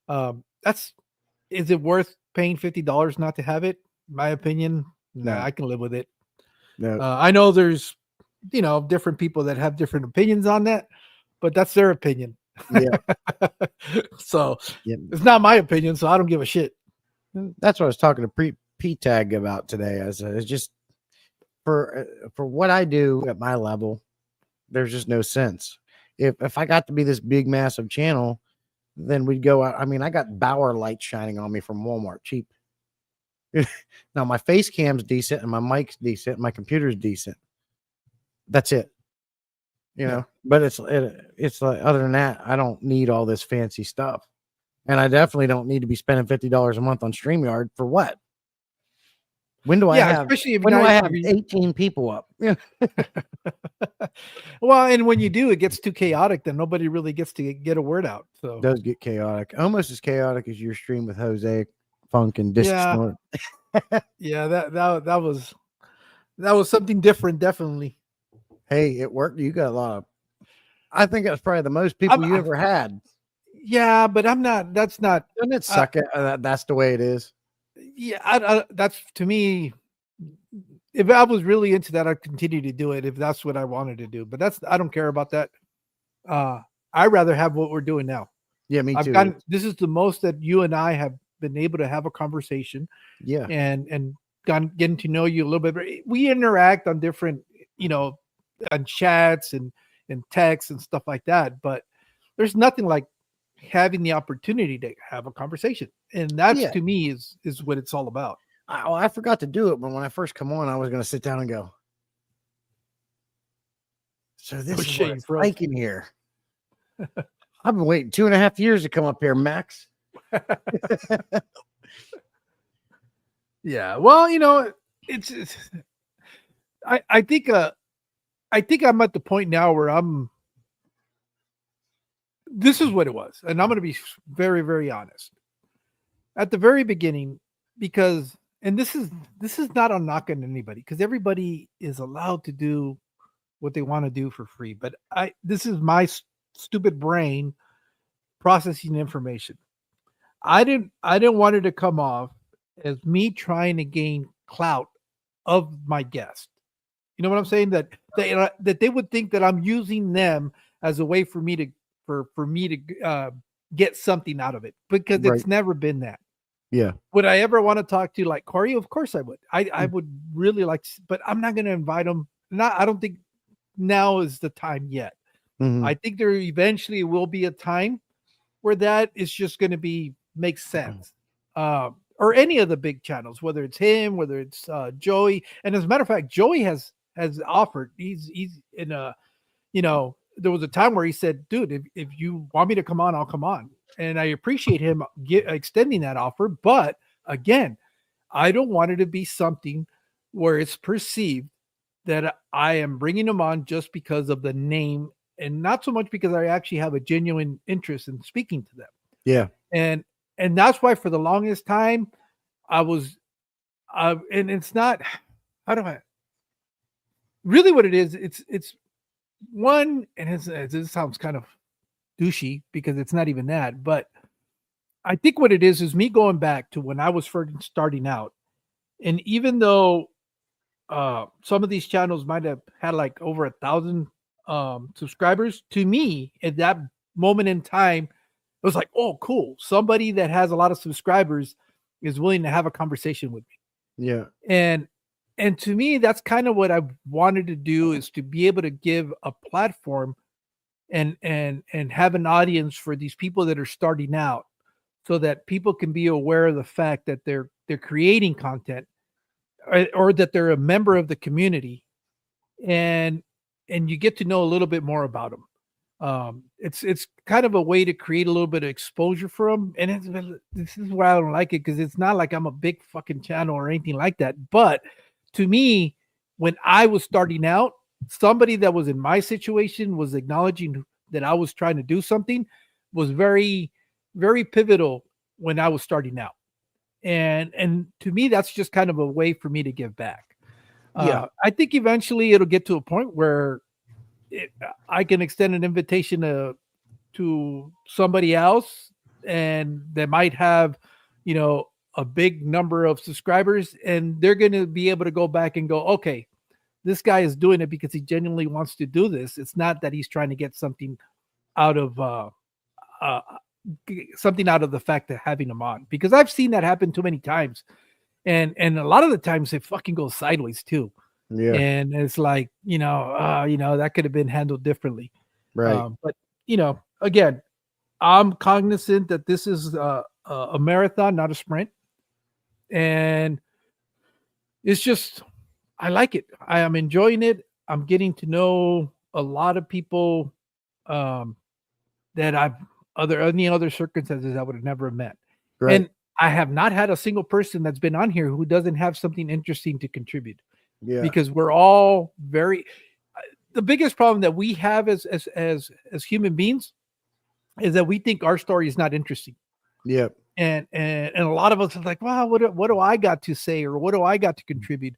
[SPEAKER 1] of is it worth paying $50 not to have it? My opinion,
[SPEAKER 2] No.
[SPEAKER 1] I can live with it.
[SPEAKER 2] No.
[SPEAKER 1] I know there's different people that have different opinions on that, but that's their opinion.
[SPEAKER 2] Yeah.
[SPEAKER 1] So
[SPEAKER 2] Yeah.
[SPEAKER 1] it's not my opinion, so I don't give a shit.
[SPEAKER 2] That's what I was talking to P-Tag about today. It's just for what I do at my level, there's just no sense. If I got to be this big massive channel, then we'd go out. I mean, I got Bauer lights shining on me from Walmart, cheap. Now my face cam's decent and my mic's decent, my computer's decent. That's it. But it's like, other than that, I don't need all this fancy stuff. And I definitely don't need to be spending $50 a month on StreamYard for what? When do I have
[SPEAKER 1] especially if
[SPEAKER 2] when do I have
[SPEAKER 1] you
[SPEAKER 2] 18 people up? Yeah.
[SPEAKER 1] well, and when you do, it gets too chaotic, then nobody really gets to get a word out. So
[SPEAKER 2] It does get chaotic. Almost as chaotic as your stream with Jose Funk and Disc
[SPEAKER 1] Yeah.
[SPEAKER 2] Snort.
[SPEAKER 1] yeah, that was something different, definitely.
[SPEAKER 2] Hey, it worked. You got a lot of I think that's probably the most people you ever had.
[SPEAKER 1] Yeah, but I'm not. That's not.
[SPEAKER 2] Doesn't it suck? That's the way it is.
[SPEAKER 1] Yeah, that's to me. If I was really into that, I'd continue to do it if that's what I wanted to do. But that's I don't care about that. Uh, I'd rather have what we're doing now.
[SPEAKER 2] Yeah, me
[SPEAKER 1] I've
[SPEAKER 2] too.
[SPEAKER 1] gotten this is the most that you and I have been able to have a conversation
[SPEAKER 2] Yeah.
[SPEAKER 1] and getting to know you a little bit. We interact on different, on chats and texts and stuff like that. But there's nothing like having the opportunity to have a conversation, and that's
[SPEAKER 2] Yeah.
[SPEAKER 1] to me is what it's all about.
[SPEAKER 2] I forgot to do it, but when I first come on, I was going to sit down and go. So this is what it's like in here. I've been waiting 2.5 years to come up here, Max.
[SPEAKER 1] Yeah. Well, it's I think I'm at the point now where this is what it was. And I'm going to be very, very honest. At the very beginning, because and this is not a knock on anybody, because everybody is allowed to do what they want to do for free. But this is my stupid brain processing information. I didn't want it to come off as me trying to gain clout of my guest. You know what I'm saying? That they would think that I'm using them as a way for me to get something out of it, because
[SPEAKER 2] Right.
[SPEAKER 1] it's never been that.
[SPEAKER 2] Yeah.
[SPEAKER 1] Would I ever want to talk to like Corey? Of course I would. I would really like, but I'm not going to invite him. I don't think now is the time yet.
[SPEAKER 2] Mhm.
[SPEAKER 1] I think there eventually will be a time where that is just going to make sense. Or any of the big channels, whether it's him, whether it's Joey. And as a matter of fact, Joey has offered. He's in a, there was a time where he said, "Dude, if you want me to come on, I'll come on." And I appreciate him extending that offer. But again, I don't want it to be something where it's perceived that I am bringing him on just because of the name, and not so much because I actually have a genuine interest in speaking to them.
[SPEAKER 2] Yeah.
[SPEAKER 1] And that's why for the longest time I was, and it's not, how do I, really what it is, it's one, and it sounds kind of douchey because it's not even that, but I think what it is me going back to when I was first starting out. And even though some of these channels might have had like over 1,000 subscribers, to me at that moment in time, it was like, oh, cool. Somebody that has a lot of subscribers is willing to have a conversation with me.
[SPEAKER 2] Yeah.
[SPEAKER 1] And to me, that's kind of what I wanted to do, is to be able to give a platform and have an audience for these people that are starting out, so that people can be aware of the fact that they're creating content, or that they're a member of the community, and you get to know a little bit more about them. It's kind of a way to create a little bit of exposure for them. And this is why I don't like it, because it's not like I'm a big fucking channel or anything like that. But to me, when I was starting out, somebody that was in my situation was acknowledging that I was trying to do something, was very, very pivotal when I was starting out. And to me, that's just kind of a way for me to give back.
[SPEAKER 2] Yeah.
[SPEAKER 1] I think eventually it'll get to a point where I can extend an invitation to somebody else, and they might have, a big number of subscribers, and they're going to be able to go back and go, okay, this guy is doing it because he genuinely wants to do this. It's not that he's trying to get something out of the fact of having him on, because I've seen that happen too many times. And a lot of the times it fucking goes sideways too.
[SPEAKER 2] Yeah.
[SPEAKER 1] And it's like, that could have been handled differently.
[SPEAKER 2] Right.
[SPEAKER 1] But again, I'm cognizant that this is a marathon, not a sprint. And it's just, I like it. I am enjoying it. I'm getting to know a lot of people that any other circumstances I would have never met.
[SPEAKER 2] Right.
[SPEAKER 1] And I have not had a single person that's been on here who doesn't have something interesting to contribute.
[SPEAKER 2] Yeah.
[SPEAKER 1] Because we're all the biggest problem that we have as human beings is that we think our story is not interesting.
[SPEAKER 2] Yep.
[SPEAKER 1] And a lot of us are like, wow, what do I got to say, or what do I got to contribute?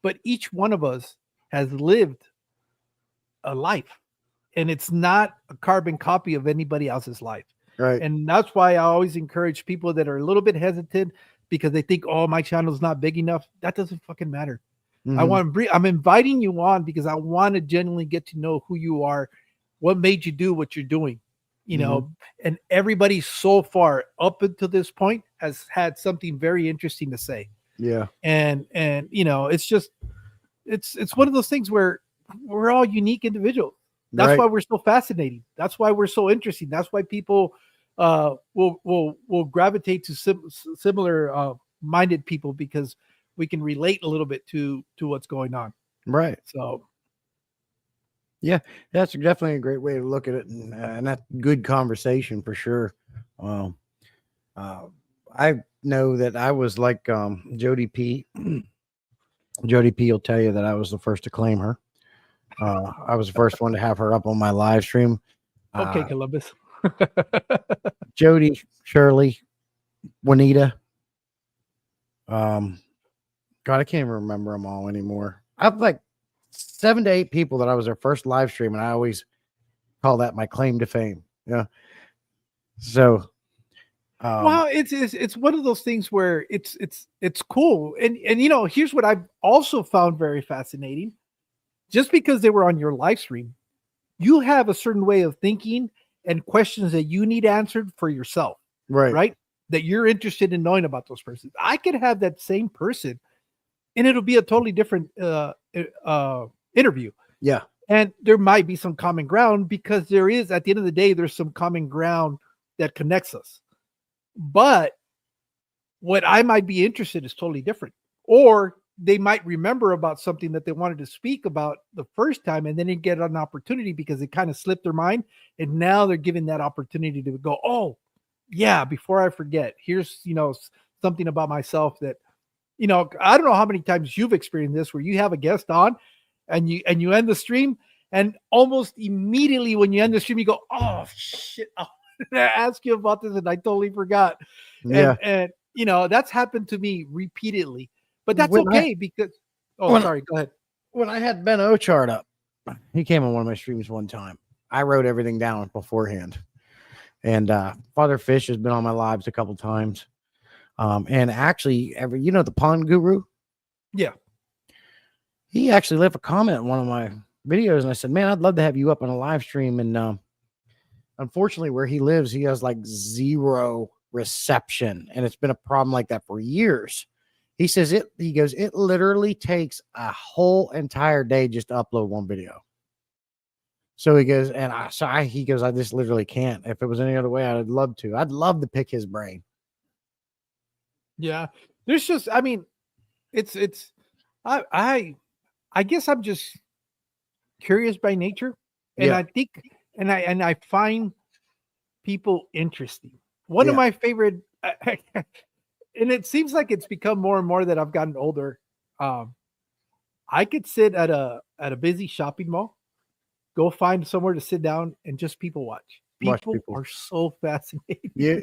[SPEAKER 1] But each one of us has lived a life, and it's not a carbon copy of anybody else's life.
[SPEAKER 2] Right.
[SPEAKER 1] And that's why I always encourage people that are a little bit hesitant because they think, oh, my channel's not big enough. That doesn't fucking matter.
[SPEAKER 2] Mhm.
[SPEAKER 1] I'm inviting you on because I want to genuinely get to know who you are, what made you do what you're doing, you
[SPEAKER 2] Mhm.
[SPEAKER 1] know, and everybody so far up until this point has had something very interesting to say.
[SPEAKER 2] Yeah.
[SPEAKER 1] And you know, it's just it's one of those things where we're all unique individuals. That's
[SPEAKER 2] Right.
[SPEAKER 1] why we're so fascinating. That's why we're so interesting. That's why people will gravitate to similar minded people because we can relate a little bit to what's going on.
[SPEAKER 2] Right.
[SPEAKER 1] So
[SPEAKER 2] Yeah, that's definitely a great way to look at it, and that's good conversation for sure. Um, uh, I know that I was like Jody P. Jody P. will tell you that I was the first to claim her. I was the first one to have her up on my live stream.
[SPEAKER 1] okay,
[SPEAKER 2] Uh,
[SPEAKER 1] Columbus.
[SPEAKER 2] Jody, Shirley, Juanita. God, I can't even remember them all anymore. I've like 7 to 8 people that I was their first live stream, and I always call that my claim to fame. Yeah. So,
[SPEAKER 1] Well, it's one of those things where it's cool. And you know, here's what I've also found very fascinating. Just because they were on your live stream, you have a certain way of thinking and questions that you need answered for yourself,
[SPEAKER 2] right.
[SPEAKER 1] right? That you're interested in knowing about those persons. I could have that same person and it'll be a totally different interview.
[SPEAKER 2] Yeah.
[SPEAKER 1] And there might be some common ground because there is, at the end of the day, there's some common ground that connects us. But what I might be interested is totally different. Or they might remember about something that they wanted to speak about the first time and then they get an opportunity because it kind of slipped their mind. And now they're given that opportunity to go, oh, yeah, before I forget, here's, you know, something about myself that, you know, I don't know how many times you've experienced this where you have a guest on and you end the stream and almost immediately when you end the stream, you go, oh shit, I wanted to ask you about this and I totally forgot.
[SPEAKER 2] Yeah.
[SPEAKER 1] And you know, that's happened to me repeatedly. But that's
[SPEAKER 2] When I
[SPEAKER 1] okay because oh,
[SPEAKER 2] when
[SPEAKER 1] sorry, go ahead.
[SPEAKER 2] when I had Ben Ochart up, he came on one of my streams one time. I wrote everything down beforehand. And Father Fish has been on my lives a couple times. And actually, you know the Pond Guru?
[SPEAKER 1] Yeah.
[SPEAKER 2] He actually left a comment in one of my videos, and I said, "Man, I'd love to have you up on a live stream." And unfortunately, where he lives, he has like zero reception, and it's been a problem like that for years. He says it. He goes, it literally takes a whole entire day just to upload one video. So he goes, and he goes, I just literally can't. If it was any other way, I'd love to. I'd love to pick his brain.
[SPEAKER 1] Yeah. There's just I mean, it's I guess I'm just curious by nature. And
[SPEAKER 2] Yeah,
[SPEAKER 1] I think and I find people interesting. One of
[SPEAKER 2] yeah,
[SPEAKER 1] my favorite and it seems like it's become more and more that I've gotten older. Um, I could sit at a busy shopping mall, go find somewhere to sit down and just people watch.
[SPEAKER 2] watch
[SPEAKER 1] People
[SPEAKER 2] people.
[SPEAKER 1] are so fascinating.
[SPEAKER 2] Yeah,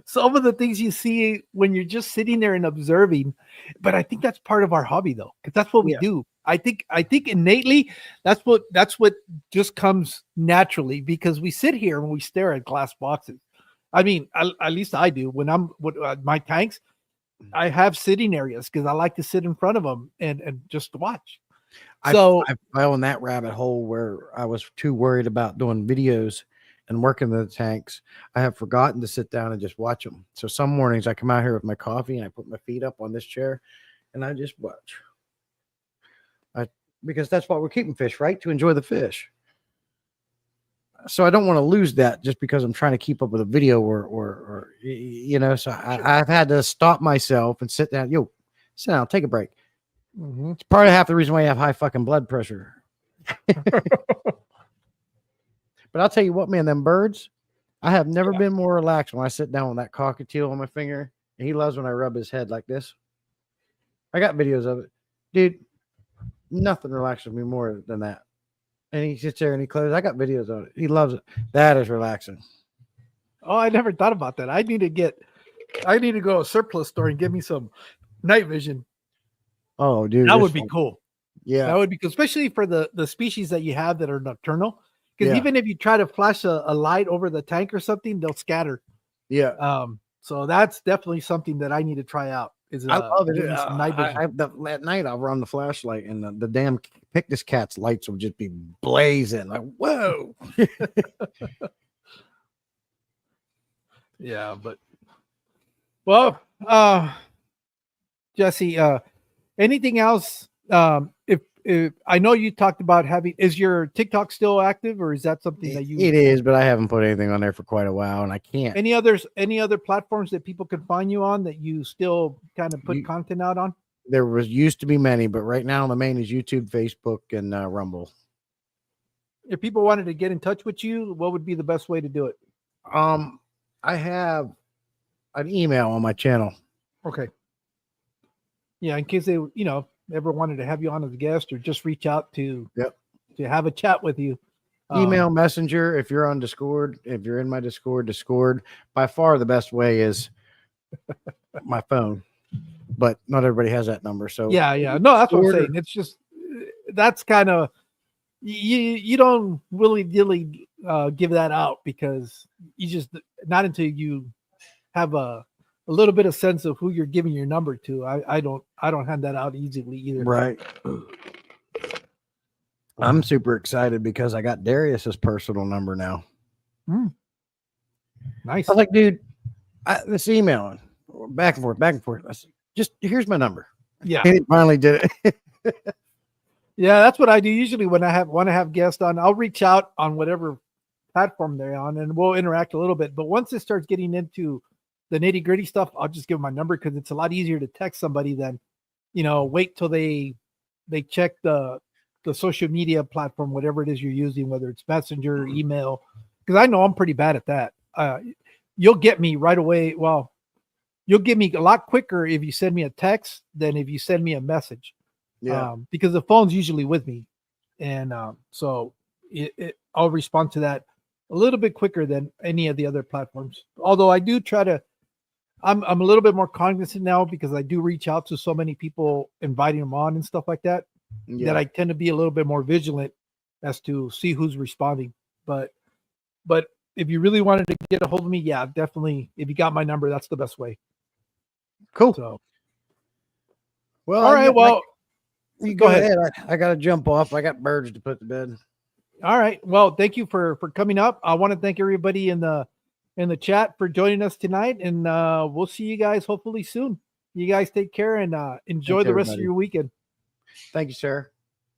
[SPEAKER 1] Some of the things you see when you're just sitting there and observing, but I think that's part of our hobby though, because that's what we
[SPEAKER 2] yeah,
[SPEAKER 1] do. I think innately that's what just comes naturally because we sit here and we stare at glass boxes. I mean, at least I do when I'm with my tanks. I have sitting areas because I like to sit in front of them and just watch.
[SPEAKER 2] I
[SPEAKER 1] So
[SPEAKER 2] I fell in that rabbit hole where I was too worried about doing videos and working the tanks. I have forgotten to sit down and just watch them. So some mornings I come out here with my coffee and I put my feet up on this chair and I just watch. I Because that's why we're keeping fish, right? To enjoy the fish. So I don't want to lose that just because I'm trying to keep up with a video or you know. So I've had to stop myself and sit down. Yo, sit down, take a break.
[SPEAKER 1] mhm.
[SPEAKER 2] It's part of half the reason why I have high fucking blood pressure. But I'll tell you what, man, them birds, I have never been more relaxed when I sit down with that cockatiel on my finger. And he loves when I rub his head like this. I got videos of it. Dude, nothing relaxes me more than that. And he sits there and he closes. I got videos of it. He loves it. That is relaxing.
[SPEAKER 1] Oh, I never thought about that. I need to go to a surplus store and get me some night vision.
[SPEAKER 2] Oh, dude.
[SPEAKER 1] That would be cool.
[SPEAKER 2] Yeah.
[SPEAKER 1] That would be cool, especially for the species that you have that are nocturnal. Because
[SPEAKER 2] Yeah.
[SPEAKER 1] even if you try to flash a light over the tank or something, they'll scatter.
[SPEAKER 2] Yeah.
[SPEAKER 1] So that's definitely something that I need to try out. Is
[SPEAKER 2] I love it.
[SPEAKER 1] doing some night vision.
[SPEAKER 2] At night, I'll run the flashlight, and the damn Pictus cat's lights will just be blazing. Like, whoa.
[SPEAKER 1] Yeah, but well, Jesse, anything else? If I know you talked about having, is your TikTok still active, or is that something that you?
[SPEAKER 2] It is, but I haven't put anything on there for quite a while, and I can't.
[SPEAKER 1] Any other platforms that people can find you on that you still kind of put content out on?
[SPEAKER 2] There used to be many, but right now the main is YouTube, Facebook, and Rumble.
[SPEAKER 1] If people wanted to get in touch with you, what would be the best way to do it?
[SPEAKER 2] I have an email on my channel.
[SPEAKER 1] Okay. Yeah, in case they, ever wanted to have you on as a guest or just reach out to have a chat with you.
[SPEAKER 2] Email, messenger, if you're on Discord, if you're in my Discord, by far the best way is my phone, but not everybody has that number. So
[SPEAKER 1] yeah. No, that's what I'm saying. It's just, that's kind of, you don't really give that out, because you just, not until you have a little bit of sense of who you're giving your number to. I don't hand that out easily either.
[SPEAKER 2] Right. I'm super excited because I got Darius's personal number now.
[SPEAKER 1] Nice.
[SPEAKER 2] I was like, dude, this emailing back and forth. I said, just here's my number.
[SPEAKER 1] Yeah.
[SPEAKER 2] And he finally did it.
[SPEAKER 1] Yeah, that's what I do usually when I want to have guests on. I'll reach out on whatever platform they're on, and we'll interact a little bit. But once it starts getting into the nitty gritty stuff, I'll just give them my number, because it's a lot easier to text somebody than, wait till they check the social media platform, whatever it is you're using, whether it's Messenger, email, because I know I'm pretty bad at that. You'll get me right away. Well, you'll get me a lot quicker if you send me a text than if you send me a message.
[SPEAKER 2] Yeah.
[SPEAKER 1] Because the phone's usually with me, and so I'll respond to that a little bit quicker than any of the other platforms. Although I do try to, I'm a little bit more cognizant now, because I do reach out to so many people, inviting them on and stuff like that, that I tend to be a little bit more vigilant as to see who's responding. But if you really wanted to get a hold of me, yeah, definitely. If you got my number, that's the best way.
[SPEAKER 2] Cool.
[SPEAKER 1] So,
[SPEAKER 2] well,
[SPEAKER 1] all right. Well,
[SPEAKER 2] you go ahead. I got to jump off. I got birds to put to bed.
[SPEAKER 1] All right. Well, thank you for coming up. I want to thank everybody in the chat for joining us tonight, and we'll see you guys hopefully soon. You guys take care, and enjoy the rest of your weekend.
[SPEAKER 2] Thank you, sir.